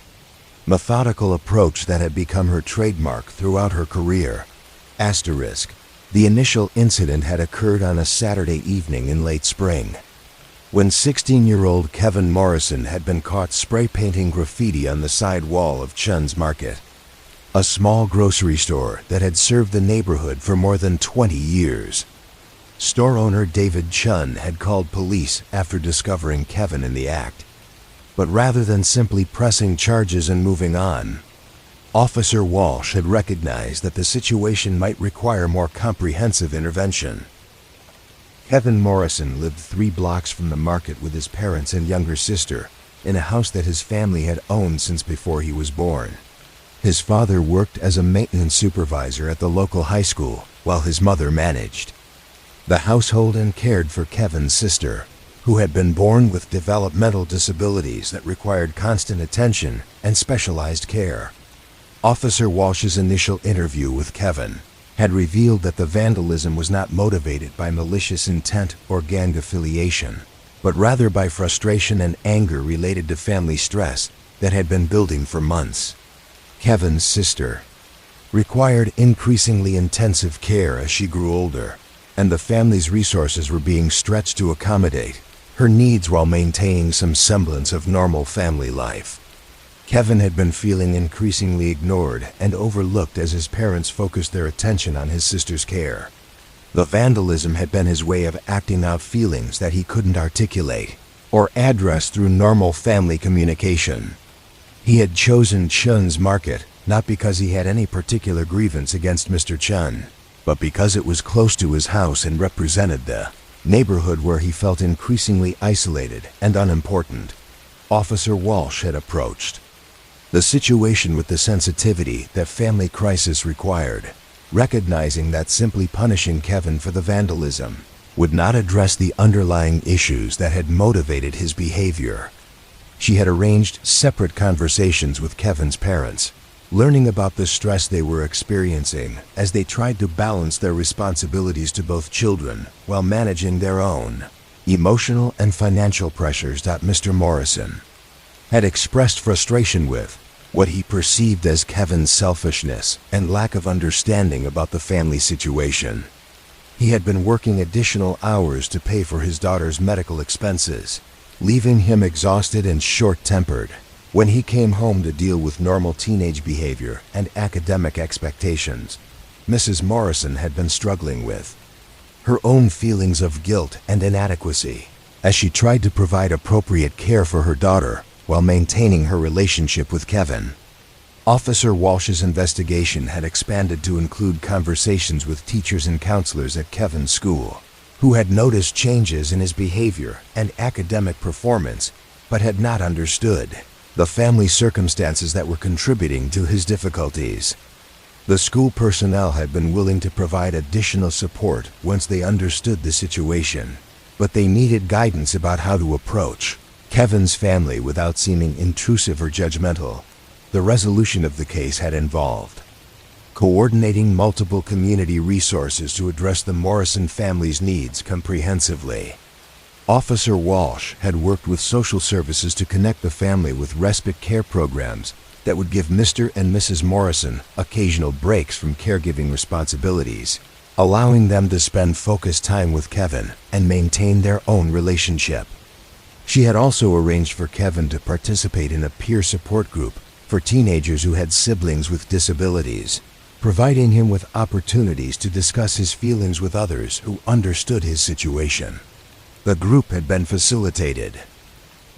methodical approach that had become her trademark throughout her career. Asterisk. The initial incident had occurred on a Saturday evening in late spring, when 16-year-old Kevin Morrison had been caught spray painting graffiti on the side wall of Chun's Market, a small grocery store that had served the neighborhood for more than 20 years. Store owner David Chun had called police after discovering Kevin in the act, but rather than simply pressing charges and moving on, Officer Walsh had recognized that the situation might require more comprehensive intervention. Kevin Morrison lived 3 blocks from the market with his parents and younger sister in a house that his family had owned since before he was born. His father worked as a maintenance supervisor at the local high school while his mother managed the household and cared for Kevin's sister, who had been born with developmental disabilities that required constant attention and specialized care. Officer Walsh's initial interview with Kevin had revealed that the vandalism was not motivated by malicious intent or gang affiliation, but rather by frustration and anger related to family stress that had been building for months. Kevin's sister required increasingly intensive care as she grew older, and the family's resources were being stretched to accommodate her needs while maintaining some semblance of normal family life. Kevin had been feeling increasingly ignored and overlooked as his parents focused their attention on his sister's care. The vandalism had been his way of acting out feelings that he couldn't articulate or address through normal family communication. He had chosen Chun's Market not because he had any particular grievance against Mr. Chun, but because it was close to his house and represented the neighborhood where he felt increasingly isolated and unimportant. Officer Walsh had approached the situation with the sensitivity that family crisis required, recognizing that simply punishing Kevin for the vandalism would not address the underlying issues that had motivated his behavior. She had arranged separate conversations with Kevin's parents, learning about the stress they were experiencing as they tried to balance their responsibilities to both children while managing their own emotional and financial pressures. Mr. Morrison had expressed frustration with what he perceived as Kevin's selfishness and lack of understanding about the family situation. He had been working additional hours to pay for his daughter's medical expenses, leaving him exhausted and short-tempered. When he came home to deal with normal teenage behavior and academic expectations, Mrs. Morrison had been struggling with her own feelings of guilt and inadequacy as she tried to provide appropriate care for her daughter while maintaining her relationship with Kevin. Officer Walsh's investigation had expanded to include conversations with teachers and counselors at Kevin's school, who had noticed changes in his behavior and academic performance, but had not understood the family circumstances that were contributing to his difficulties. The school personnel had been willing to provide additional support once they understood the situation, but they needed guidance about how to approach Kevin's family without seeming intrusive or judgmental. The resolution of the case had involved coordinating multiple community resources to address the Morrison family's needs comprehensively. Officer Walsh had worked with social services to connect the family with respite care programs that would give Mr. and Mrs. Morrison occasional breaks from caregiving responsibilities, allowing them to spend focused time with Kevin and maintain their own relationship. She had also arranged for Kevin to participate in a peer support group for teenagers who had siblings with disabilities, providing him with opportunities to discuss his feelings with others who understood his situation. The group had been facilitated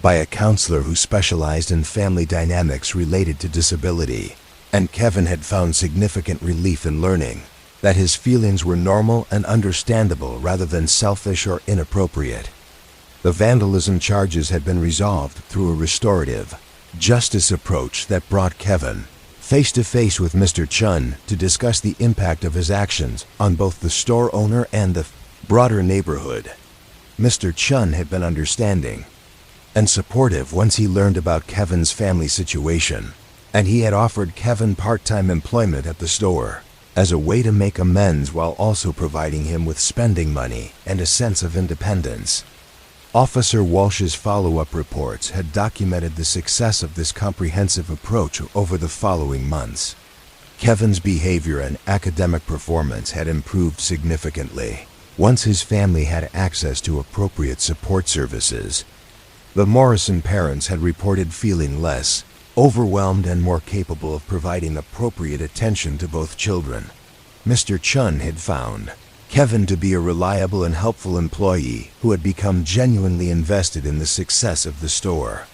by a counselor who specialized in family dynamics related to disability, and Kevin had found significant relief in learning that his feelings were normal and understandable rather than selfish or inappropriate. The vandalism charges had been resolved through a restorative justice approach that brought Kevin face-to-face with Mr. Chun to discuss the impact of his actions on both the store owner and the broader neighborhood. Mr. Chun had been understanding and supportive once he learned about Kevin's family situation, and he had offered Kevin part-time employment at the store as a way to make amends while also providing him with spending money and a sense of independence. Officer Walsh's follow-up reports had documented the success of this comprehensive approach over the following months. Kevin's behavior and academic performance had improved significantly once his family had access to appropriate support services. The Morrison parents had reported feeling less overwhelmed and more capable of providing appropriate attention to both children. Mr. Chun had found Kevin to be a reliable and helpful employee who had become genuinely invested in the success of the store.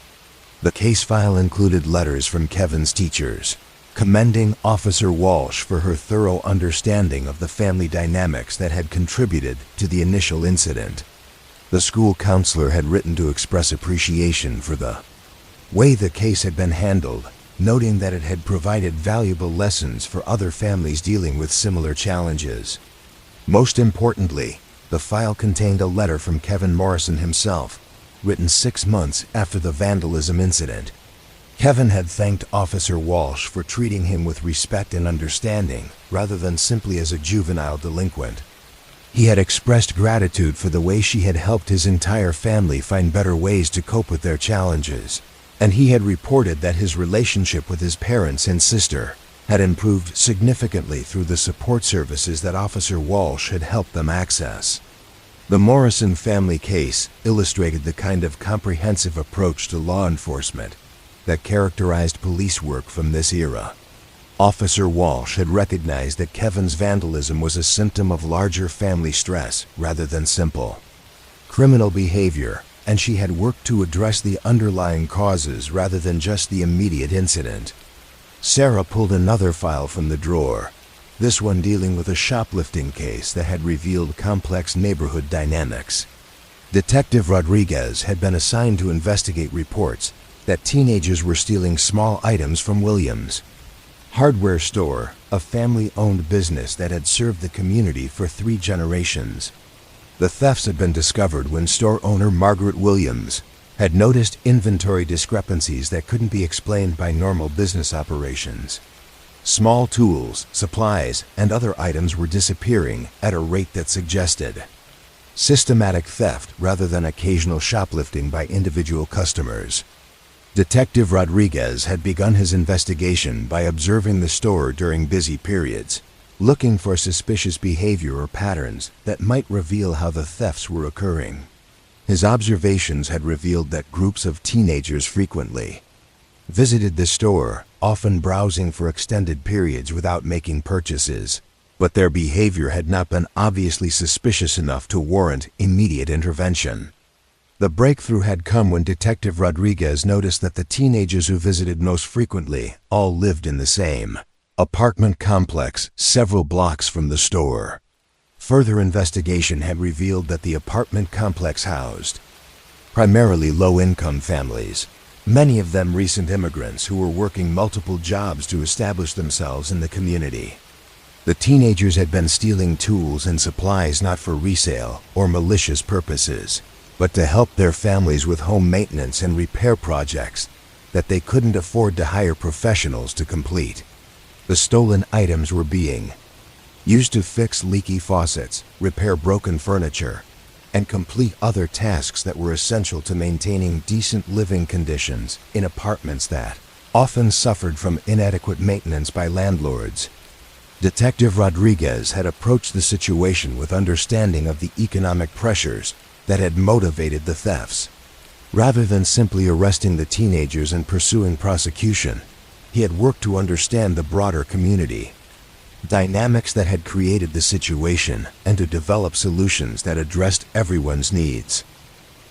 The case file included letters from Kevin's teachers, commending Officer Walsh for her thorough understanding of the family dynamics that had contributed to the initial incident. The school counselor had written to express appreciation for the way the case had been handled, noting that it had provided valuable lessons for other families dealing with similar challenges. Most importantly, the file contained a letter from Kevin Morrison himself, written 6 months after the vandalism incident. Kevin had thanked Officer Walsh for treating him with respect and understanding, rather than simply as a juvenile delinquent. He had expressed gratitude for the way she had helped his entire family find better ways to cope with their challenges, and he had reported that his relationship with his parents and sister had improved significantly through the support services that Officer Walsh had helped them access. The Morrison family case illustrated the kind of comprehensive approach to law enforcement that characterized police work from this era. Officer Walsh had recognized that Kevin's vandalism was a symptom of larger family stress rather than simple criminal behavior, and she had worked to address the underlying causes rather than just the immediate incident. Sarah pulled another file from the drawer, this one dealing with a shoplifting case that had revealed complex neighborhood dynamics. Detective Rodriguez had been assigned to investigate reports that teenagers were stealing small items from Williams' hardware store, a family-owned business that had served the community for 3 generations. The thefts had been discovered when store owner Margaret Williams had noticed inventory discrepancies that couldn't be explained by normal business operations. Small tools, supplies, and other items were disappearing at a rate that suggested systematic theft rather than occasional shoplifting by individual customers. Detective Rodriguez had begun his investigation by observing the store during busy periods, looking for suspicious behavior or patterns that might reveal how the thefts were occurring. His observations had revealed that groups of teenagers frequently visited the store, often browsing for extended periods without making purchases, but their behavior had not been obviously suspicious enough to warrant immediate intervention. The breakthrough had come when Detective Rodriguez noticed that the teenagers who visited most frequently all lived in the same apartment complex several blocks from the store. Further investigation had revealed that the apartment complex housed primarily low-income families, many of them recent immigrants who were working multiple jobs to establish themselves in the community. The teenagers had been stealing tools and supplies not for resale or malicious purposes, but to help their families with home maintenance and repair projects that they couldn't afford to hire professionals to complete. The stolen items were being used to fix leaky faucets, repair broken furniture, and complete other tasks that were essential to maintaining decent living conditions in apartments that often suffered from inadequate maintenance by landlords. Detective Rodriguez had approached the situation with understanding of the economic pressures that had motivated the thefts. Rather than simply arresting the teenagers and pursuing prosecution, he had worked to understand the broader community dynamics that had created the situation and to develop solutions that addressed everyone's needs.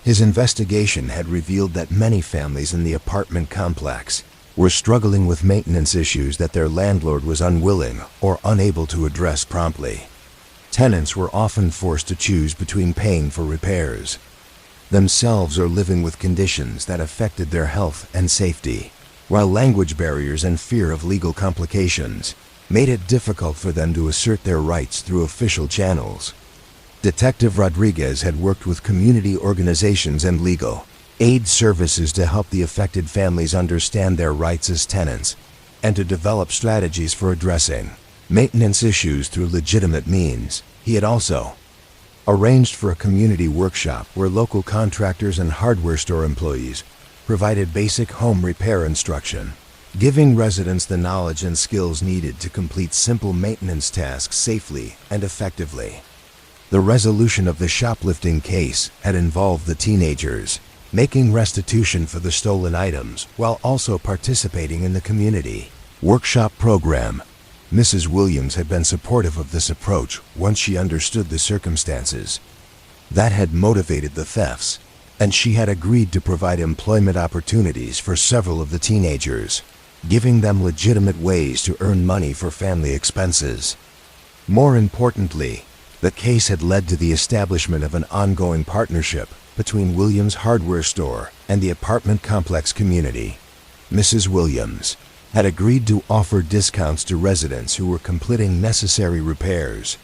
His investigation had revealed that many families in the apartment complex were struggling with maintenance issues that their landlord was unwilling or unable to address promptly. Tenants were often forced to choose between paying for repairs themselves or living with conditions that affected their health and safety, while language barriers and fear of legal complications made it difficult for them to assert their rights through official channels. Detective Rodriguez had worked with community organizations and legal aid services to help the affected families understand their rights as tenants and to develop strategies for addressing maintenance issues through legitimate means. He had also arranged for a community workshop where local contractors and hardware store employees provided basic home repair instruction, giving residents the knowledge and skills needed to complete simple maintenance tasks safely and effectively. The resolution of the shoplifting case had involved the teenagers making restitution for the stolen items while also participating in the community workshop program. Mrs. Williams had been supportive of this approach once she understood the circumstances that had motivated the thefts, and she had agreed to provide employment opportunities for several of the teenagers, giving them legitimate ways to earn money for family expenses. More importantly, the case had led to the establishment of an ongoing partnership between Williams' hardware store and the apartment complex community. Mrs. Williams had agreed to offer discounts to residents who were completing necessary repairs,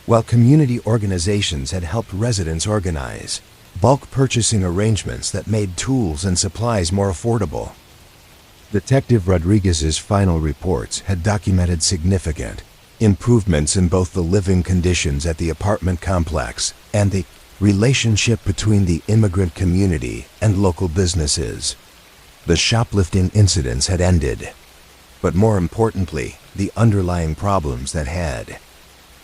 while community organizations had helped residents organize bulk purchasing arrangements that made tools and supplies more affordable. Detective Rodriguez's final reports had documented significant improvements in both the living conditions at the apartment complex and the relationship between the immigrant community and local businesses. The shoplifting incidents had ended, but more importantly, the underlying problems that had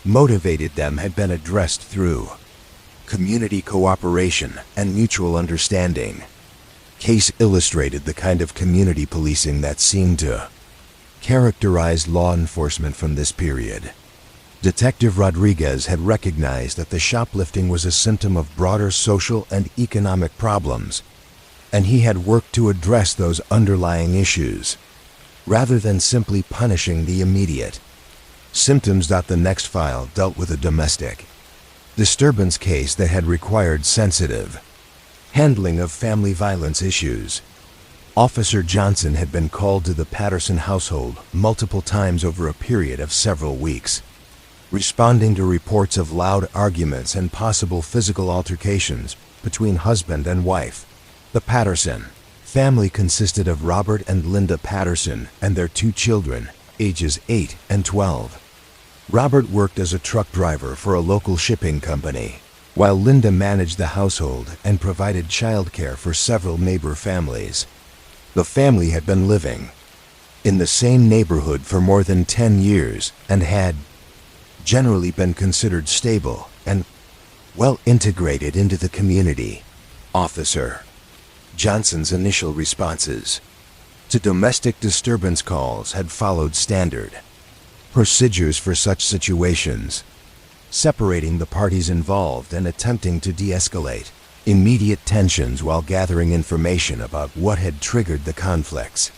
motivated them had been addressed through community cooperation and mutual understanding. Case illustrated the kind of community policing that seemed to characterize law enforcement from this period. Detective Rodriguez had recognized that the shoplifting was a symptom of broader social and economic problems, and he had worked to address those underlying issues, rather than simply punishing the immediate symptoms. The next file dealt with a domestic disturbance case that had required sensitive handling of family violence issues. Officer Johnson had been called to the Patterson household multiple times over a period of several weeks, responding to reports of loud arguments and possible physical altercations between husband and wife. The Patterson family consisted of Robert and Linda Patterson and their 2 children, ages 8 and 12. Robert worked as a truck driver for a local shipping company, while Linda managed the household and provided childcare for several neighbor families. The family had been living in the same neighborhood for more than 10 years and had generally been considered stable and well integrated into the community. Officer Johnson's initial responses to domestic disturbance calls had followed standard procedures for such situations, separating the parties involved and attempting to de-escalate immediate tensions while gathering information about what had triggered the conflicts.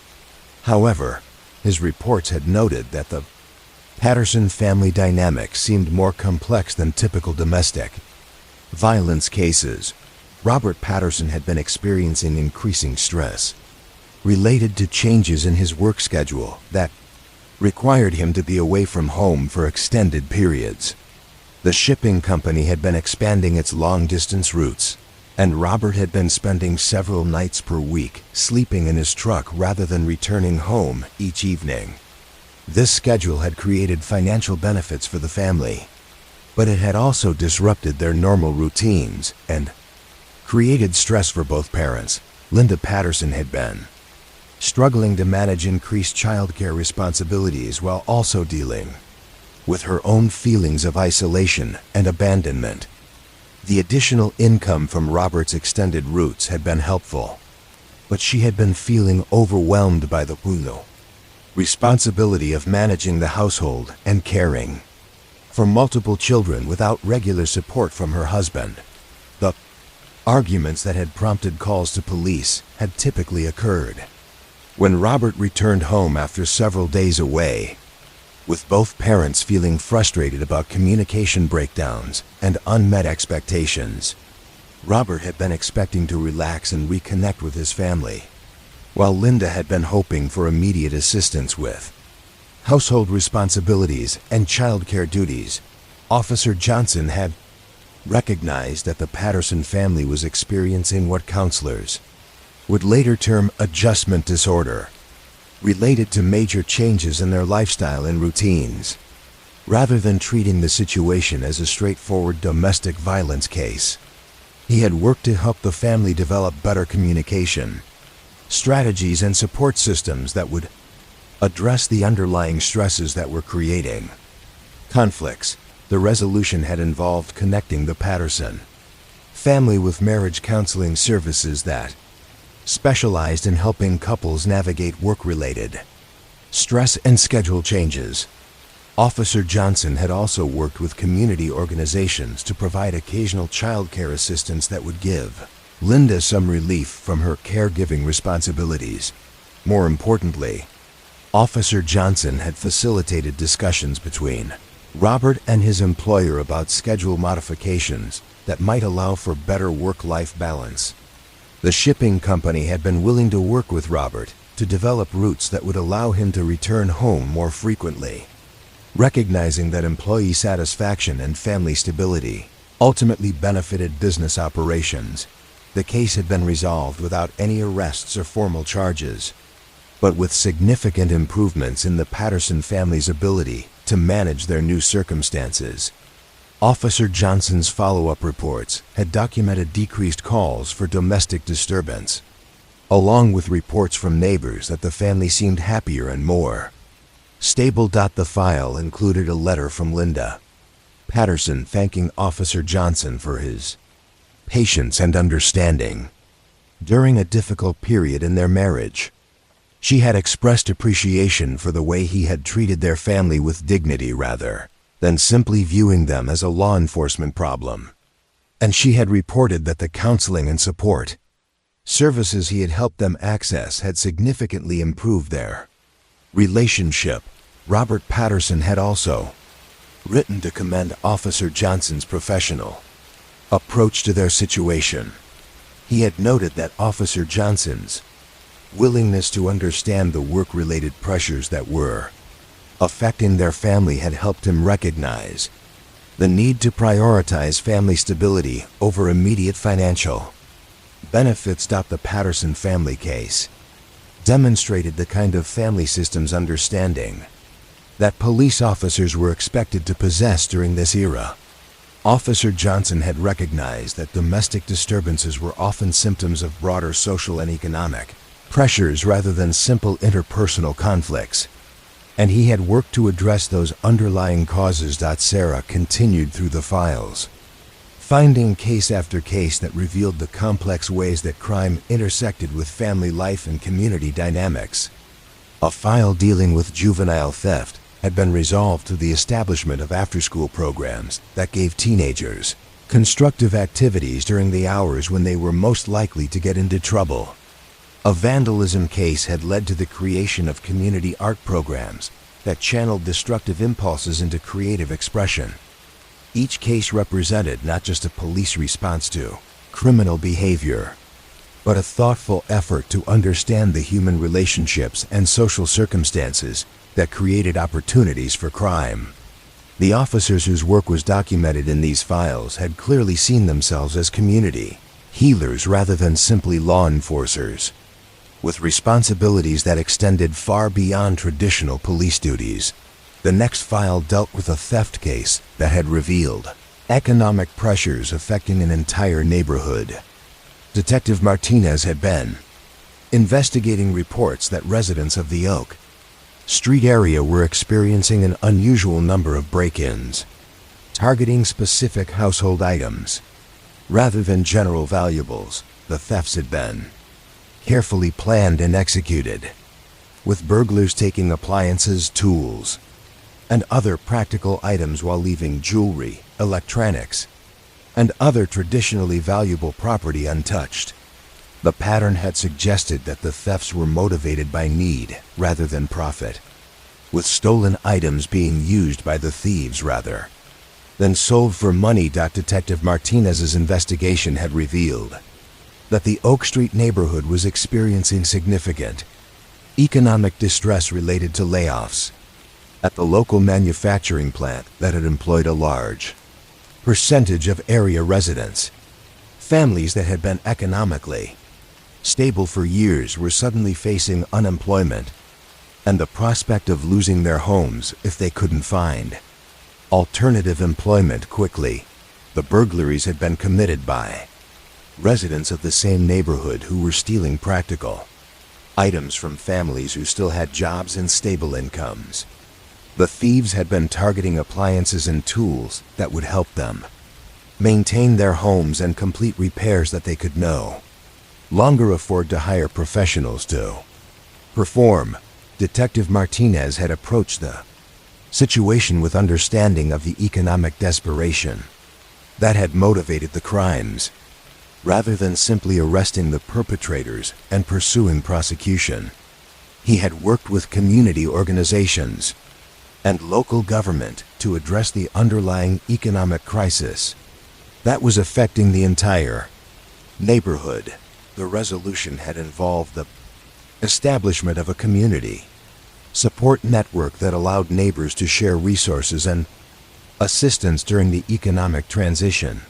However, his reports had noted that the Patterson family dynamic seemed more complex than typical domestic violence cases. Robert Patterson had been experiencing increasing stress related to changes in his work schedule that required him to be away from home for extended periods. The shipping company had been expanding its long-distance routes, and Robert had been spending several nights per week sleeping in his truck rather than returning home each evening. This schedule had created financial benefits for the family, but it had also disrupted their normal routines and created stress for both parents. Linda Patterson had been struggling to manage increased childcare responsibilities while also dealing with her own feelings of isolation and abandonment. The additional income from Robert's extended routes had been helpful, but she had been feeling overwhelmed by the responsibility of managing the household and caring for multiple children without regular support from her husband. The arguments that had prompted calls to police had typically occurred when Robert returned home after several days away, with both parents feeling frustrated about communication breakdowns and unmet expectations. Robert had been expecting to relax and reconnect with his family, while Linda had been hoping for immediate assistance with household responsibilities and childcare duties. Officer Johnson had recognized that the Patterson family was experiencing what counselors would later term adjustment disorder, related to major changes in their lifestyle and routines. Rather than treating the situation as a straightforward domestic violence case, he had worked to help the family develop better communication strategies and support systems that would address the underlying stresses that were creating conflicts. The resolution had involved connecting the Patterson family with marriage counseling services that specialized in helping couples navigate work-related stress and schedule changes. Officer Johnson had also worked with community organizations to provide occasional childcare assistance that would give Linda some relief from her caregiving responsibilities. More importantly, Officer Johnson had facilitated discussions between Robert and his employer about schedule modifications that might allow for better work-life balance. The shipping company had been willing to work with Robert to develop routes that would allow him to return home more frequently. Recognizing that employee satisfaction and family stability ultimately benefited business operations, the case had been resolved without any arrests or formal charges, but with significant improvements in the Patterson family's ability to manage their new circumstances. Officer Johnson's follow-up reports had documented decreased calls for domestic disturbance, along with reports from neighbors that the family seemed happier and more stable. The file included a letter from Linda Patterson thanking Officer Johnson for his patience and understanding during a difficult period in their marriage. She had expressed appreciation for the way he had treated their family with dignity rather than simply viewing them as a law enforcement problem. And she had reported that the counseling and support services he had helped them access had significantly improved their relationship. Robert Patterson had also written to commend Officer Johnson's professional approach to their situation. He had noted that Officer Johnson's willingness to understand the work-related pressures that were affecting their family had helped him recognize the need to prioritize family stability over immediate financial benefits. The Patterson family case demonstrated the kind of family systems understanding that police officers were expected to possess during this era. Officer Johnson had recognized that domestic disturbances were often symptoms of broader social and economic pressures rather than simple interpersonal conflicts. And he had worked to address those underlying causes. Sarah continued through the files, finding case after case that revealed the complex ways that crime intersected with family life and community dynamics. A file dealing with juvenile theft had been resolved through the establishment of after-school programs that gave teenagers constructive activities during the hours when they were most likely to get into trouble. A vandalism case had led to the creation of community art programs that channeled destructive impulses into creative expression. Each case represented not just a police response to criminal behavior, but a thoughtful effort to understand the human relationships and social circumstances that created opportunities for crime. The officers whose work was documented in these files had clearly seen themselves as community healers rather than simply law enforcers, with responsibilities that extended far beyond traditional police duties. The next file dealt with a theft case that had revealed economic pressures affecting an entire neighborhood. Detective Martinez had been investigating reports that residents of the Oak Street area were experiencing an unusual number of break-ins, targeting specific household items. Rather than general valuables, the thefts had been carefully planned and executed, with burglars taking appliances, tools, and other practical items while leaving jewelry, electronics, and other traditionally valuable property untouched. The pattern had suggested that the thefts were motivated by need rather than profit, with stolen items being used by the thieves rather than sold for money. Detective Martinez's investigation had revealed that the Oak Street neighborhood was experiencing significant economic distress related to layoffs at the local manufacturing plant that had employed a large percentage of area residents. Families that had been economically stable for years were suddenly facing unemployment and the prospect of losing their homes if they couldn't find alternative employment quickly. The burglaries had been committed by residents of the same neighborhood who were stealing practical items from families who still had jobs and stable incomes. The thieves had been targeting appliances and tools that would help them maintain their homes and complete repairs that they could no longer afford to hire professionals to perform. Detective Martinez had approached the situation with understanding of the economic desperation that had motivated the crimes. Rather than simply arresting the perpetrators and pursuing prosecution, he had worked with community organizations and local government to address the underlying economic crisis that was affecting the entire neighborhood. The resolution had involved the establishment of a community support network that allowed neighbors to share resources and assistance during the economic transition.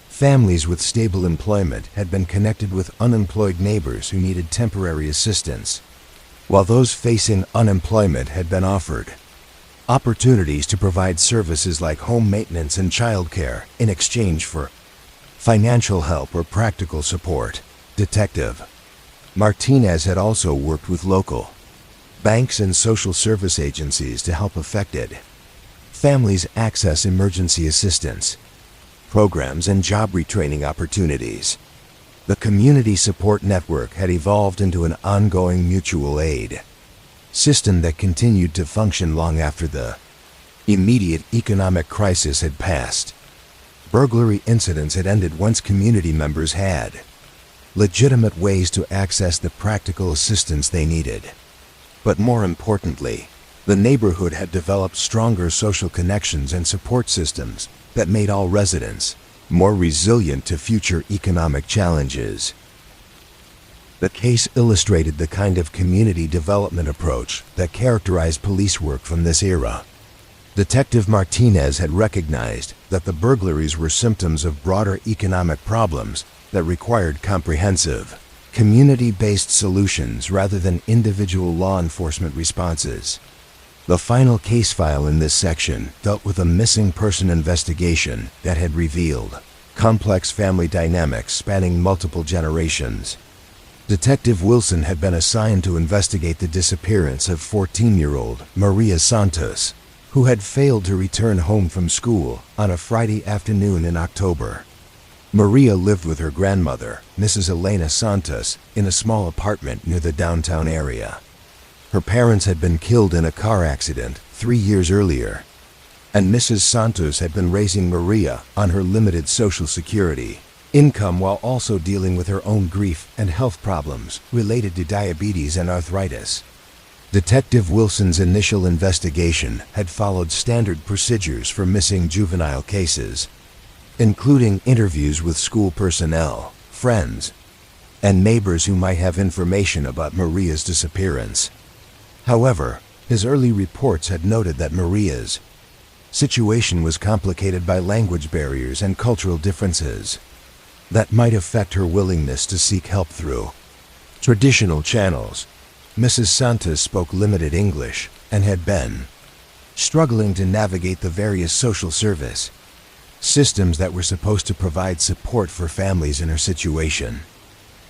Families with stable employment had been connected with unemployed neighbors who needed temporary assistance, while those facing unemployment had been offered opportunities to provide services like home maintenance and childcare in exchange for financial help or practical support. Detective Martinez had also worked with local banks and social service agencies to help affected families access emergency assistance programs and job retraining opportunities. The community support network had evolved into an ongoing mutual aid system that continued to function long after the immediate economic crisis had passed. Burglary incidents had ended once community members had legitimate ways to access the practical assistance they needed. But more importantly, the neighborhood had developed stronger social connections and support systems that made all residents more resilient to future economic challenges. The case illustrated the kind of community development approach that characterized police work from this era. Detective Martinez had recognized that the burglaries were symptoms of broader economic problems that required comprehensive, community-based solutions rather than individual law enforcement responses. The final case file in this section dealt with a missing person investigation that had revealed complex family dynamics spanning multiple generations. Detective Wilson had been assigned to investigate the disappearance of 14-year-old Maria Santos, who had failed to return home from school on a Friday afternoon in October. Maria lived with her grandmother, Mrs. Elena Santos, in a small apartment near the downtown area. Her parents had been killed in a car accident 3 years earlier, and Mrs. Santos had been raising Maria on her limited Social Security income while also dealing with her own grief and health problems related to diabetes and arthritis. Detective Wilson's initial investigation had followed standard procedures for missing juvenile cases, including interviews with school personnel, friends, and neighbors who might have information about Maria's disappearance. However, his early reports had noted that Maria's situation was complicated by language barriers and cultural differences that might affect her willingness to seek help through traditional channels. Mrs. Santos spoke limited English and had been struggling to navigate the various social service systems that were supposed to provide support for families in her situation.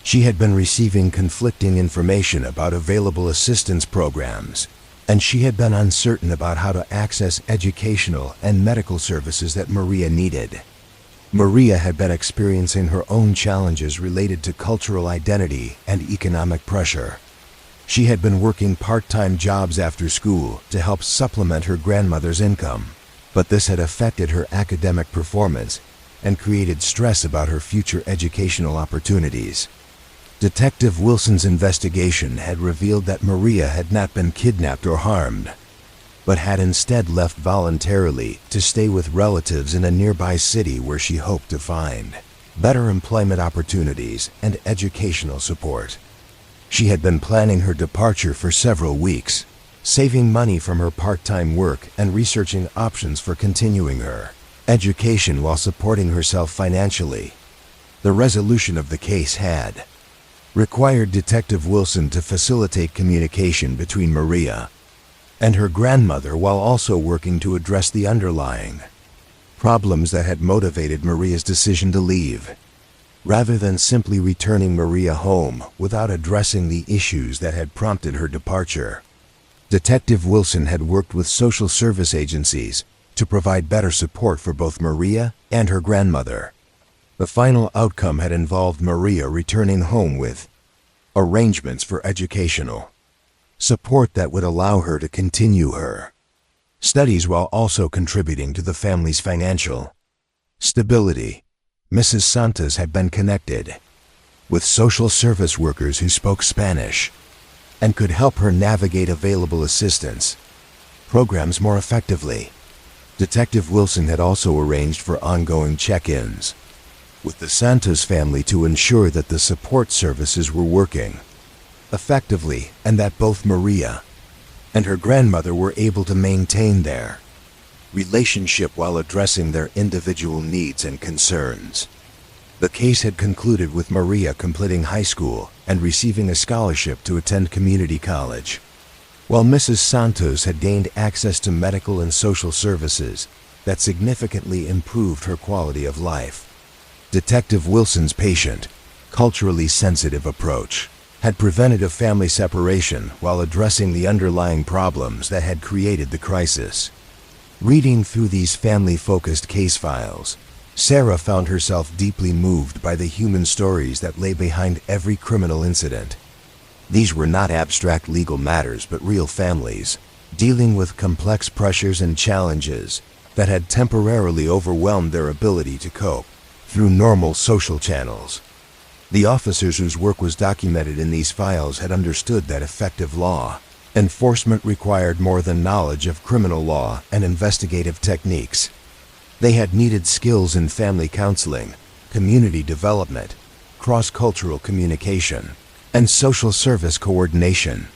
She had been receiving conflicting information about available assistance programs, and she had been uncertain about how to access educational and medical services that Maria needed. Maria had been experiencing her own challenges related to cultural identity and economic pressure. She had been working part-time jobs after school to help supplement her grandmother's income, but this had affected her academic performance and created stress about her future educational opportunities. Detective Wilson's investigation had revealed that Maria had not been kidnapped or harmed, but had instead left voluntarily to stay with relatives in a nearby city where she hoped to find better employment opportunities and educational support. She had been planning her departure for several weeks, saving money from her part-time work and researching options for continuing her education while supporting herself financially. The resolution of the case had required Detective Wilson to facilitate communication between Maria and her grandmother while also working to address the underlying problems that had motivated Maria's decision to leave. Rather than simply returning Maria home without addressing the issues that had prompted her departure, Detective Wilson had worked with social service agencies to provide better support for both Maria and her grandmother. The final outcome had involved Maria returning home with arrangements for educational support that would allow her to continue her studies while also contributing to the family's financial stability. Mrs. Santos had been connected with social service workers who spoke Spanish and could help her navigate available assistance programs more effectively. Detective Wilson had also arranged for ongoing check-ins with the Santos family to ensure that the support services were working effectively and that both Maria and her grandmother were able to maintain their relationship while addressing their individual needs and concerns. The case had concluded with Maria completing high school and receiving a scholarship to attend community college, while Mrs. Santos had gained access to medical and social services that significantly improved her quality of life. Detective Wilson's patient, culturally sensitive approach had prevented a family separation while addressing the underlying problems that had created the crisis. Reading through these family-focused case files, Sarah found herself deeply moved by the human stories that lay behind every criminal incident. These were not abstract legal matters but real families, dealing with complex pressures and challenges that had temporarily overwhelmed their ability to cope through normal social channels. The officers whose work was documented in these files had understood that effective law enforcement required more than knowledge of criminal law and investigative techniques. They had needed skills in family counseling, community development, cross-cultural communication, and social service coordination.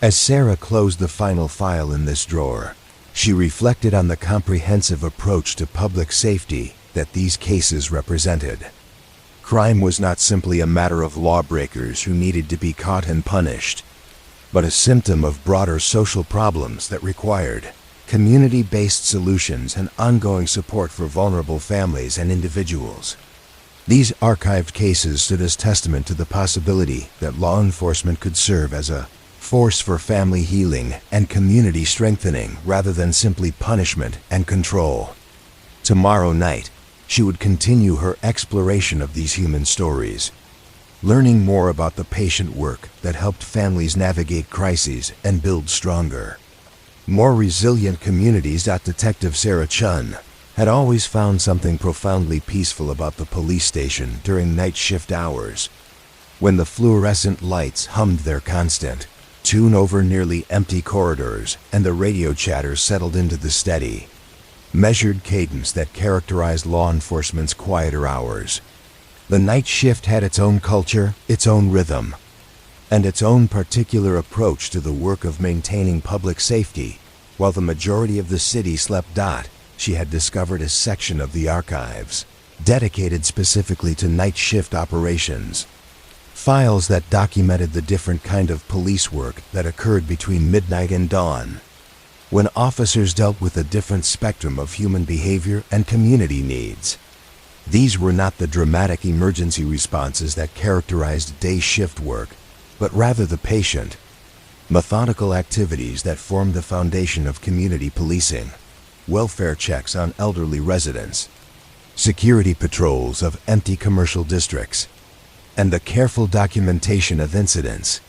As Sarah closed the final file in this drawer, she reflected on the comprehensive approach to public safety that these cases represented. Crime was not simply a matter of lawbreakers who needed to be caught and punished, but a symptom of broader social problems that required community-based solutions and ongoing support for vulnerable families and individuals. These archived cases stood as testament to the possibility that law enforcement could serve as a force for family healing and community strengthening rather than simply punishment and control. Tomorrow night, she would continue her exploration of these human stories, learning more about the patient work that helped families navigate crises and build stronger, more resilient communities. Detective Sarah Chun had always found something profoundly peaceful about the police station during night shift hours, when the fluorescent lights hummed their constant tune over nearly empty corridors and the radio chatter settled into the steady, measured cadence that characterized law enforcement's quieter hours. The night shift had its own culture, its own rhythm, and its own particular approach to the work of maintaining public safety. While the majority of the city slept, she had discovered a section of the archives dedicated specifically to night shift operations. Files that documented the different kind of police work that occurred between midnight and dawn, when officers dealt with a different spectrum of human behavior and community needs. These were not the dramatic emergency responses that characterized day shift work, but rather the patient, methodical activities that formed the foundation of community policing: welfare checks on elderly residents, security patrols of empty commercial districts, and the careful documentation of incidents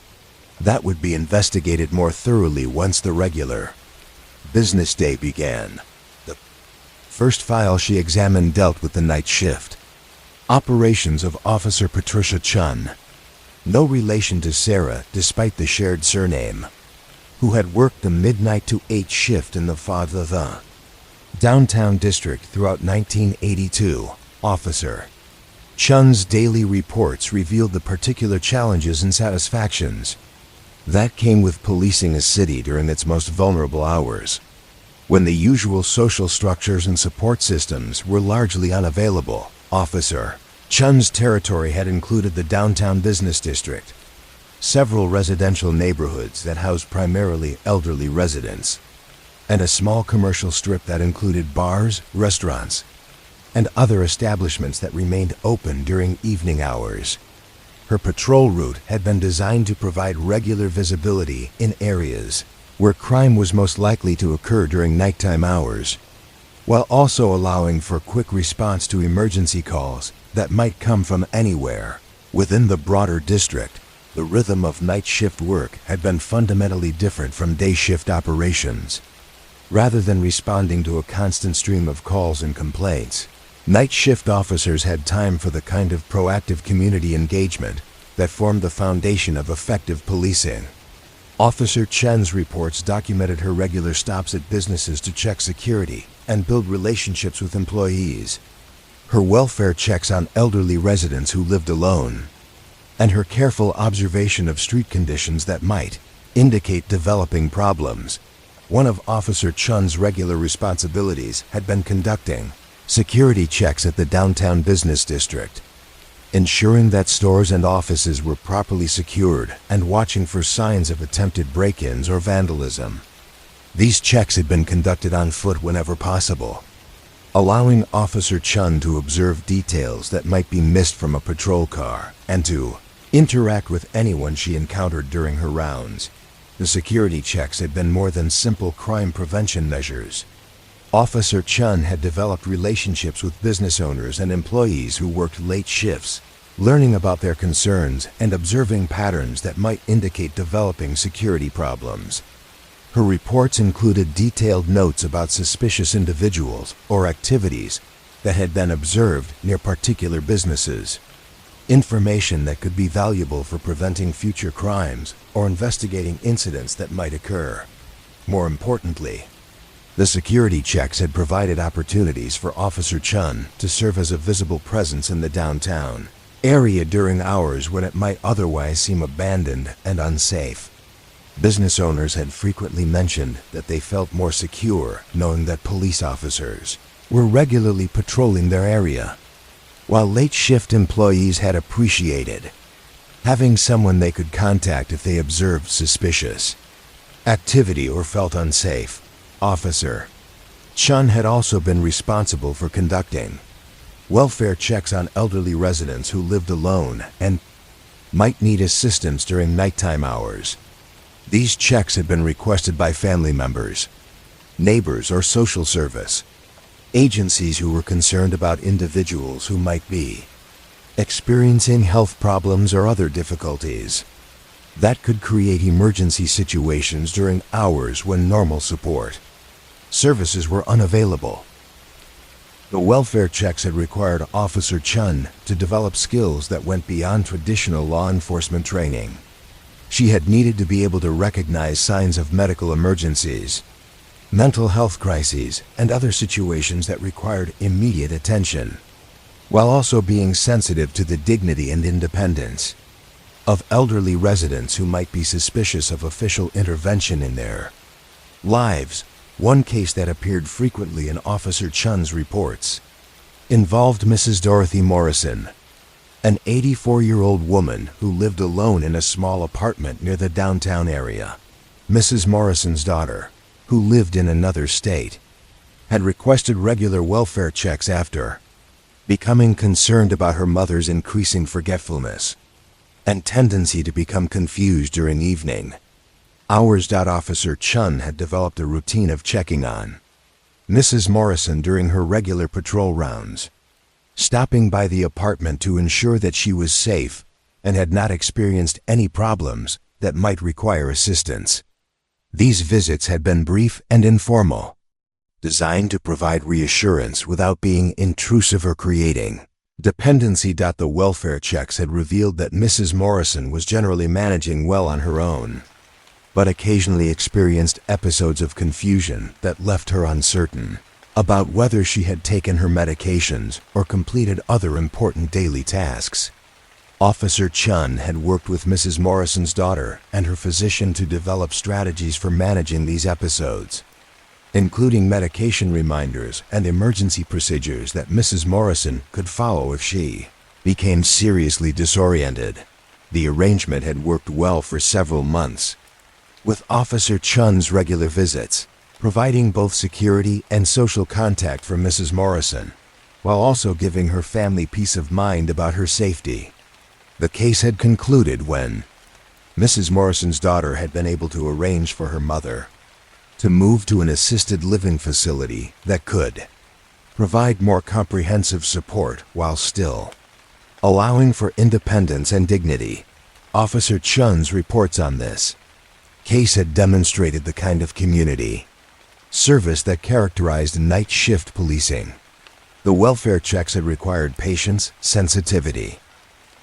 that would be investigated more thoroughly once the regular business day began. The first file she examined dealt with the night shift operations of Officer Patricia Chun, no relation to Sarah despite the shared surname, who had worked the midnight to 8 shift in the downtown district throughout 1982. Officer Chun's daily reports revealed the particular challenges and satisfactions that came with policing a city during its most vulnerable hours, when the usual social structures and support systems were largely unavailable. Officer Chun's territory had included the downtown business district, several residential neighborhoods that housed primarily elderly residents, and a small commercial strip that included bars, restaurants, and other establishments that remained open during evening hours. Her patrol route had been designed to provide regular visibility in areas where crime was most likely to occur during nighttime hours, while also allowing for quick response to emergency calls that might come from anywhere. Within the broader district, the rhythm of night shift work had been fundamentally different from day shift operations. Rather than responding to a constant stream of calls and complaints, night shift officers had time for the kind of proactive community engagement that formed the foundation of effective policing. Officer Chen's reports documented her regular stops at businesses to check security and build relationships with employees, her welfare checks on elderly residents who lived alone, and her careful observation of street conditions that might indicate developing problems. One of Officer Chun's regular responsibilities had been conducting security checks at the downtown business district, ensuring that stores and offices were properly secured and watching for signs of attempted break-ins or vandalism. These checks had been conducted on foot whenever possible, allowing Officer Chun to observe details that might be missed from a patrol car and to interact with anyone she encountered during her rounds. The security checks had been more than simple crime prevention measures. Officer Chun had developed relationships with business owners and employees who worked late shifts, learning about their concerns and observing patterns that might indicate developing security problems. Her reports included detailed notes about suspicious individuals or activities that had been observed near particular businesses, information that could be valuable for preventing future crimes or investigating incidents that might occur. More importantly, the security checks had provided opportunities for Officer Chun to serve as a visible presence in the downtown area during hours when it might otherwise seem abandoned and unsafe. Business owners had frequently mentioned that they felt more secure knowing that police officers were regularly patrolling their area, while late shift employees had appreciated having someone they could contact if they observed suspicious activity or felt unsafe. Officer Chun had also been responsible for conducting welfare checks on elderly residents who lived alone and might need assistance during nighttime hours. These checks had been requested by family members, neighbors, or social service agencies who were concerned about individuals who might be experiencing health problems or other difficulties that could create emergency situations during hours when normal support services were unavailable. The welfare checks had required Officer Chun to develop skills that went beyond traditional law enforcement training. She had needed to be able to recognize signs of medical emergencies, mental health crises, and other situations that required immediate attention, while also being sensitive to the dignity and independence of elderly residents who might be suspicious of official intervention in their lives. One case that appeared frequently in Officer Chun's reports involved Mrs. Dorothy Morrison, an 84-year-old woman who lived alone in a small apartment near the downtown area. Mrs. Morrison's daughter, who lived in another state, had requested regular welfare checks after becoming concerned about her mother's increasing forgetfulness and tendency to become confused during evening hours. Officer Chun had developed a routine of checking on Mrs. Morrison during her regular patrol rounds, stopping by the apartment to ensure that she was safe and had not experienced any problems that might require assistance. These visits had been brief and informal, designed to provide reassurance without being intrusive or creating dependency. The welfare checks had revealed that Mrs. Morrison was generally managing well on her own, but occasionally experienced episodes of confusion that left her uncertain about whether she had taken her medications or completed other important daily tasks. Officer Chun had worked with Mrs. Morrison's daughter and her physician to develop strategies for managing these episodes, including medication reminders and emergency procedures that Mrs. Morrison could follow if she became seriously disoriented. The arrangement had worked well for several months, with Officer Chun's regular visits providing both security and social contact for Mrs. Morrison, while also giving her family peace of mind about her safety. The case had concluded when Mrs. Morrison's daughter had been able to arrange for her mother to move to an assisted living facility that could provide more comprehensive support while still allowing for independence and dignity. Officer Chun's reports on this case had demonstrated the kind of community service that characterized night shift policing. The welfare checks had required patience, sensitivity,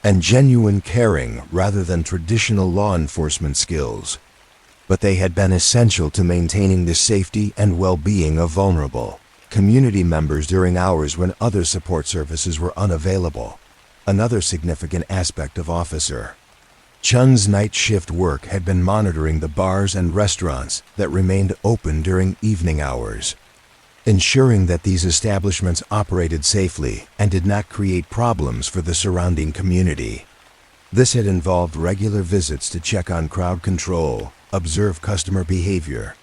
and genuine caring rather than traditional law enforcement skills, but they had been essential to maintaining the safety and well-being of vulnerable community members during hours when other support services were unavailable. Another significant aspect of Officer Chun's night shift work had been monitoring the bars and restaurants that remained open during evening hours, ensuring that these establishments operated safely and did not create problems for the surrounding community. This had involved regular visits to check on crowd control, observe customer behavior,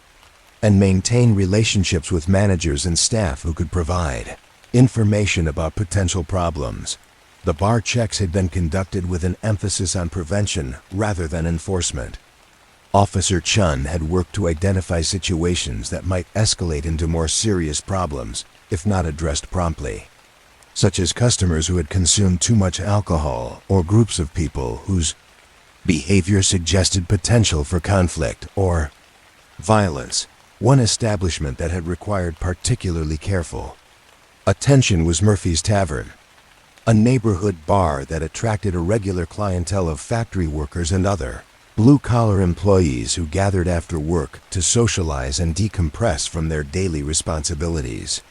and maintain relationships with managers and staff who could provide information about potential problems. The bar checks had been conducted with an emphasis on prevention rather than enforcement. Officer Chun had worked to identify situations that might escalate into more serious problems if not addressed promptly, such as customers who had consumed too much alcohol or groups of people whose behavior suggested potential for conflict or violence. One establishment that had required particularly careful attention was Murphy's Tavern, a neighborhood bar that attracted a regular clientele of factory workers and other blue-collar employees who gathered after work to socialize and decompress from their daily responsibilities.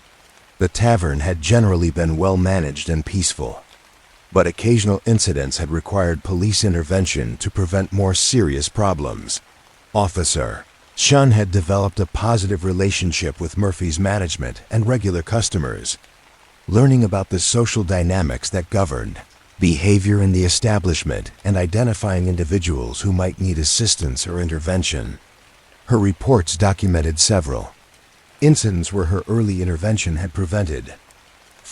The tavern had generally been well managed and peaceful, but occasional incidents had required police intervention to prevent more serious problems. Officer Chun had developed a positive relationship with Murphy's management and regular customers, learning about the social dynamics that governed behavior in the establishment and identifying individuals who might need assistance or intervention. Her reports documented several incidents where her early intervention had prevented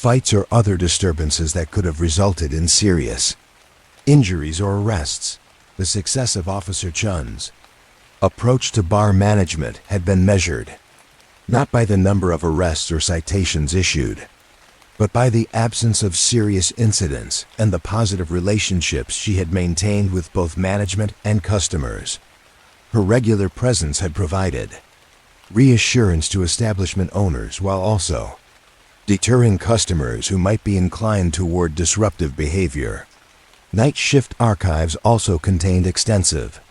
fights or other disturbances that could have resulted in serious injuries or arrests. The success of Officer Chun's approach to bar management had been measured not by the number of arrests or citations issued, but by the absence of serious incidents and the positive relationships she had maintained with both management and customers. Her regular presence had provided reassurance to establishment owners while also deterring customers who might be inclined toward disruptive behavior. Night shift archives also contained extensive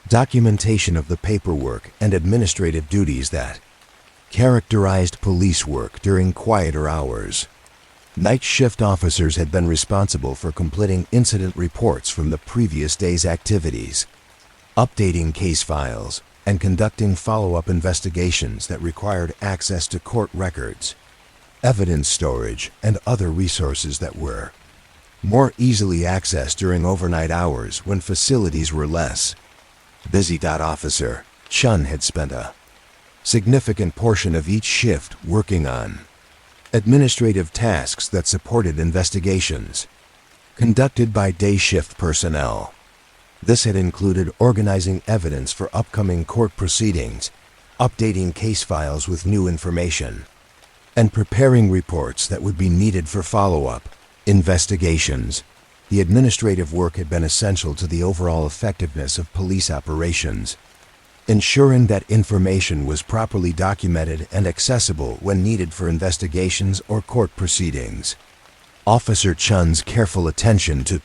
documentation of the paperwork and administrative duties that characterized police work during quieter hours. Night shift officers had been responsible for completing incident reports from the previous day's activities, updating case files, and conducting follow-up investigations that required access to court records, evidence storage, and other resources that were more easily accessed during overnight hours when facilities were less busy. Officer Chun had spent a significant portion of each shift working on administrative tasks that supported investigations conducted by day shift personnel. This had included organizing evidence for upcoming court proceedings, updating case files with new information, and preparing reports that would be needed for follow-up investigations. The administrative work had been essential to the overall effectiveness of police operations, ensuring that information was properly documented and accessible when needed for investigations or court proceedings. Officer Chun's careful attention to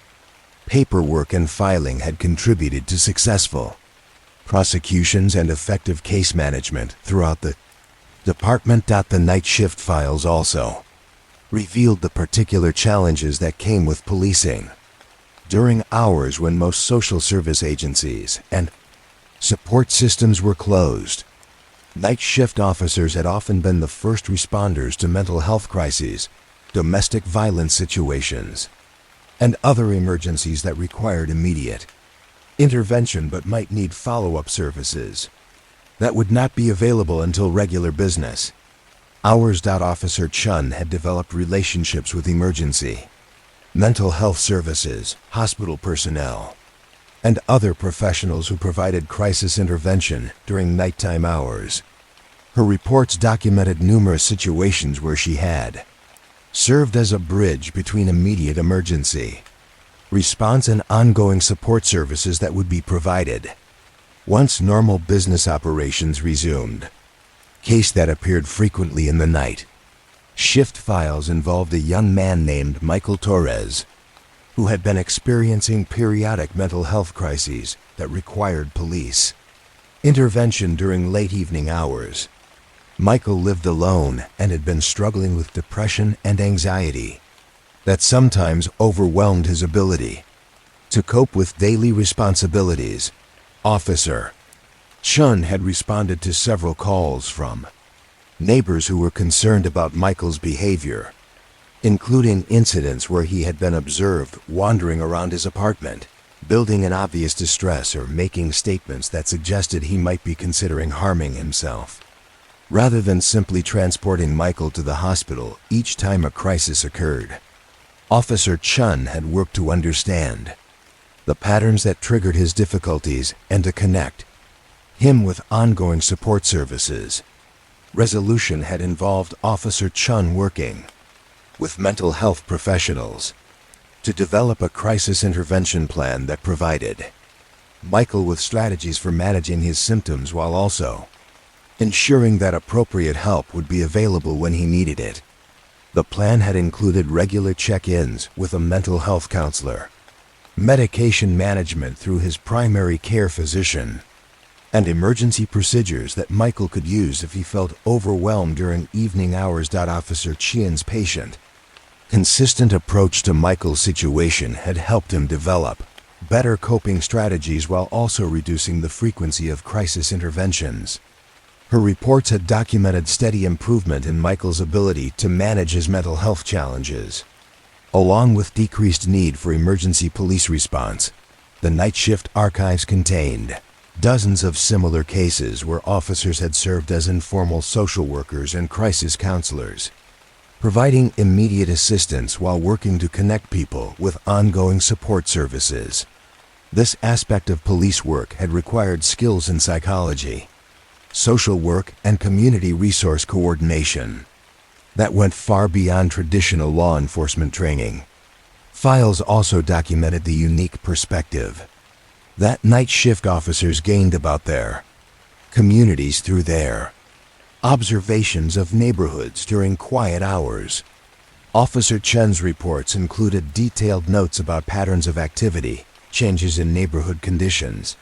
paperwork and filing had contributed to successful prosecutions and effective case management throughout the department. The night shift files also revealed the particular challenges that came with policing during hours when most social service agencies and support systems were closed. Night shift officers had often been the first responders to mental health crises, domestic violence situations, and other emergencies that required immediate intervention but might need follow-up services that would not be available until regular business hours. Officer Chun had developed relationships with emergency mental health services, hospital personnel, and other professionals who provided crisis intervention during nighttime hours. Her reports documented numerous situations where she had served as a bridge between immediate emergency response and ongoing support services that would be provided once normal business operations resumed. Case that appeared frequently in the night shift files involved a young man named Michael Torres, who had been experiencing periodic mental health crises that required police intervention during late evening hours. Michael lived alone and had been struggling with depression and anxiety that sometimes overwhelmed his ability to cope with daily responsibilities. Officer Chun had responded to several calls from neighbors who were concerned about Michael's behavior, including incidents where he had been observed wandering around his apartment, building in obvious distress or making statements that suggested he might be considering harming himself. Rather than simply transporting Michael to the hospital each time a crisis occurred, Officer Chun had worked to understand the patterns that triggered his difficulties and to connect him with ongoing support services. Resolution had involved Officer Chun working with mental health professionals to develop a crisis intervention plan that provided Michael with strategies for managing his symptoms while also ensuring that appropriate help would be available when he needed it. The plan had included regular check-ins with a mental health counselor, medication management through his primary care physician, and emergency procedures that Michael could use if he felt overwhelmed during evening hours. Officer Chun's patient consistent approach to Michael's situation had helped him develop better coping strategies while also reducing the frequency of crisis interventions. Her reports had documented steady improvement in Michael's ability to manage his mental health challenges, along with decreased need for emergency police response. The night shift archives contained dozens of similar cases where officers had served as informal social workers and crisis counselors, providing immediate assistance while working to connect people with ongoing support services. This aspect of police work had required skills in psychology, social work, and community resource coordination that went far beyond traditional law enforcement training. Files also documented the unique perspective that night shift officers gained about their communities through their observations of neighborhoods during quiet hours. Officer Chen's reports included detailed notes about patterns of activity, changes in neighborhood conditions,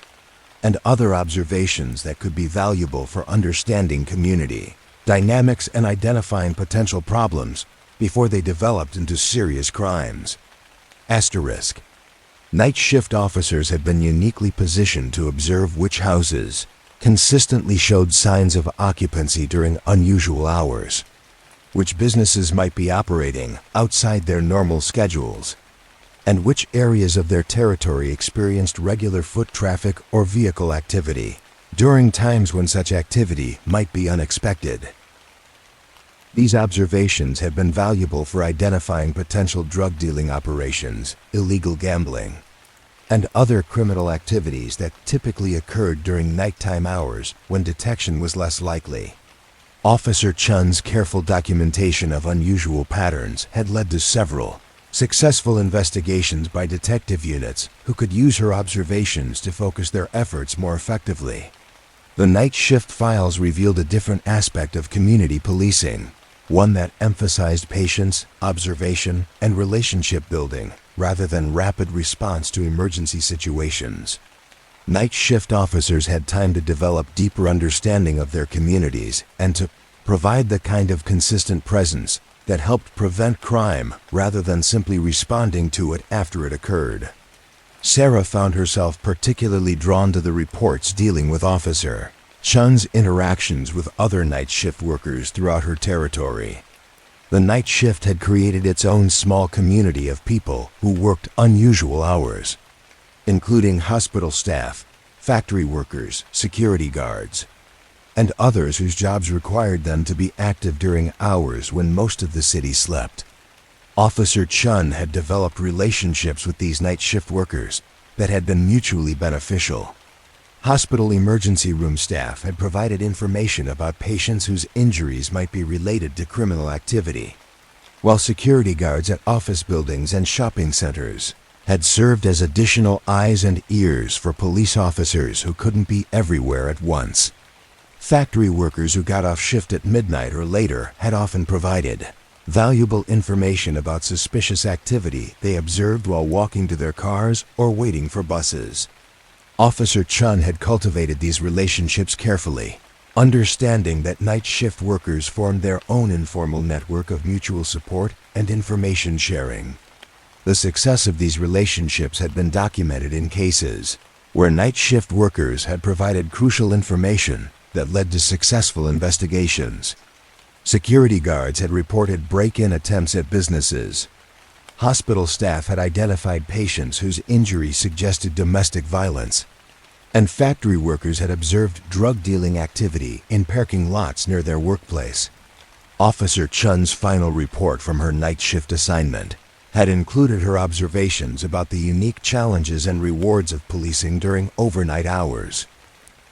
and other observations that could be valuable for understanding community dynamics and identifying potential problems before they developed into serious crimes. Asterisk. Night shift officers had been uniquely positioned to observe which houses consistently showed signs of occupancy during unusual hours, which businesses might be operating outside their normal schedules, and which areas of their territory experienced regular foot traffic or vehicle activity during times when such activity might be unexpected. These observations have been valuable for identifying potential drug dealing operations, illegal gambling, and other criminal activities that typically occurred during nighttime hours when detection was less likely. Officer Chun's careful documentation of unusual patterns had led to several successful investigations by detective units who could use her observations to focus their efforts more effectively. The night shift files revealed a different aspect of community policing, one that emphasized patience, observation, and relationship building rather than rapid response to emergency situations. Night shift officers had time to develop deeper understanding of their communities and to provide the kind of consistent presence that helped prevent crime rather than simply responding to it after it occurred. Sarah found herself particularly drawn to the reports dealing with Officer Chun's interactions with other night shift workers throughout her territory. The night shift had created its own small community of people who worked unusual hours, including hospital staff, factory workers, security guards, and others whose jobs required them to be active during hours when most of the city slept. Officer Chun had developed relationships with these night shift workers that had been mutually beneficial. Hospital emergency room staff had provided information about patients whose injuries might be related to criminal activity, while security guards at office buildings and shopping centers had served as additional eyes and ears for police officers who couldn't be everywhere at once. Factory workers who got off shift at midnight or later had often provided valuable information about suspicious activity they observed while walking to their cars or waiting for buses. Officer Chun had cultivated these relationships carefully, understanding that night shift workers formed their own informal network of mutual support and information sharing. The success of these relationships had been documented in cases where night shift workers had provided crucial information that led to successful investigations. Security guards had reported break-in attempts at businesses. Hospital staff had identified patients whose injuries suggested domestic violence, and factory workers had observed drug dealing activity in parking lots near their workplace. Officer Chun's final report from her night shift assignment had included her observations about the unique challenges and rewards of policing during overnight hours.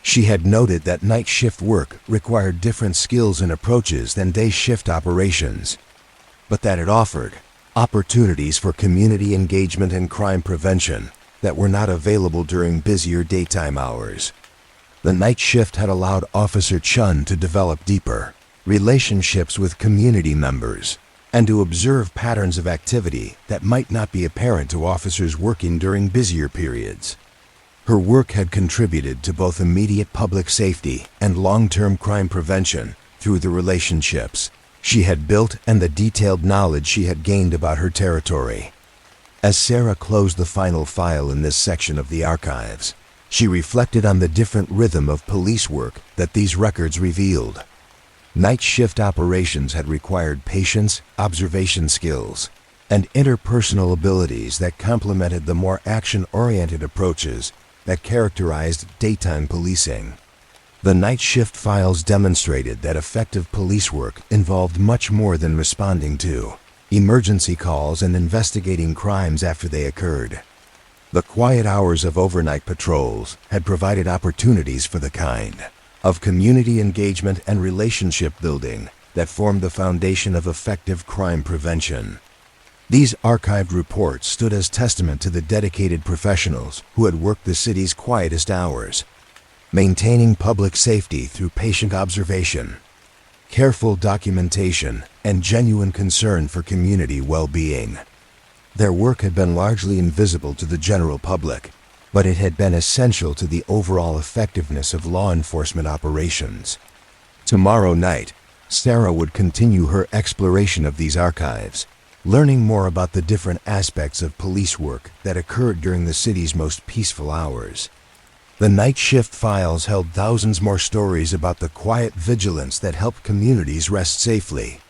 She had noted that night shift work required different skills and approaches than day shift operations, but that it offered opportunities for community engagement and crime prevention that were not available during busier daytime hours. The night shift had allowed Officer Chun to develop deeper relationships with community members and to observe patterns of activity that might not be apparent to officers working during busier periods. Her work had contributed to both immediate public safety and long-term crime prevention through the relationships she had built and the detailed knowledge she had gained about her territory. As Sarah closed the final file in this section of the archives, she reflected on the different rhythm of police work that these records revealed. Night shift operations had required patience, observation skills, and interpersonal abilities that complemented the more action-oriented approaches that characterized daytime policing. The night shift files demonstrated that effective police work involved much more than responding to emergency calls and investigating crimes after they occurred. The quiet hours of overnight patrols had provided opportunities for the kind of community engagement and relationship building that formed the foundation of effective crime prevention. These archived reports stood as testament to the dedicated professionals who had worked the city's quietest hours, maintaining public safety through patient observation, careful documentation, and genuine concern for community well-being. Their work had been largely invisible to the general public, but it had been essential to the overall effectiveness of law enforcement operations. Tomorrow night, Sarah would continue her exploration of these archives, learning more about the different aspects of police work that occurred during the city's most peaceful hours. The night shift files held thousands more stories about the quiet vigilance that helped communities rest safely,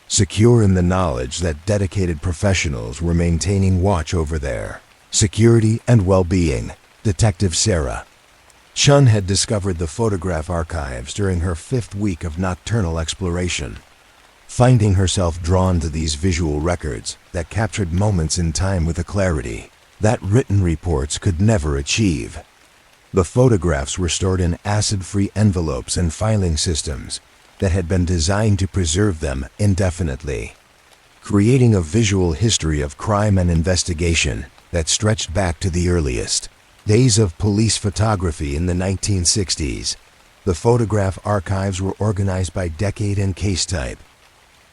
secure in the knowledge that dedicated professionals were maintaining watch over their security and well-being. Detective Sarah Chun had discovered the photograph archives during her 5th week of nocturnal exploration, finding herself drawn to these visual records that captured moments in time with a clarity that written reports could never achieve. The photographs were stored in acid-free envelopes and filing systems that had been designed to preserve them indefinitely, creating a visual history of crime and investigation that stretched back to the earliest days of police photography in the 1960s. The photograph archives were organized by decade and case type,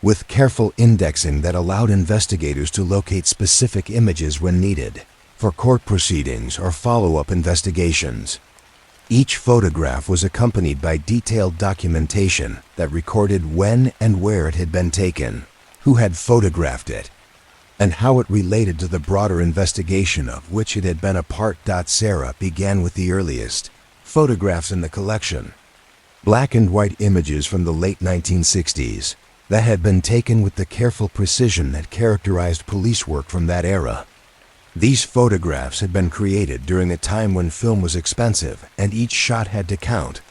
with careful indexing that allowed investigators to locate specific images when needed for court proceedings or follow-up investigations. Each photograph was accompanied by detailed documentation that recorded when and where it had been taken, who had photographed it, and how it related to the broader investigation of which it had been a part. Sarah began with the earliest photographs in the collection, black and white images from the late 1960s that had been taken with the careful precision that characterized police work from that era. These photographs had been created during a time when film was expensive and each shot had to count,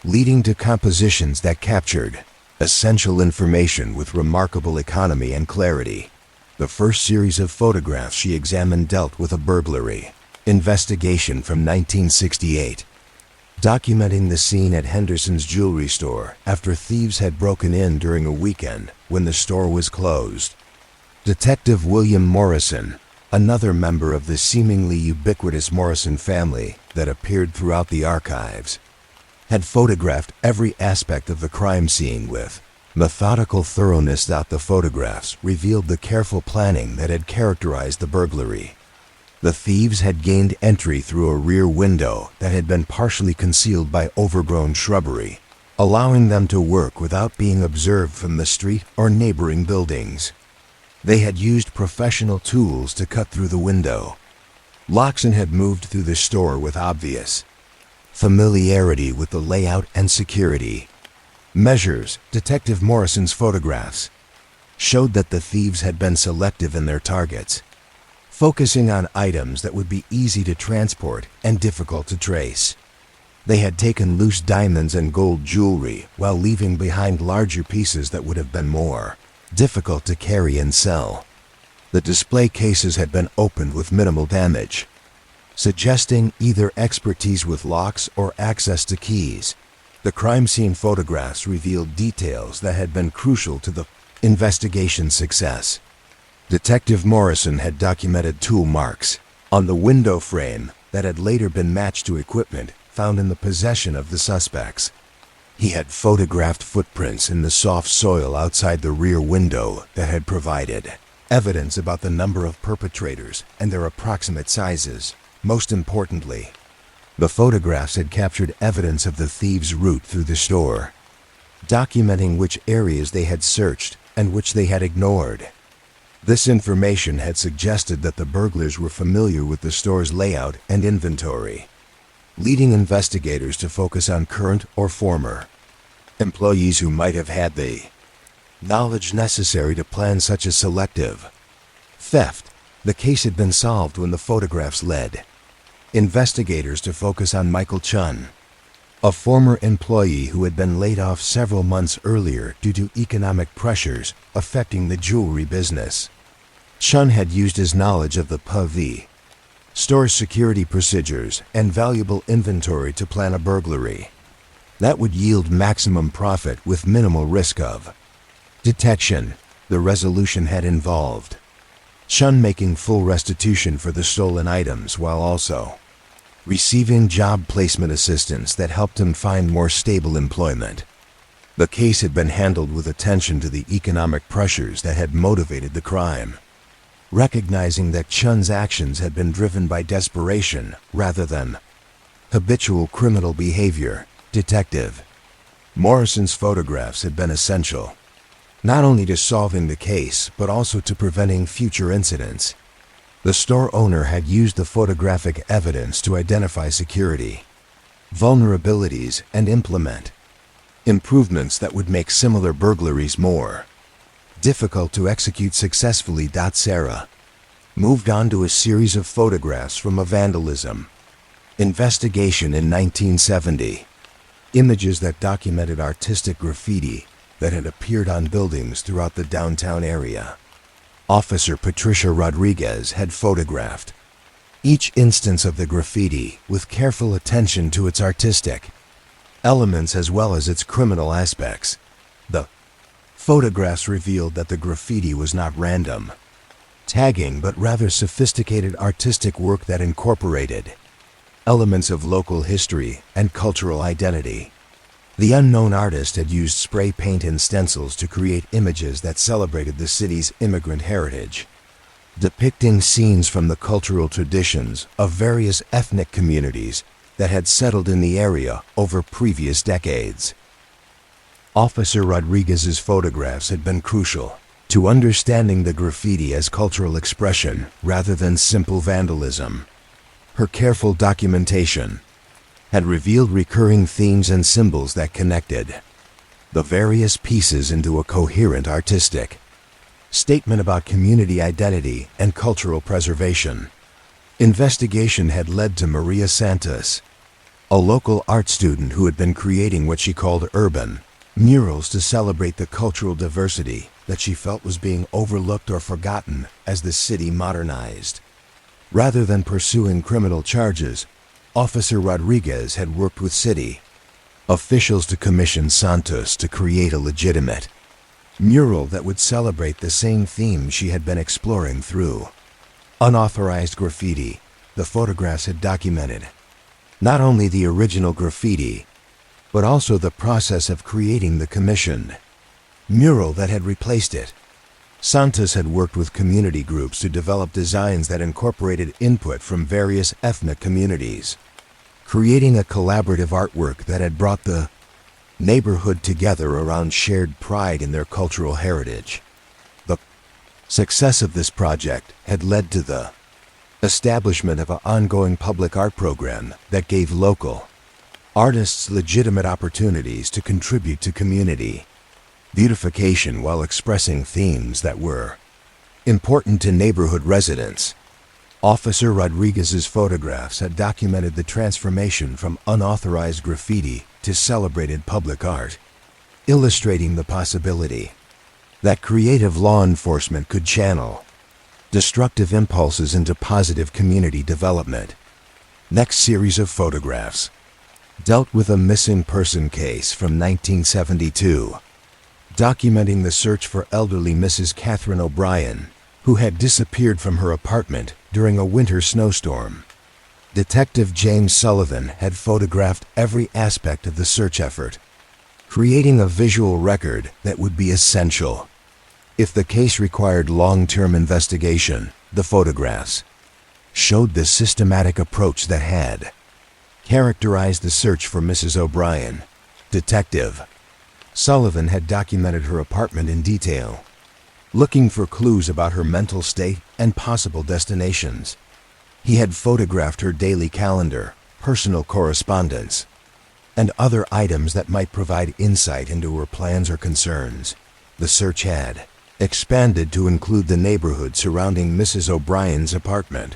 leading to compositions that captured essential information with remarkable economy and clarity. The first series of photographs she examined dealt with a burglary investigation from 1968, documenting the scene at Henderson's jewelry store after thieves had broken in during a weekend when the store was closed. Detective William Morrison, another member of the seemingly ubiquitous Morrison family that appeared throughout the archives, had photographed every aspect of the crime scene with methodical thoroughness. The photographs revealed the careful planning that had characterized the burglary. The thieves had gained entry through a rear window that had been partially concealed by overgrown shrubbery, allowing them to work without being observed from the street or neighboring buildings. They had used professional tools to cut through the window. Loxon had moved through the store with obvious familiarity with the layout and security measures. Detective Morrison's photographs showed that the thieves had been selective in their targets, focusing on items that would be easy to transport and difficult to trace. They had taken loose diamonds and gold jewelry while leaving behind larger pieces that would have been more difficult to carry and sell. The display cases had been opened with minimal damage, suggesting either expertise with locks or access to keys. The crime scene photographs revealed details that had been crucial to the investigation's success. Detective Morrison had documented tool marks on the window frame that had later been matched to equipment found in the possession of the suspects. He had photographed footprints in the soft soil outside the rear window that had provided evidence about the number of perpetrators and their approximate sizes. Most importantly, the photographs had captured evidence of the thieves' route through the store, documenting which areas they had searched and which they had ignored. This information had suggested that the burglars were familiar with the store's layout and inventory, leading investigators to focus on current or former employees who might have had the knowledge necessary to plan such a selective theft. The case had been solved when the photographs led investigators to focus on Michael Chun, a former employee who had been laid off several months earlier due to economic pressures affecting the jewelry business. Chun had used his knowledge of the PV, store security procedures, and valuable inventory to plan a burglary that would yield maximum profit with minimal risk of detection. The resolution had involved Chun making full restitution for the stolen items while also receiving job placement assistance that helped him find more stable employment. The case had been handled with attention to the economic pressures that had motivated the crime. Recognizing that Chun's actions had been driven by desperation rather than habitual criminal behavior, Detective Morrison's photographs had been essential, not only to solving the case but also to preventing future incidents. The store owner had used the photographic evidence to identify security vulnerabilities and implement improvements that would make similar burglaries more difficult to execute successfully. Sarah moved on to a series of photographs from a vandalism investigation in 1970. Images that documented artistic graffiti that had appeared on buildings throughout the downtown area. Officer Patricia Rodriguez had photographed each instance of the graffiti with careful attention to its artistic elements as well as its criminal aspects. The photographs revealed that the graffiti was not random tagging but rather sophisticated artistic work that incorporated elements of local history and cultural identity. The unknown artist had used spray paint and stencils to create images that celebrated the city's immigrant heritage, depicting scenes from the cultural traditions of various ethnic communities that had settled in the area over previous decades. Officer Rodriguez's photographs had been crucial to understanding the graffiti as cultural expression rather than simple vandalism. Her careful documentation had revealed recurring themes and symbols that connected the various pieces into a coherent artistic statement about community identity and cultural preservation. Investigation had led to Maria Santos, a local art student who had been creating what she called urban murals to celebrate the cultural diversity that she felt was being overlooked or forgotten as the city modernized. Rather than pursuing criminal charges, Officer Rodriguez had worked with city officials to commission Santos to create a legitimate mural that would celebrate the same themes she had been exploring through unauthorized graffiti. The photographs had documented not only the original graffiti, but also the process of creating the commissioned mural that had replaced it. Santos had worked with community groups to develop designs that incorporated input from various ethnic communities, creating a collaborative artwork that had brought the neighborhood together around shared pride in their cultural heritage. The success of this project had led to the establishment of an ongoing public art program that gave local artists legitimate opportunities to contribute to community beautification while expressing themes that were important to neighborhood residents. Officer Rodriguez's photographs had documented the transformation from unauthorized graffiti to celebrated public art, illustrating the possibility that creative law enforcement could channel destructive impulses into positive community development. Next series of photographs dealt with a missing person case from 1972, documenting the search for elderly Mrs. Catherine O'Brien, who had disappeared from her apartment during a winter snowstorm. Detective James Sullivan had photographed every aspect of the search effort, creating a visual record that would be essential if the case required long-term investigation. The photographs showed the systematic approach that had characterized the search for Mrs. O'Brien. Detective Sullivan had documented her apartment in detail, looking for clues about her mental state and possible destinations. He had photographed her daily calendar, personal correspondence, and other items that might provide insight into her plans or concerns. The search had expanded to include the neighborhood surrounding Mrs. O'Brien's apartment,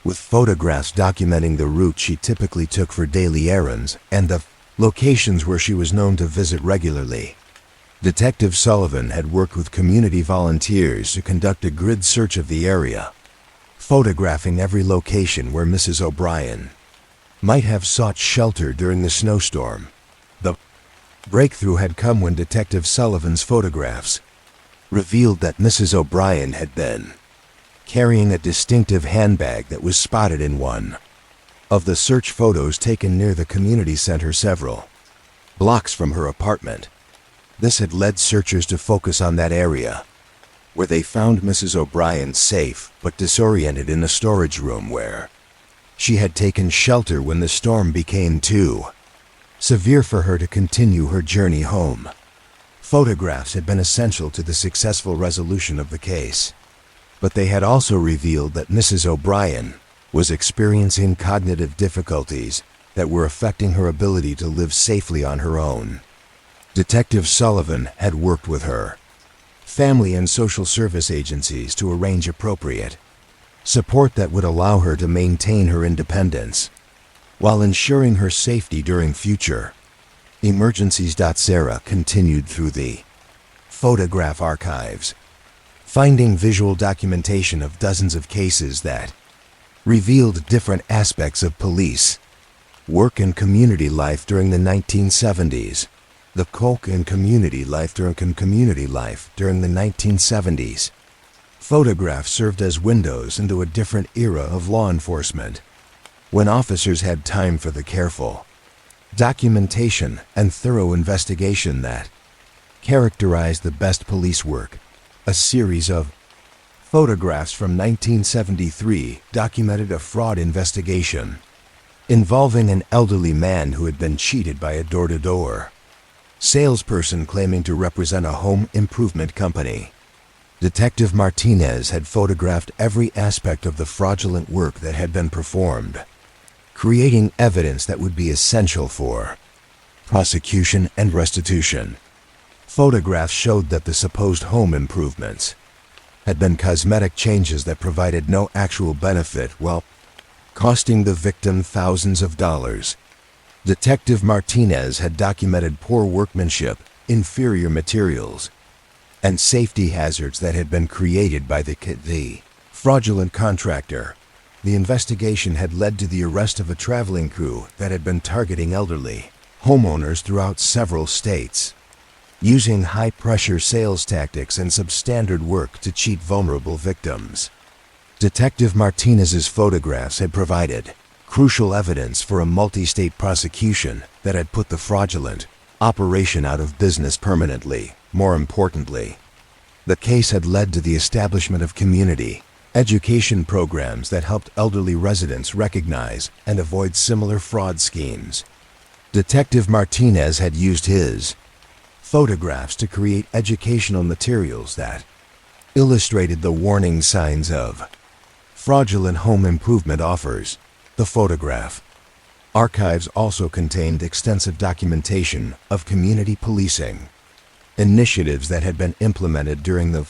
with photographs documenting the route she typically took for daily errands and the locations where she was known to visit regularly. Detective Sullivan had worked with community volunteers to conduct a grid search of the area, photographing every location where Mrs. O'Brien might have sought shelter during the snowstorm. The breakthrough had come when Detective Sullivan's photographs revealed that Mrs. O'Brien had been carrying a distinctive handbag that was spotted in one of the search photos taken near the community center several blocks from her apartment. This had led searchers to focus on that area, where they found Mrs. O'Brien safe but disoriented in a storage room where she had taken shelter when the storm became too severe for her to continue her journey home. Photographs had been essential to the successful resolution of the case, but they had also revealed that Mrs. O'Brien was experiencing cognitive difficulties that were affecting her ability to live safely on her own. Detective Sullivan had worked with her family and social service agencies to arrange appropriate support that would allow her to maintain her independence while ensuring her safety during future emergencies. Sarah continued through the photograph archives, finding visual documentation of dozens of cases that revealed different aspects of police work and community life during the 1970s. The Coke and community life during the 1970s. Photographs served as windows into a different era of law enforcement, when officers had time for the careful documentation and thorough investigation that characterized the best police work. A series of photographs from 1973 documented a fraud investigation involving an elderly man who had been cheated by a door-to-door salesperson claiming to represent a home improvement company. Detective Martinez had photographed every aspect of the fraudulent work that had been performed, creating evidence that would be essential for prosecution and restitution. Photographs showed that the supposed home improvements had been cosmetic changes that provided no actual benefit while costing the victim thousands of dollars. Detective Martinez had documented poor workmanship, inferior materials, and safety hazards that had been created by the fraudulent contractor. The investigation had led to the arrest of a traveling crew that had been targeting elderly homeowners throughout several states, using high-pressure sales tactics and substandard work to cheat vulnerable victims. Detective Martinez's photographs had provided crucial evidence for a multi-state prosecution that had put the fraudulent operation out of business permanently. More importantly, the case had led to the establishment of community education programs that helped elderly residents recognize and avoid similar fraud schemes. Detective Martinez had used his photographs to create educational materials that illustrated the warning signs of fraudulent home improvement offers. The photograph archives also contained extensive documentation of community policing initiatives that had been implemented during the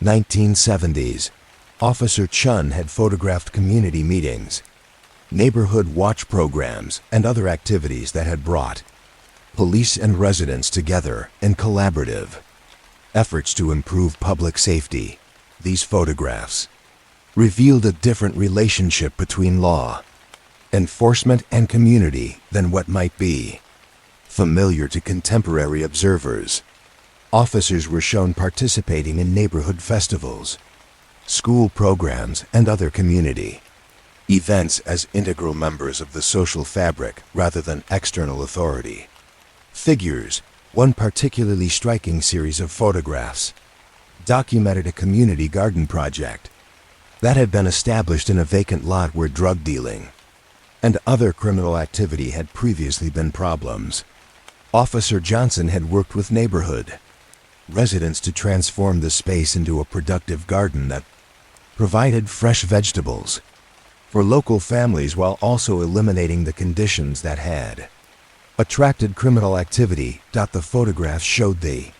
1970s. Officer Chun had photographed community meetings, neighborhood watch programs, and other activities that had brought police and residents together in collaborative efforts to improve public safety. These photographs revealed a different relationship between law enforcement and community than what might be familiar to contemporary observers. Officers were shown participating in neighborhood festivals, school programs, and other community events as integral members of the social fabric rather than external authority figures. One particularly striking series of photographs documented a community garden project that had been established in a vacant lot where drug dealing and other criminal activity had previously been problems. Officer Johnson had worked with neighborhood residents to transform the space into a productive garden that provided fresh vegetables for local families while also eliminating the conditions that had attracted criminal activity. The photographs showed the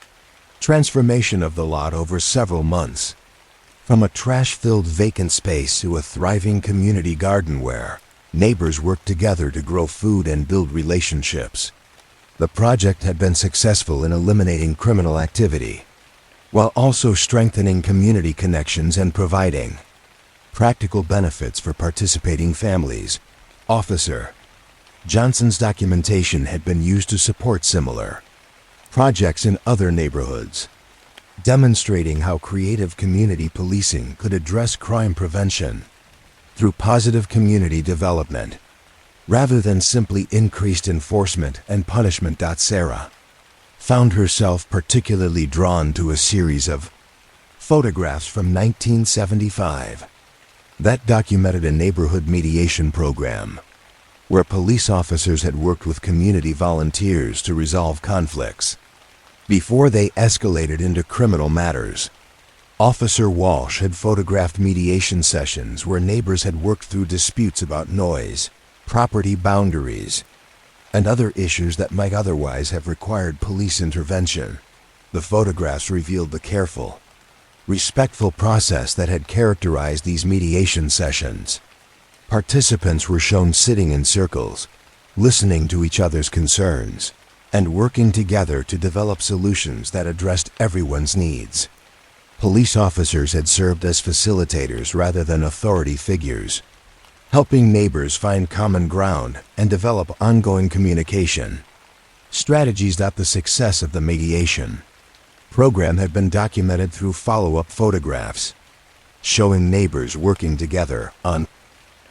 transformation of the lot over several months, from a trash-filled vacant space to a thriving community garden where neighbors worked together to grow food and build relationships. The project had been successful in eliminating criminal activity, while also strengthening community connections and providing practical benefits for participating families. Officer Johnson's documentation had been used to support similar projects in other neighborhoods, demonstrating how creative community policing could address crime prevention through positive community development, rather than simply increased enforcement and punishment. Sarah found herself particularly drawn to a series of photographs from 1975 that documented a neighborhood mediation program where police officers had worked with community volunteers to resolve conflicts before they escalated into criminal matters. Officer Walsh had photographed mediation sessions where neighbors had worked through disputes about noise, property boundaries, and other issues that might otherwise have required police intervention. The photographs revealed the careful, respectful process that had characterized these mediation sessions. Participants were shown sitting in circles, listening to each other's concerns, and working together to develop solutions that addressed everyone's needs. Police officers had served as facilitators rather than authority figures, helping neighbors find common ground and develop ongoing communication strategies. The success of the mediation program had been documented through follow-up photographs, showing neighbors working together on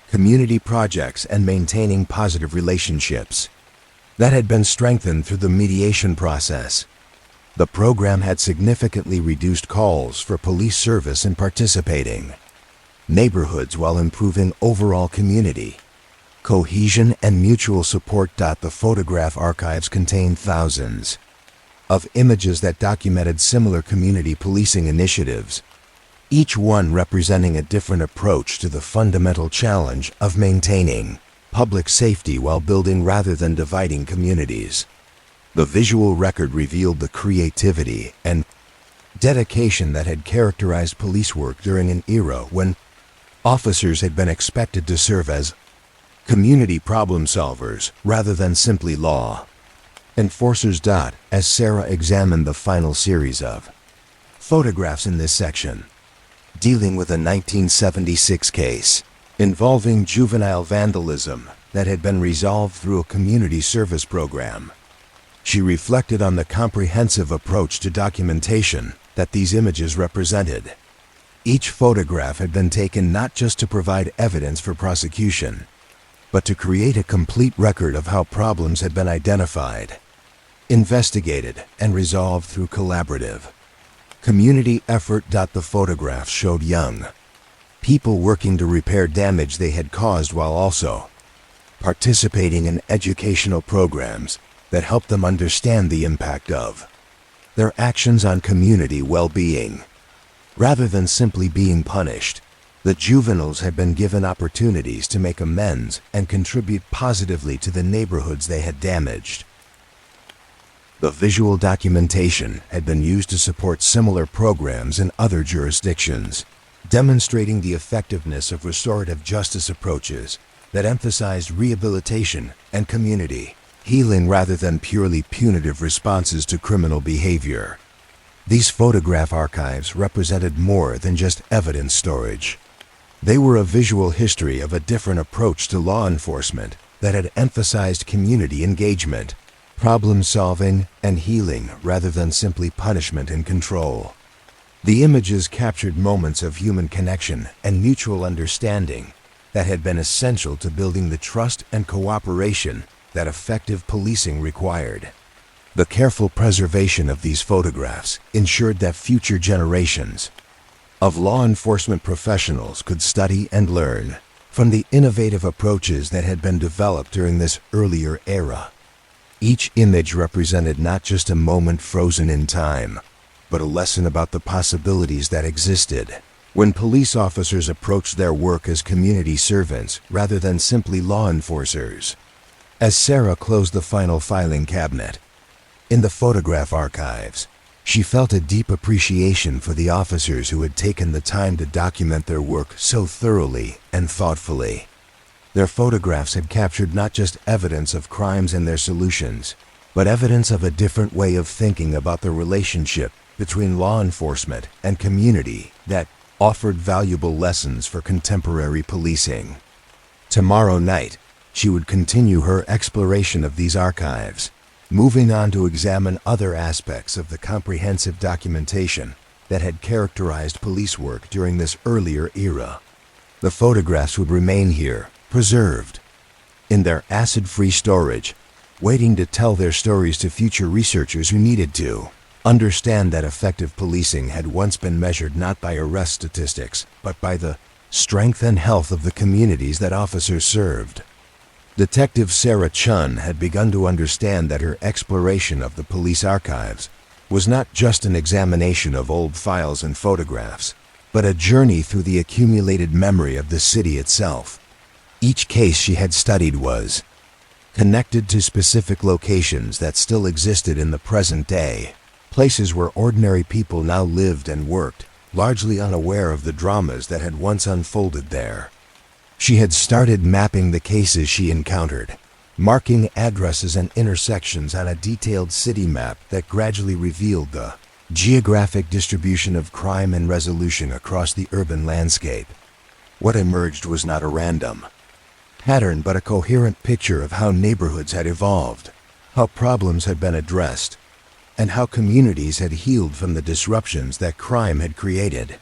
community projects and maintaining positive relationships that had been strengthened through the mediation process. The program had significantly reduced calls for police service in participating neighborhoods while improving overall community cohesion and mutual support. The photograph archives contain thousands of images that documented similar community policing initiatives, each one representing a different approach to the fundamental challenge of maintaining public safety while building rather than dividing communities. The visual record revealed the creativity and dedication that had characterized police work during an era when officers had been expected to serve as community problem solvers rather than simply law enforcers. As Sarah examined the final series of photographs in this section, dealing with a 1976 case involving juvenile vandalism that had been resolved through a community service program, she reflected on the comprehensive approach to documentation that these images represented. Each photograph had been taken not just to provide evidence for prosecution, but to create a complete record of how problems had been identified, investigated, and resolved through collaborative community effort. The photographs showed young people working to repair damage they had caused while also participating in educational programs that helped them understand the impact of their actions on community well-being. Rather than simply being punished, the juveniles had been given opportunities to make amends and contribute positively to the neighborhoods they had damaged. The visual documentation had been used to support similar programs in other jurisdictions, demonstrating the effectiveness of restorative justice approaches that emphasized rehabilitation and community healing rather than purely punitive responses to criminal behavior. These photograph archives represented more than just evidence storage. They were a visual history of a different approach to law enforcement that had emphasized community engagement, problem solving, and healing rather than simply punishment and control. The images captured moments of human connection and mutual understanding that had been essential to building the trust and cooperation that effective policing required. The careful preservation of these photographs ensured that future generations of law enforcement professionals could study and learn from the innovative approaches that had been developed during this earlier era. Each image represented not just a moment frozen in time, but a lesson about the possibilities that existed when police officers approached their work as community servants rather than simply law enforcers. As Sarah closed the final filing cabinet in the photograph archives, she felt a deep appreciation for the officers who had taken the time to document their work so thoroughly and thoughtfully. Their photographs had captured not just evidence of crimes and their solutions, but evidence of a different way of thinking about the relationship between law enforcement and community that offered valuable lessons for contemporary policing. Tomorrow night, she would continue her exploration of these archives, moving on to examine other aspects of the comprehensive documentation that had characterized police work during this earlier era. The photographs would remain here, preserved, in their acid-free storage, waiting to tell their stories to future researchers who needed to understand that effective policing had once been measured not by arrest statistics, but by the strength and health of the communities that officers served. Detective Sarah Chun had begun to understand that her exploration of the police archives was not just an examination of old files and photographs, but a journey through the accumulated memory of the city itself. Each case she had studied was connected to specific locations that still existed in the present day, places where ordinary people now lived and worked, largely unaware of the dramas that had once unfolded there. She had started mapping the cases she encountered, marking addresses and intersections on a detailed city map that gradually revealed the geographic distribution of crime and resolution across the urban landscape. What emerged was not a random pattern, but a coherent picture of how neighborhoods had evolved, how problems had been addressed, and how communities had healed from the disruptions that crime had created.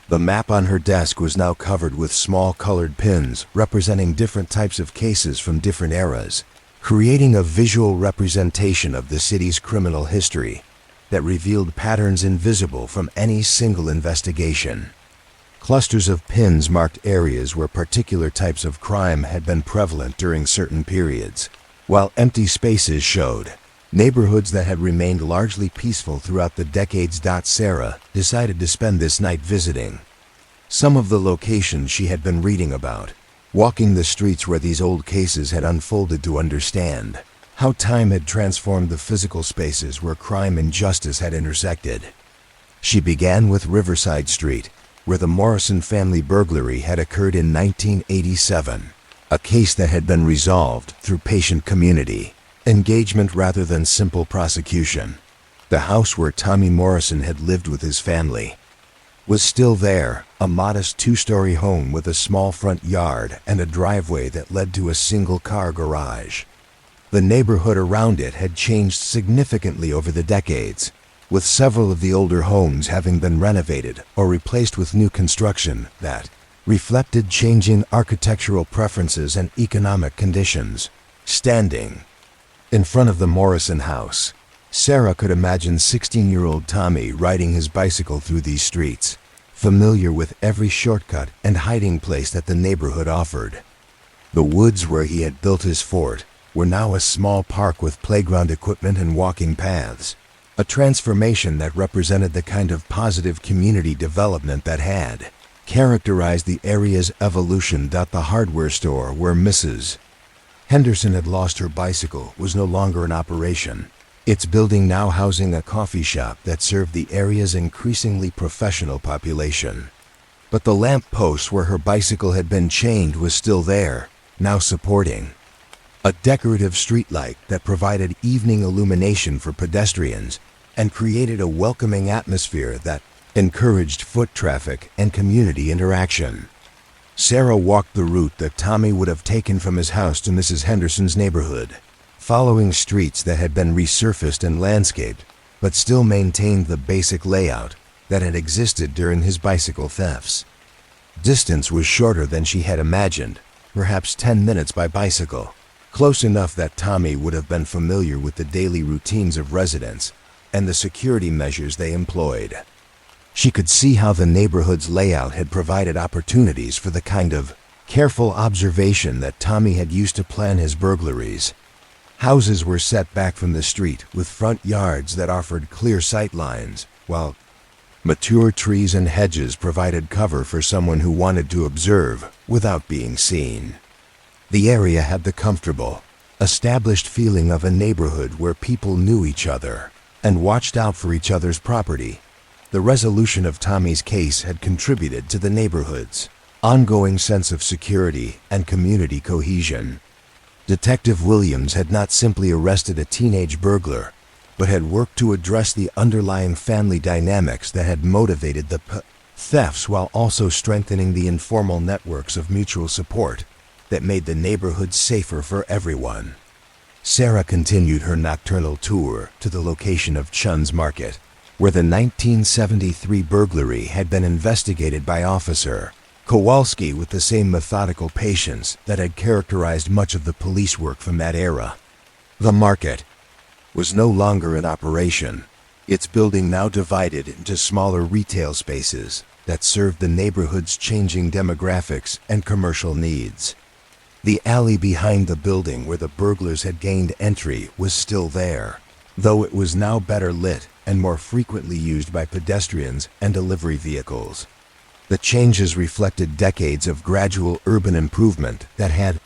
The map on her desk was now covered with small colored pins representing different types of cases from different eras, creating a visual representation of the city's criminal history that revealed patterns invisible from any single investigation. Clusters of pins marked areas where particular types of crime had been prevalent during certain periods, while empty spaces showed neighborhoods that had remained largely peaceful throughout the decades. Sarah decided to spend this night visiting some of the locations she had been reading about, walking the streets where these old cases had unfolded to understand how time had transformed the physical spaces where crime and justice had intersected. She began with Riverside Street, where the Morrison family burglary had occurred in 1987, a case that had been resolved through patient community engagement rather than simple prosecution. The house where Tommy Morrison had lived with his family was still there, a modest two-story home with a small front yard and a driveway that led to a single-car garage. The neighborhood around it had changed significantly over the decades, with several of the older homes having been renovated or replaced with new construction that reflected changing architectural preferences and economic conditions. Standing in front of the Morrison house, Sarah could imagine 16-year-old Tommy riding his bicycle through these streets, familiar with every shortcut and hiding place that the neighborhood offered. The woods where he had built his fort were now a small park with playground equipment and walking paths, a transformation that represented the kind of positive community development that had characterized the area's evolution. The hardware store where Mrs. Henderson had lost her bicycle was no longer in operation, its building now housing a coffee shop that served the area's increasingly professional population. But the lamp post where her bicycle had been chained was still there, now supporting a decorative streetlight that provided evening illumination for pedestrians and created a welcoming atmosphere that encouraged foot traffic and community interaction. Sarah walked the route that Tommy would have taken from his house to Mrs. Henderson's neighborhood, following streets that had been resurfaced and landscaped, but still maintained the basic layout that had existed during his bicycle thefts. Distance was shorter than she had imagined, perhaps 10 minutes by bicycle, close enough that Tommy would have been familiar with the daily routines of residents and the security measures they employed. She could see how the neighborhood's layout had provided opportunities for the kind of careful observation that Tommy had used to plan his burglaries. Houses were set back from the street with front yards that offered clear sight lines, while mature trees and hedges provided cover for someone who wanted to observe without being seen. The area had the comfortable, established feeling of a neighborhood where people knew each other and watched out for each other's property. The resolution of Tommy's case had contributed to the neighborhood's ongoing sense of security and community cohesion. Detective Williams had not simply arrested a teenage burglar, but had worked to address the underlying family dynamics that had motivated the thefts, while also strengthening the informal networks of mutual support that made the neighborhood safer for everyone. Sarah continued her nocturnal tour to the location of Chun's Market, where the 1973 burglary had been investigated by Officer Kowalski with the same methodical patience that had characterized much of the police work from that era. The market was no longer in operation, its building now divided into smaller retail spaces that served the neighborhood's changing demographics and commercial needs. The alley behind the building where the burglars had gained entry was still there, though it was now better lit and more frequently used by pedestrians and delivery vehicles. The changes reflected decades of gradual urban improvement that had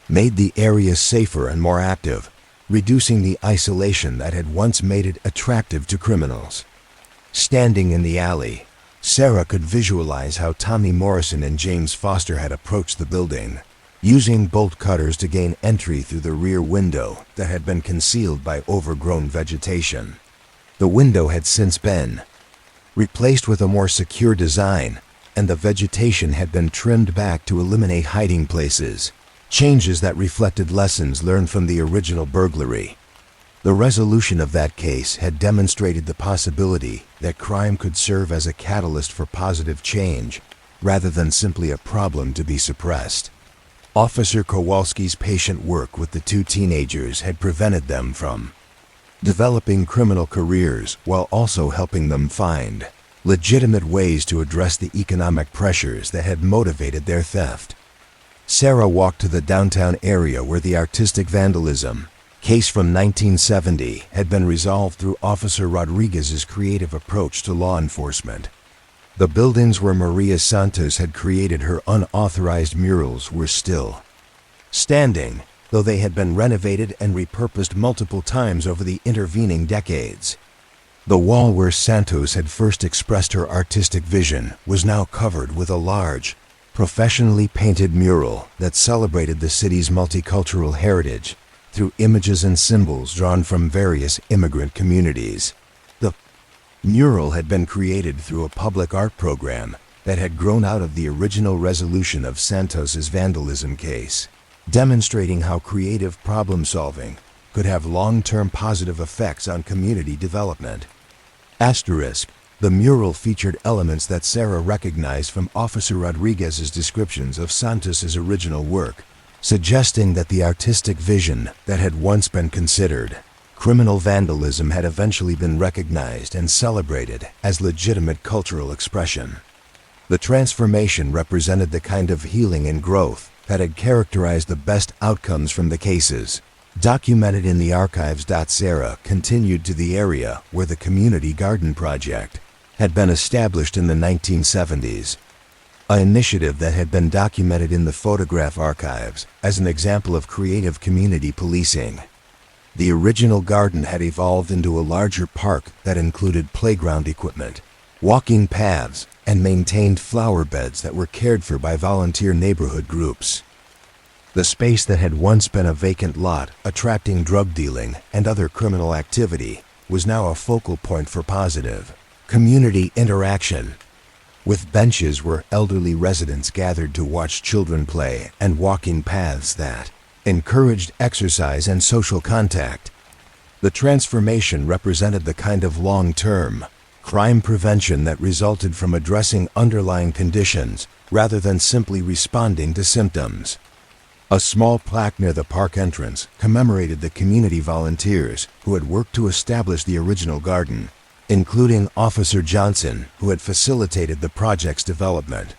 made the area safer and more active, reducing the isolation that had once made it attractive to criminals. Standing in the alley, Sarah could visualize how Tommy Morrison and James Foster had approached the building, using bolt cutters to gain entry through the rear window that had been concealed by overgrown vegetation. The window had since been replaced with a more secure design, and the vegetation had been trimmed back to eliminate hiding places, changes that reflected lessons learned from the original burglary. The resolution of that case had demonstrated the possibility that crime could serve as a catalyst for positive change, rather than simply a problem to be suppressed. Officer Kowalski's patient work with the two teenagers had prevented them from developing criminal careers while also helping them find legitimate ways to address the economic pressures that had motivated their theft. Sarah walked to the downtown area where the artistic vandalism case from 1970 had been resolved through Officer Rodriguez's creative approach to law enforcement. The buildings where Maria Santos had created her unauthorized murals were still standing, though they had been renovated and repurposed multiple times over the intervening decades. The wall where Santos had first expressed her artistic vision was now covered with a large, professionally painted mural that celebrated the city's multicultural heritage through images and symbols drawn from various immigrant communities. The mural had been created through a public art program that had grown out of the original resolution of Santos's vandalism case, demonstrating how creative problem-solving could have long-term positive effects on community development. Asterisk, the mural featured elements that Sarah recognized from Officer Rodriguez's descriptions of Santos's original work, suggesting that the artistic vision that had once been considered criminal vandalism had eventually been recognized and celebrated as legitimate cultural expression. The transformation represented the kind of healing and growth that had characterized the best outcomes from the cases documented in the archives. Sarah continued to the area where the community garden project had been established in the 1970s, an initiative that had been documented in the photograph archives as an example of creative community policing. The original garden had evolved into a larger park that included playground equipment, walking paths, and maintained flower beds that were cared for by volunteer neighborhood groups. The space that had once been a vacant lot, attracting drug dealing and other criminal activity, was now a focal point for positive community interaction, with benches where elderly residents gathered to watch children play and walking paths that encouraged exercise and social contact. The transformation represented the kind of long-term crime prevention that resulted from addressing underlying conditions rather than simply responding to symptoms. A small plaque near the park entrance commemorated the community volunteers who had worked to establish the original garden, including Officer Johnson, who had facilitated the project's development.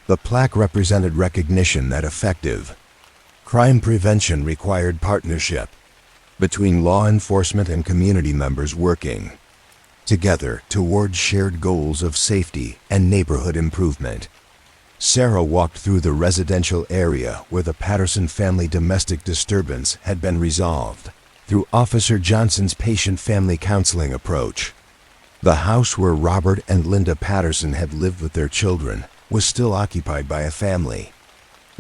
The plaque represented recognition that effective crime prevention required partnership between law enforcement and community members working together toward shared goals of safety and neighborhood improvement. Sarah walked through the residential area where the Patterson family domestic disturbance had been resolved through Officer Johnson's patient family counseling approach. The house where Robert and Linda Patterson had lived with their children was still occupied by a family,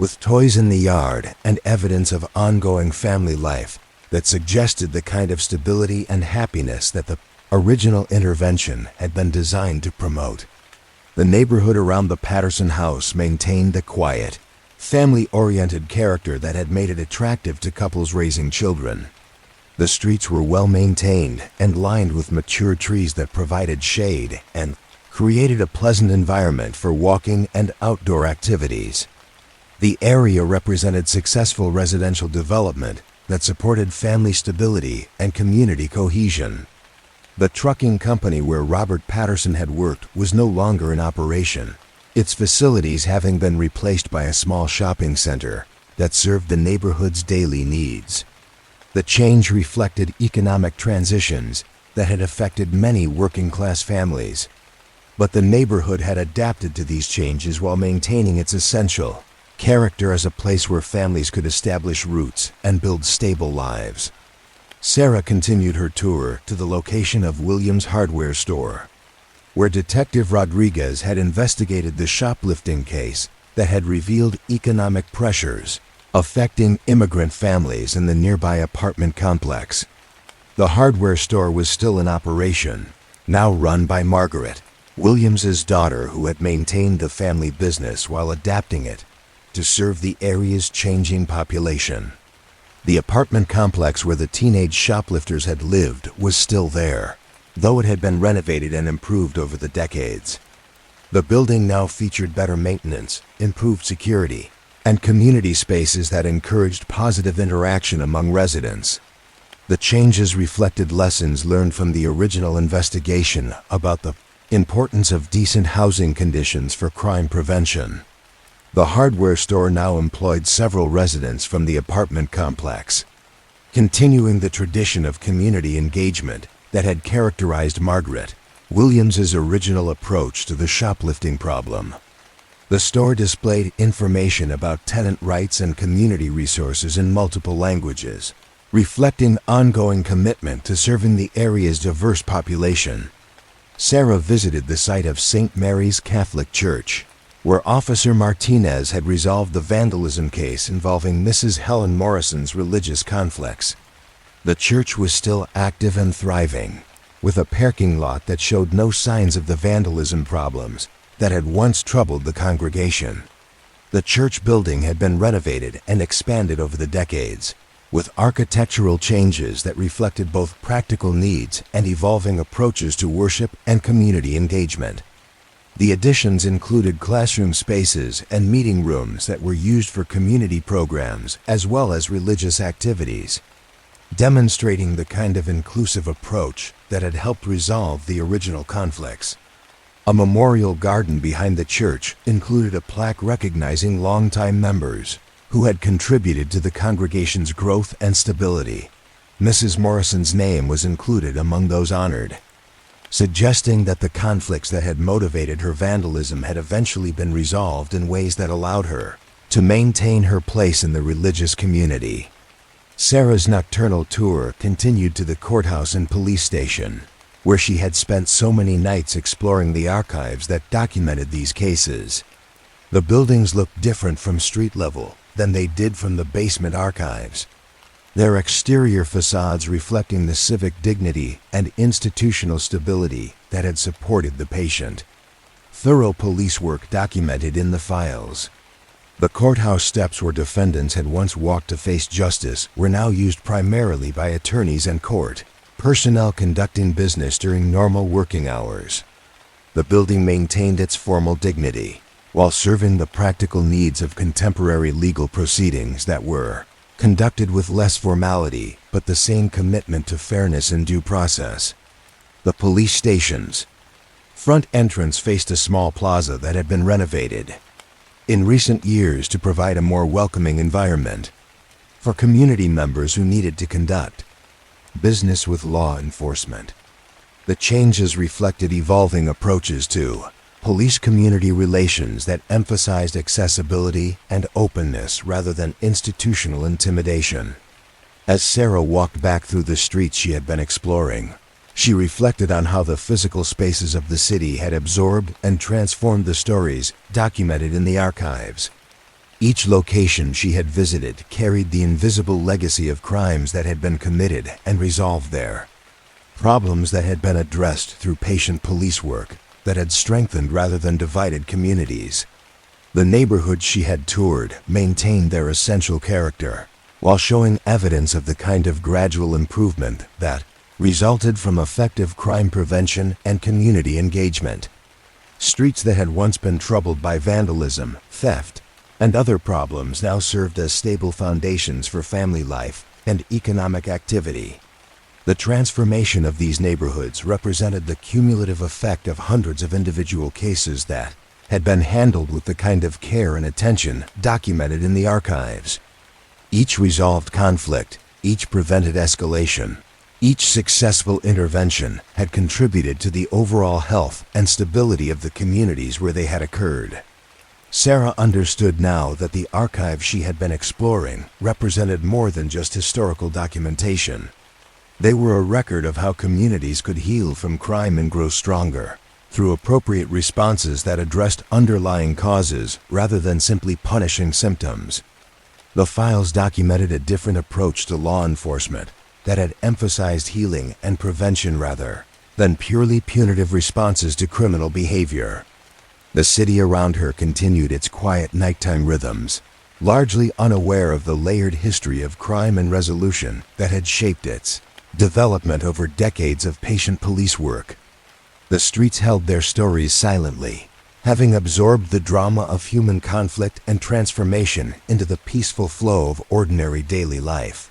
with toys in the yard and evidence of ongoing family life that suggested the kind of stability and happiness that the original intervention had been designed to promote. The neighborhood around the Patterson house maintained the quiet, family-oriented character that had made it attractive to couples raising children. The streets were well maintained and lined with mature trees that provided shade and created a pleasant environment for walking and outdoor activities. The area represented successful residential development that supported family stability and community cohesion. The trucking company where Robert Patterson had worked was no longer in operation, its facilities having been replaced by a small shopping center that served the neighborhood's daily needs. The change reflected economic transitions that had affected many working-class families, but the neighborhood had adapted to these changes while maintaining its essential character as a place where families could establish roots and build stable lives. Sarah continued her tour to the location of Williams' hardware store, where Detective Rodriguez had investigated the shoplifting case that had revealed economic pressures affecting immigrant families in the nearby apartment complex. The hardware store was still in operation, now run by Margaret, Williams's daughter, who had maintained the family business while adapting it to serve the area's changing population. The apartment complex where the teenage shoplifters had lived was still there, though it had been renovated and improved over the decades. The building now featured better maintenance, improved security, and community spaces that encouraged positive interaction among residents. The changes reflected lessons learned from the original investigation about the importance of decent housing conditions for crime prevention. The hardware store now employed several residents from the apartment complex, continuing the tradition of community engagement that had characterized Margaret Williams's original approach to the shoplifting problem. The store displayed information about tenant rights and community resources in multiple languages, reflecting ongoing commitment to serving the area's diverse population. Sarah visited the site of St. Mary's Catholic Church, where Officer Martinez had resolved the vandalism case involving Mrs. Helen Morrison's religious conflicts. The church was still active and thriving, with a parking lot that showed no signs of the vandalism problems that had once troubled the congregation. The church building had been renovated and expanded over the decades, with architectural changes that reflected both practical needs and evolving approaches to worship and community engagement. The additions included classroom spaces and meeting rooms that were used for community programs as well as religious activities, demonstrating the kind of inclusive approach that had helped resolve the original conflicts. A memorial garden behind the church included a plaque recognizing longtime members who had contributed to the congregation's growth and stability. Mrs. Morrison's name was included among those honored, suggesting that the conflicts that had motivated her vandalism had eventually been resolved in ways that allowed her to maintain her place in the religious community. Sarah's nocturnal tour continued to the courthouse and police station, where she had spent so many nights exploring the archives that documented these cases. The buildings looked different from street level than they did from the basement archives, their exterior facades reflecting the civic dignity and institutional stability that had supported the patient. Thorough police work documented in the files. The courthouse steps where defendants had once walked to face justice were now used primarily by attorneys and court personnel conducting business during normal working hours. The building maintained its formal dignity, while serving the practical needs of contemporary legal proceedings that were conducted with less formality but the same commitment to fairness and due process. The police station's front entrance faced a small plaza that had been renovated in recent years to provide a more welcoming environment for community members who needed to conduct business with law enforcement. The changes reflected evolving approaches to police-community relations that emphasized accessibility and openness rather than institutional intimidation. As Sarah walked back through the streets she had been exploring, she reflected on how the physical spaces of the city had absorbed and transformed the stories documented in the archives. Each location she had visited carried the invisible legacy of crimes that had been committed and resolved there. Problems that had been addressed through patient police work that had strengthened rather than divided communities. The neighborhoods she had toured maintained their essential character, while showing evidence of the kind of gradual improvement that resulted from effective crime prevention and community engagement. Streets that had once been troubled by vandalism, theft, and other problems now served as stable foundations for family life and economic activity. The transformation of these neighborhoods represented the cumulative effect of hundreds of individual cases that had been handled with the kind of care and attention documented in the archives. Each resolved conflict, each prevented escalation, each successful intervention had contributed to the overall health and stability of the communities where they had occurred. Sarah understood now that the archives she had been exploring represented more than just historical documentation. They were a record of how communities could heal from crime and grow stronger, through appropriate responses that addressed underlying causes rather than simply punishing symptoms. The files documented a different approach to law enforcement that had emphasized healing and prevention rather than purely punitive responses to criminal behavior. The city around her continued its quiet nighttime rhythms, largely unaware of the layered history of crime and resolution that had shaped its development over decades of patient police work. The streets held their stories silently, having absorbed the drama of human conflict and transformation into the peaceful flow of ordinary daily life.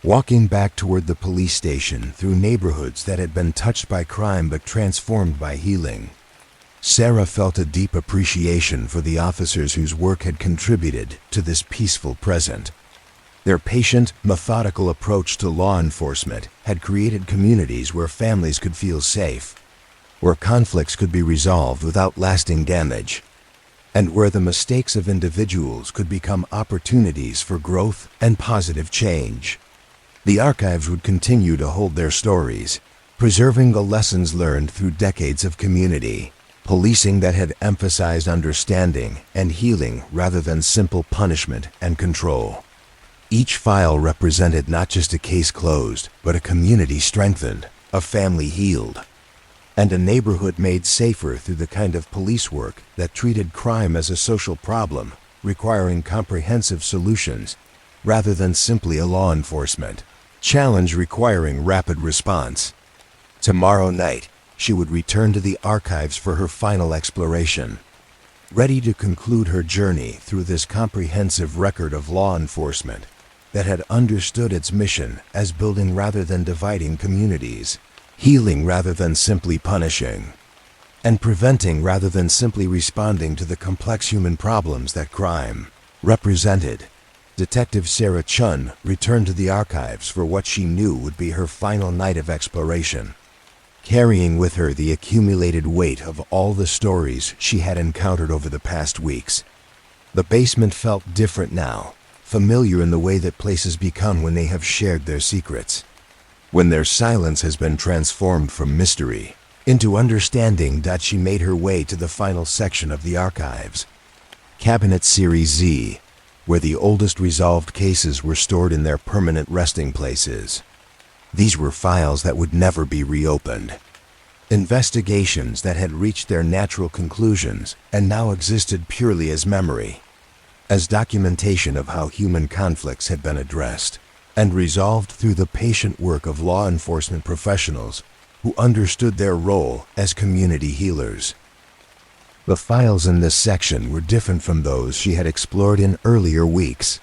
Walking back toward the police station through neighborhoods that had been touched by crime but transformed by healing, Sarah felt a deep appreciation for the officers whose work had contributed to this peaceful present. Their patient, methodical approach to law enforcement had created communities where families could feel safe, where conflicts could be resolved without lasting damage, and where the mistakes of individuals could become opportunities for growth and positive change. The archives would continue to hold their stories, preserving the lessons learned through decades of community policing that had emphasized understanding and healing rather than simple punishment and control. Each file represented not just a case closed, but a community strengthened, a family healed, and a neighborhood made safer through the kind of police work that treated crime as a social problem, requiring comprehensive solutions rather than simply a law enforcement challenge requiring rapid response. Tomorrow night, she would return to the archives for her final exploration, ready to conclude her journey through this comprehensive record of law enforcement that had understood its mission as building rather than dividing communities, healing rather than simply punishing, and preventing rather than simply responding to the complex human problems that crime represented. Detective Sarah Chun returned to the archives for what she knew would be her final night of exploration, carrying with her the accumulated weight of all the stories she had encountered over the past weeks. The basement felt different now, familiar in the way that places become when they have shared their secrets, when their silence has been transformed from mystery into understanding. She made her way to the final section of the archives, Cabinet Series Z, where the oldest resolved cases were stored in their permanent resting places. These were files that would never be reopened, investigations that had reached their natural conclusions and now existed purely as memory, as documentation of how human conflicts had been addressed and resolved through the patient work of law enforcement professionals who understood their role as community healers. The files in this section were different from those she had explored in earlier weeks.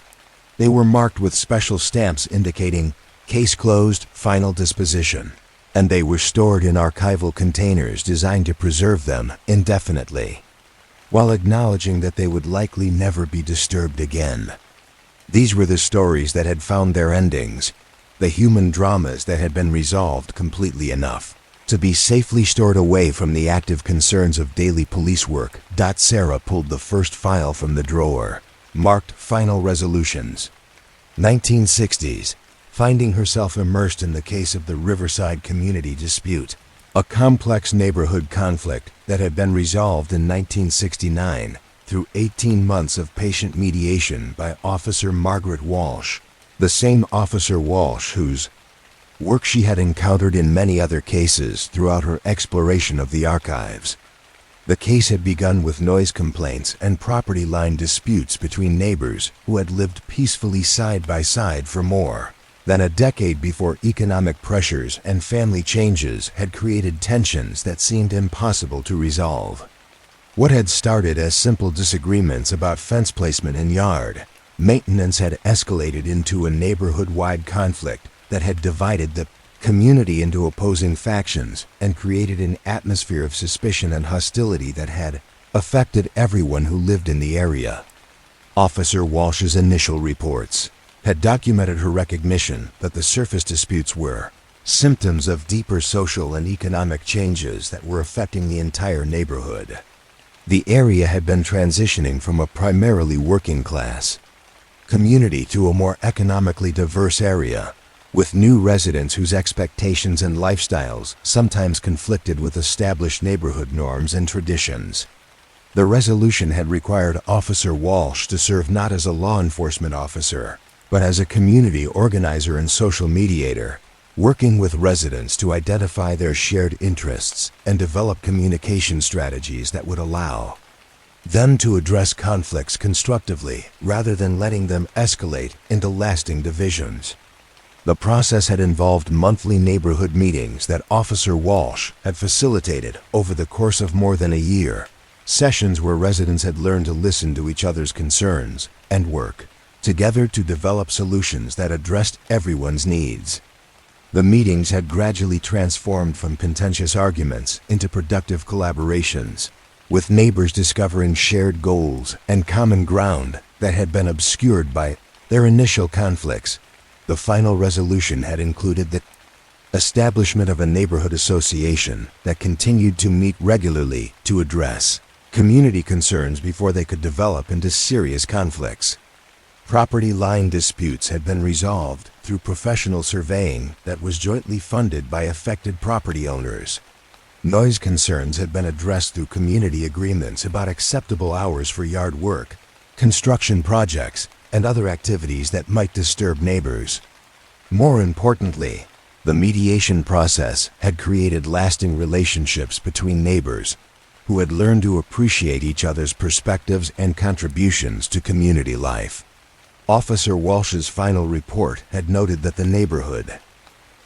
They were marked with special stamps indicating case closed, final disposition, and they were stored in archival containers designed to preserve them indefinitely, while acknowledging that they would likely never be disturbed again. These were the stories that had found their endings, the human dramas that had been resolved completely enough to be safely stored away from the active concerns of daily police work. Sarah pulled the first file from the drawer, marked Final Resolutions. 1960s, finding herself immersed in the case of the Riverside community dispute, a complex neighborhood conflict that had been resolved in 1969 through 18 months of patient mediation by Officer Margaret Walsh, the same Officer Walsh whose work she had encountered in many other cases throughout her exploration of the archives. The case had begun with noise complaints and property line disputes between neighbors who had lived peacefully side by side for more than a decade before economic pressures and family changes had created tensions that seemed impossible to resolve. What had started as simple disagreements about fence placement and yard maintenance had escalated into a neighborhood-wide conflict that had divided the community into opposing factions and created an atmosphere of suspicion and hostility that had affected everyone who lived in the area. Officer Walsh's initial reports had documented her recognition that the surface disputes were symptoms of deeper social and economic changes that were affecting the entire neighborhood. The area had been transitioning from a primarily working class community to a more economically diverse area, with new residents whose expectations and lifestyles sometimes conflicted with established neighborhood norms and traditions. The resolution had required Officer Walsh to serve not as a law enforcement officer, but as a community organizer and social mediator, working with residents to identify their shared interests and develop communication strategies that would allow them to address conflicts constructively rather than letting them escalate into lasting divisions. The process had involved monthly neighborhood meetings that Officer Walsh had facilitated over the course of more than a year, sessions where residents had learned to listen to each other's concerns and work together to develop solutions that addressed everyone's needs. The meetings had gradually transformed from contentious arguments into productive collaborations, with neighbors discovering shared goals and common ground that had been obscured by their initial conflicts. The final resolution had included the establishment of a neighborhood association that continued to meet regularly to address community concerns before they could develop into serious conflicts. Property line disputes had been resolved through professional surveying that was jointly funded by affected property owners. Noise concerns had been addressed through community agreements about acceptable hours for yard work, construction projects, and other activities that might disturb neighbors. More importantly, the mediation process had created lasting relationships between neighbors who had learned to appreciate each other's perspectives and contributions to community life. Officer Walsh's final report had noted that the neighborhood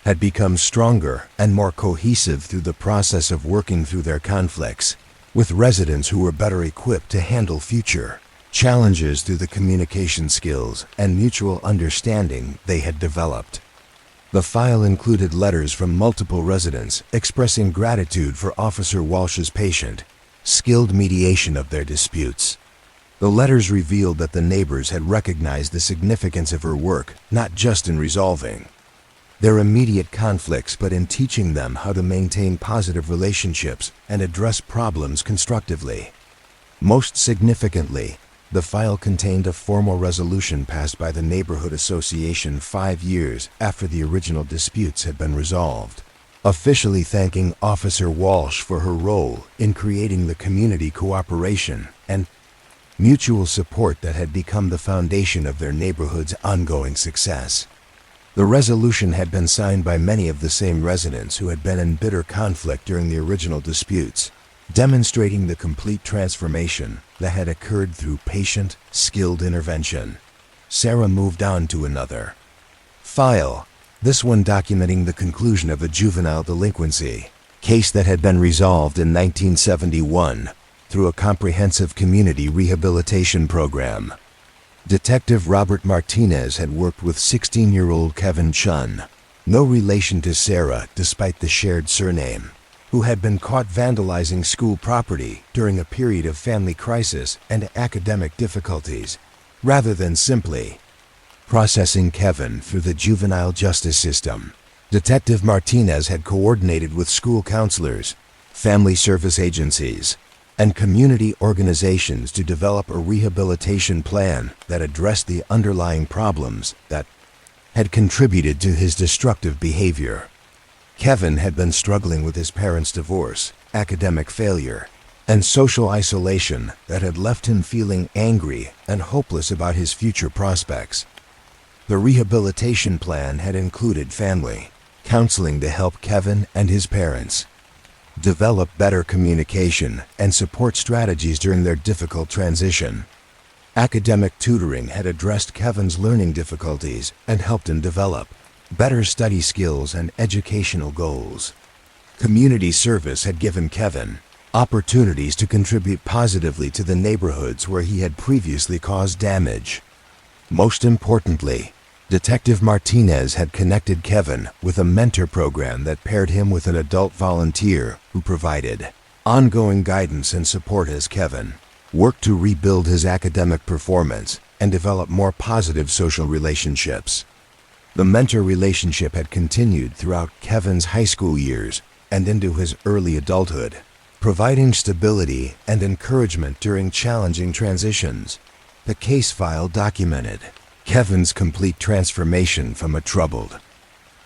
had become stronger and more cohesive through the process of working through their conflicts, with residents who were better equipped to handle future challenges through the communication skills and mutual understanding they had developed. The file included letters from multiple residents expressing gratitude for Officer Walsh's patient, skilled mediation of their disputes. The letters revealed that the neighbors had recognized the significance of her work, not just in resolving their immediate conflicts, but in teaching them how to maintain positive relationships and address problems constructively. Most significantly, the file contained a formal resolution passed by the neighborhood association 5 years after the original disputes had been resolved, officially thanking Officer Walsh for her role in creating the community cooperation and mutual support that had become the foundation of their neighborhood's ongoing success. The resolution had been signed by many of the same residents who had been in bitter conflict during the original disputes, demonstrating the complete transformation that had occurred through patient, skilled intervention. Sarah moved on to another file, this one documenting the conclusion of a juvenile delinquency case that had been resolved in 1971 through a comprehensive community rehabilitation program. Detective Robert Martinez had worked with 16-year-old Kevin Chun, no relation to Sarah despite the shared surname, who had been caught vandalizing school property during a period of family crisis and academic difficulties, rather than simply processing Kevin through the juvenile justice system. Detective Martinez had coordinated with school counselors, family service agencies, and community organizations to develop a rehabilitation plan that addressed the underlying problems that had contributed to his destructive behavior. Kevin had been struggling with his parents' divorce, academic failure, and social isolation that had left him feeling angry and hopeless about his future prospects. The rehabilitation plan had included family counseling to help Kevin and his parents develop better communication and support strategies during their difficult transition. Academic tutoring had addressed Kevin's learning difficulties and helped him develop better study skills and educational goals. Community service had given Kevin opportunities to contribute positively to the neighborhoods where he had previously caused damage. Most importantly, Detective Martinez had connected Kevin with a mentor program that paired him with an adult volunteer who provided ongoing guidance and support as Kevin worked to rebuild his academic performance and develop more positive social relationships. The mentor relationship had continued throughout Kevin's high school years and into his early adulthood, providing stability and encouragement during challenging transitions. The case file documented Kevin's complete transformation from a troubled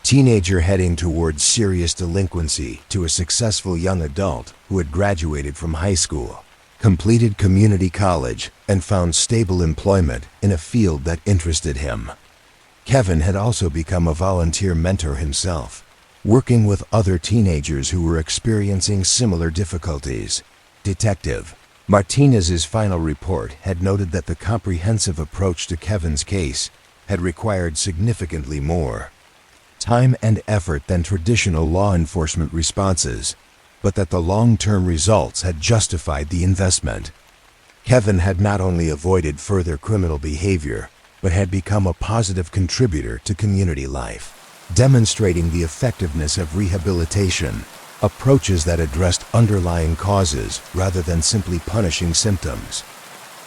teenager heading towards serious delinquency to a successful young adult who had graduated from high school, completed community college, and found stable employment in a field that interested him. Kevin had also become a volunteer mentor himself, working with other teenagers who were experiencing similar difficulties. Detective Martinez's final report had noted that the comprehensive approach to Kevin's case had required significantly more time and effort than traditional law enforcement responses, but that the long-term results had justified the investment. Kevin had not only avoided further criminal behavior, but had become a positive contributor to community life, demonstrating the effectiveness of rehabilitation approaches that addressed underlying causes rather than simply punishing symptoms.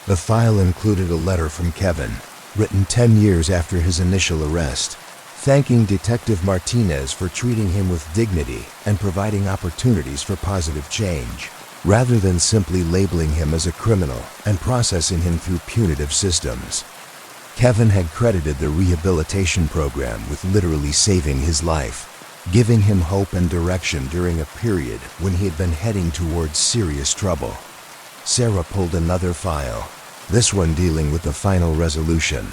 The file included a letter from Kevin, written 10 years after his initial arrest, thanking Detective Martinez for treating him with dignity and providing opportunities for positive change, rather than simply labeling him as a criminal and processing him through punitive systems. Kevin had credited the rehabilitation program with literally saving his life, giving him hope and direction during a period when he had been heading towards serious trouble. Sarah pulled another file, this one dealing with the final resolution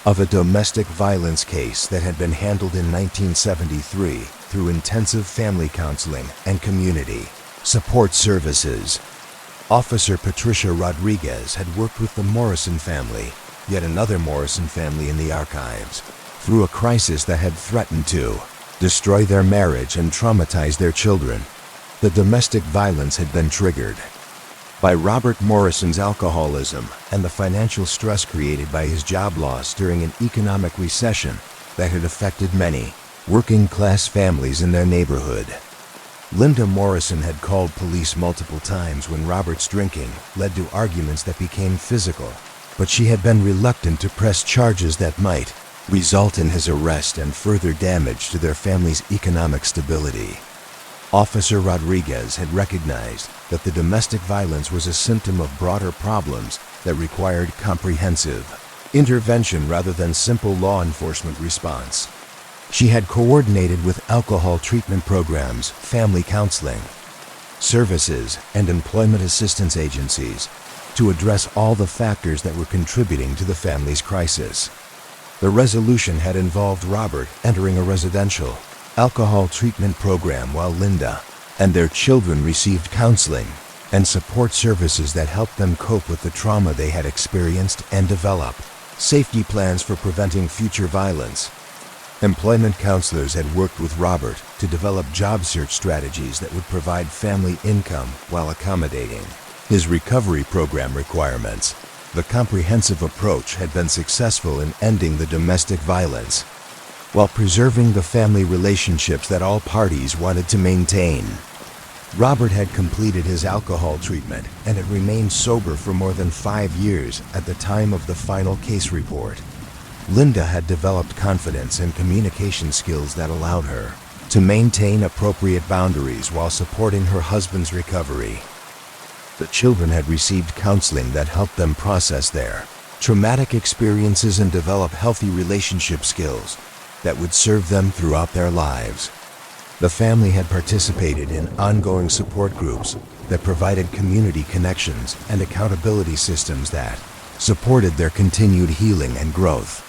of a domestic violence case that had been handled in 1973 through intensive family counseling and community support services. Officer Patricia Rodriguez had worked with the Morrison family, yet another Morrison family in the archives, through a crisis that had threatened to destroy their marriage and traumatize their children. The domestic violence had been triggered by Robert Morrison's alcoholism and the financial stress created by his job loss during an economic recession that had affected many working-class families in their neighborhood. Linda Morrison had called police multiple times when Robert's drinking led to arguments that became physical, but she had been reluctant to press charges that might result in his arrest and further damage to their family's economic stability. Officer Rodriguez had recognized that the domestic violence was a symptom of broader problems that required comprehensive intervention rather than simple law enforcement response. She had coordinated with alcohol treatment programs, family counseling services, and employment assistance agencies to address all the factors that were contributing to the family's crisis. The resolution had involved Robert entering a residential alcohol treatment program while Linda and their children received counseling and support services that helped them cope with the trauma they had experienced and develop safety plans for preventing future violence. Employment counselors had worked with Robert to develop job search strategies that would provide family income while accommodating his recovery program requirements. The comprehensive approach had been successful in ending the domestic violence while preserving the family relationships that all parties wanted to maintain. Robert had completed his alcohol treatment and had remained sober for more than 5 years at the time of the final case report. Linda had developed confidence and communication skills that allowed her to maintain appropriate boundaries while supporting her husband's recovery. The children had received counseling that helped them process their traumatic experiences and develop healthy relationship skills that would serve them throughout their lives. The family had participated in ongoing support groups that provided community connections and accountability systems that supported their continued healing and growth.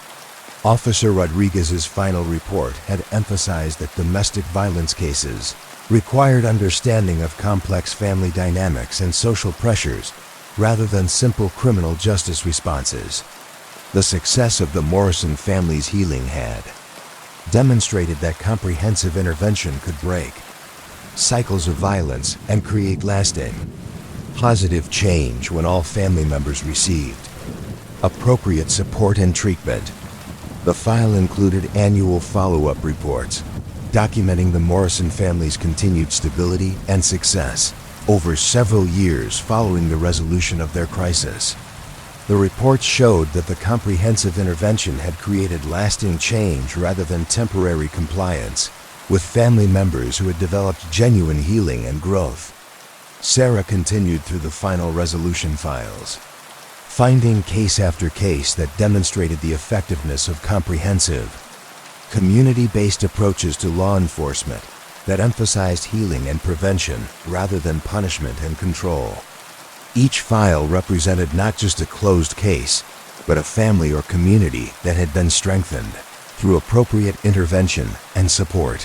Officer Rodriguez's final report had emphasized that domestic violence cases required understanding of complex family dynamics and social pressures rather than simple criminal justice responses. The success of the Morrison family's healing had demonstrated that comprehensive intervention could break cycles of violence and create lasting, positive change when all family members received appropriate support and treatment. The file included annual follow-up reports documenting the Morrison family's continued stability and success over several years following the resolution of their crisis. The reports showed that the comprehensive intervention had created lasting change rather than temporary compliance, with family members who had developed genuine healing and growth. Sarah continued through the final resolution files, finding case after case that demonstrated the effectiveness of comprehensive, community-based approaches to law enforcement that emphasized healing and prevention rather than punishment and control. Each file represented not just a closed case, but a family or community that had been strengthened through appropriate intervention and support.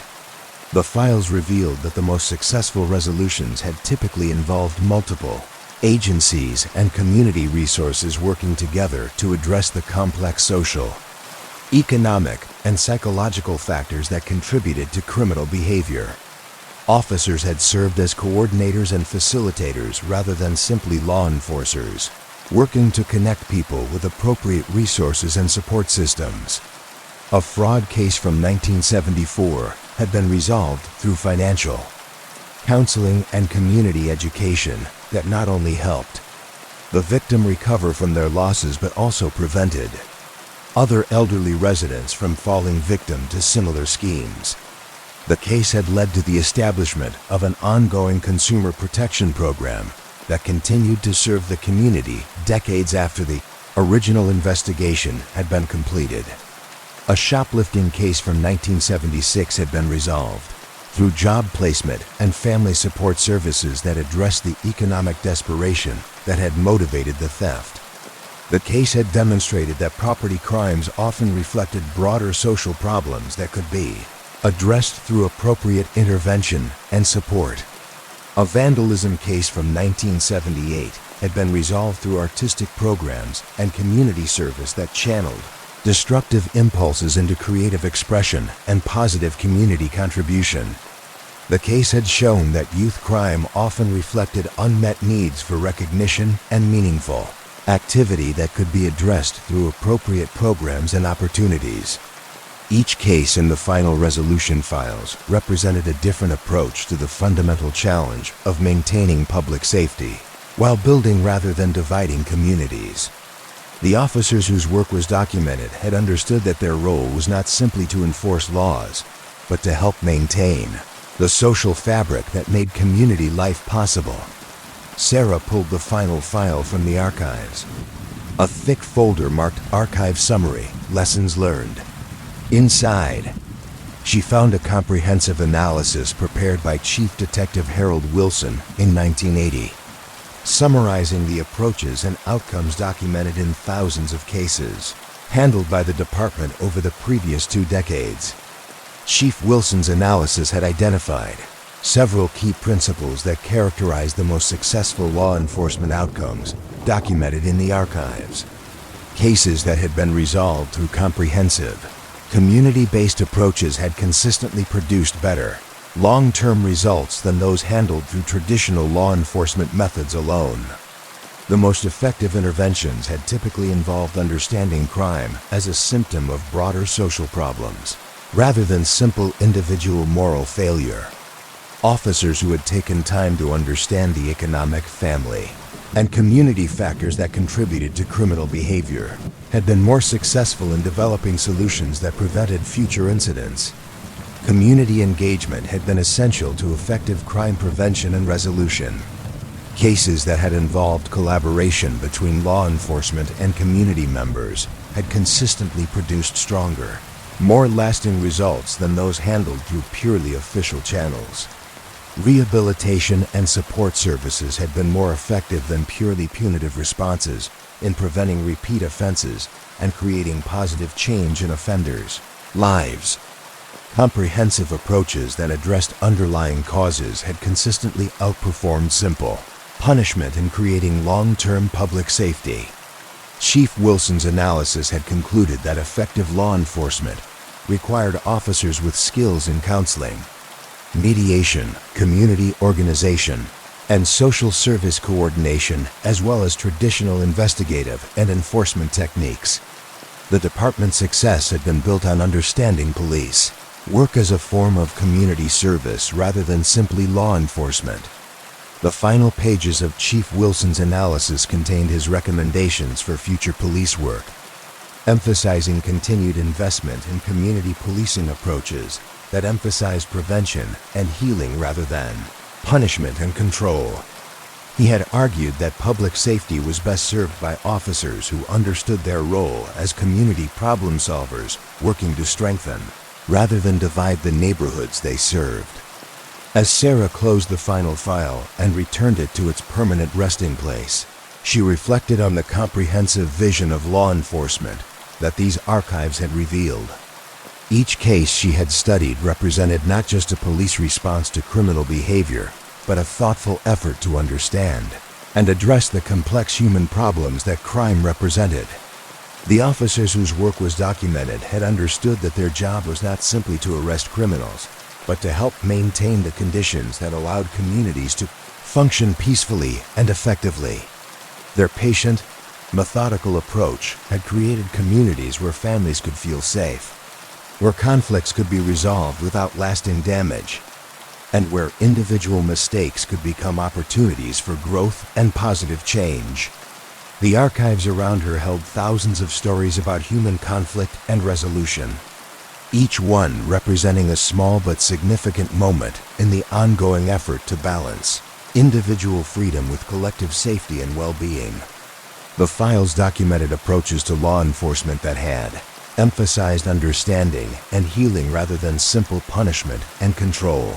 The files revealed that the most successful resolutions had typically involved multiple agencies and community resources working together to address the complex social, economic, and psychological factors that contributed to criminal behavior. Officers had served as coordinators and facilitators rather than simply law enforcers, working to connect people with appropriate resources and support systems. A fraud case from 1974 had been resolved through financial, counseling, and community education that not only helped the victim recover from their losses but also prevented other elderly residents from falling victim to similar schemes. The case had led to the establishment of an ongoing consumer protection program that continued to serve the community decades after the original investigation had been completed. A shoplifting case from 1976 had been resolved through job placement and family support services that addressed the economic desperation that had motivated the theft. The case had demonstrated that property crimes often reflected broader social problems that could be addressed through appropriate intervention and support. A vandalism case from 1978 had been resolved through artistic programs and community service that channeled destructive impulses into creative expression and positive community contribution. The case had shown that youth crime often reflected unmet needs for recognition and meaningful activity that could be addressed through appropriate programs and opportunities. Each case in the final resolution files represented a different approach to the fundamental challenge of maintaining public safety while building rather than dividing communities. The officers whose work was documented had understood that their role was not simply to enforce laws, but to help maintain the social fabric that made community life possible. Sarah pulled the final file from the archives. A thick folder marked Archive Summary, Lessons Learned. Inside, she found a comprehensive analysis prepared by Chief Detective Harold Wilson in 1980, summarizing the approaches and outcomes documented in thousands of cases handled by the department over the previous 2 decades. Chief Wilson's analysis had identified several key principles that characterized the most successful law enforcement outcomes documented in the archives. Cases that had been resolved through comprehensive, community-based approaches had consistently produced better, long-term results than those handled through traditional law enforcement methods alone. The most effective interventions had typically involved understanding crime as a symptom of broader social problems, rather than simple individual moral failure. Officers who had taken time to understand the economic, family, and community factors that contributed to criminal behavior had been more successful in developing solutions that prevented future incidents. Community engagement had been essential to effective crime prevention and resolution. Cases that had involved collaboration between law enforcement and community members had consistently produced stronger, more lasting results than those handled through purely official channels. Rehabilitation and support services had been more effective than purely punitive responses in preventing repeat offenses and creating positive change in offenders' lives. Comprehensive approaches that addressed underlying causes had consistently outperformed simple punishment in creating long-term public safety. Chief Wilson's analysis had concluded that effective law enforcement required officers with skills in counseling, mediation, community organization, and social service coordination, as well as traditional investigative and enforcement techniques. The department's success had been built on understanding police work as a form of community service rather than simply law enforcement. The final pages of Chief Wilson's analysis contained his recommendations for future police work, emphasizing continued investment in community policing approaches that emphasize prevention and healing rather than punishment and control. He had argued that public safety was best served by officers who understood their role as community problem solvers working to strengthen, rather than divide, the neighborhoods they served. As Sarah closed the final file and returned it to its permanent resting place, she reflected on the comprehensive vision of law enforcement that these archives had revealed. Each case she had studied represented not just a police response to criminal behavior, but a thoughtful effort to understand and address the complex human problems that crime represented. The officers whose work was documented had understood that their job was not simply to arrest criminals, but to help maintain the conditions that allowed communities to function peacefully and effectively. Their patient, methodical approach had created communities where families could feel safe, where conflicts could be resolved without lasting damage, and where individual mistakes could become opportunities for growth and positive change. The archives around her held thousands of stories about human conflict and resolution, each one representing a small but significant moment in the ongoing effort to balance individual freedom with collective safety and well-being. The files documented approaches to law enforcement that had emphasized understanding and healing rather than simple punishment and control.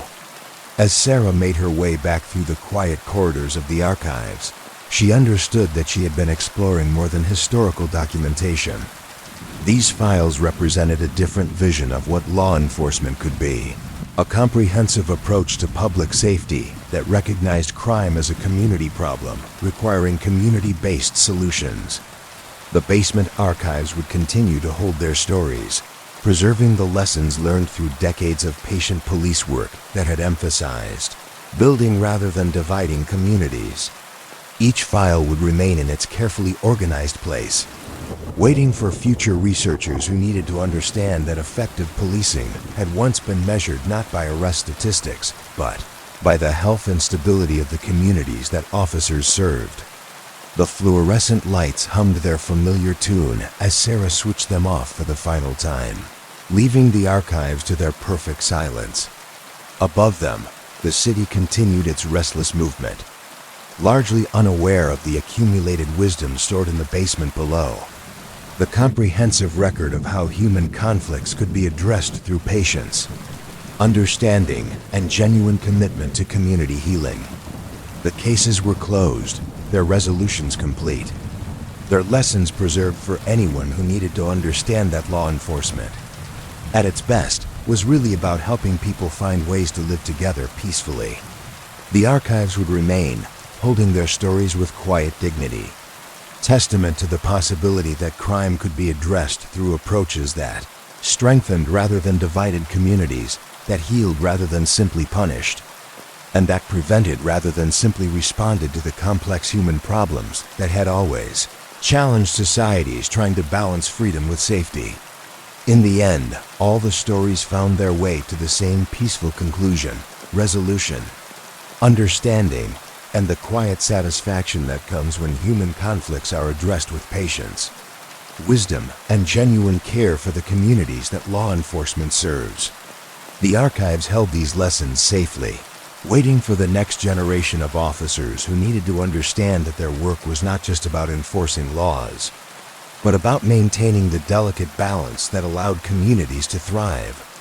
As Sarah made her way back through the quiet corridors of the archives, she understood that she had been exploring more than historical documentation. These files represented a different vision of what law enforcement could be, a comprehensive approach to public safety that recognized crime as a community problem, requiring community-based solutions. The basement archives would continue to hold their stories, preserving the lessons learned through decades of patient police work that had emphasized building rather than dividing communities. Each file would remain in its carefully organized place, waiting for future researchers who needed to understand that effective policing had once been measured not by arrest statistics, but by the health and stability of the communities that officers served. The fluorescent lights hummed their familiar tune as Sarah switched them off for the final time, leaving the archives to their perfect silence. Above them, the city continued its restless movement, largely unaware of the accumulated wisdom stored in the basement below. The comprehensive record of how human conflicts could be addressed through patience, understanding, and genuine commitment to community healing. The cases were closed, their resolutions complete, their lessons preserved for anyone who needed to understand that law enforcement, at its best, was really about helping people find ways to live together peacefully. The archives would remain, holding their stories with quiet dignity, testament to the possibility that crime could be addressed through approaches that strengthened rather than divided communities, that healed rather than simply punished, and that prevented rather than simply responded to the complex human problems that had always challenged societies trying to balance freedom with safety. In the end, all the stories found their way to the same peaceful conclusion: resolution, understanding, and the quiet satisfaction that comes when human conflicts are addressed with patience, wisdom, and genuine care for the communities that law enforcement serves. The archives held these lessons safely, waiting for the next generation of officers who needed to understand that their work was not just about enforcing laws, but about maintaining the delicate balance that allowed communities to thrive.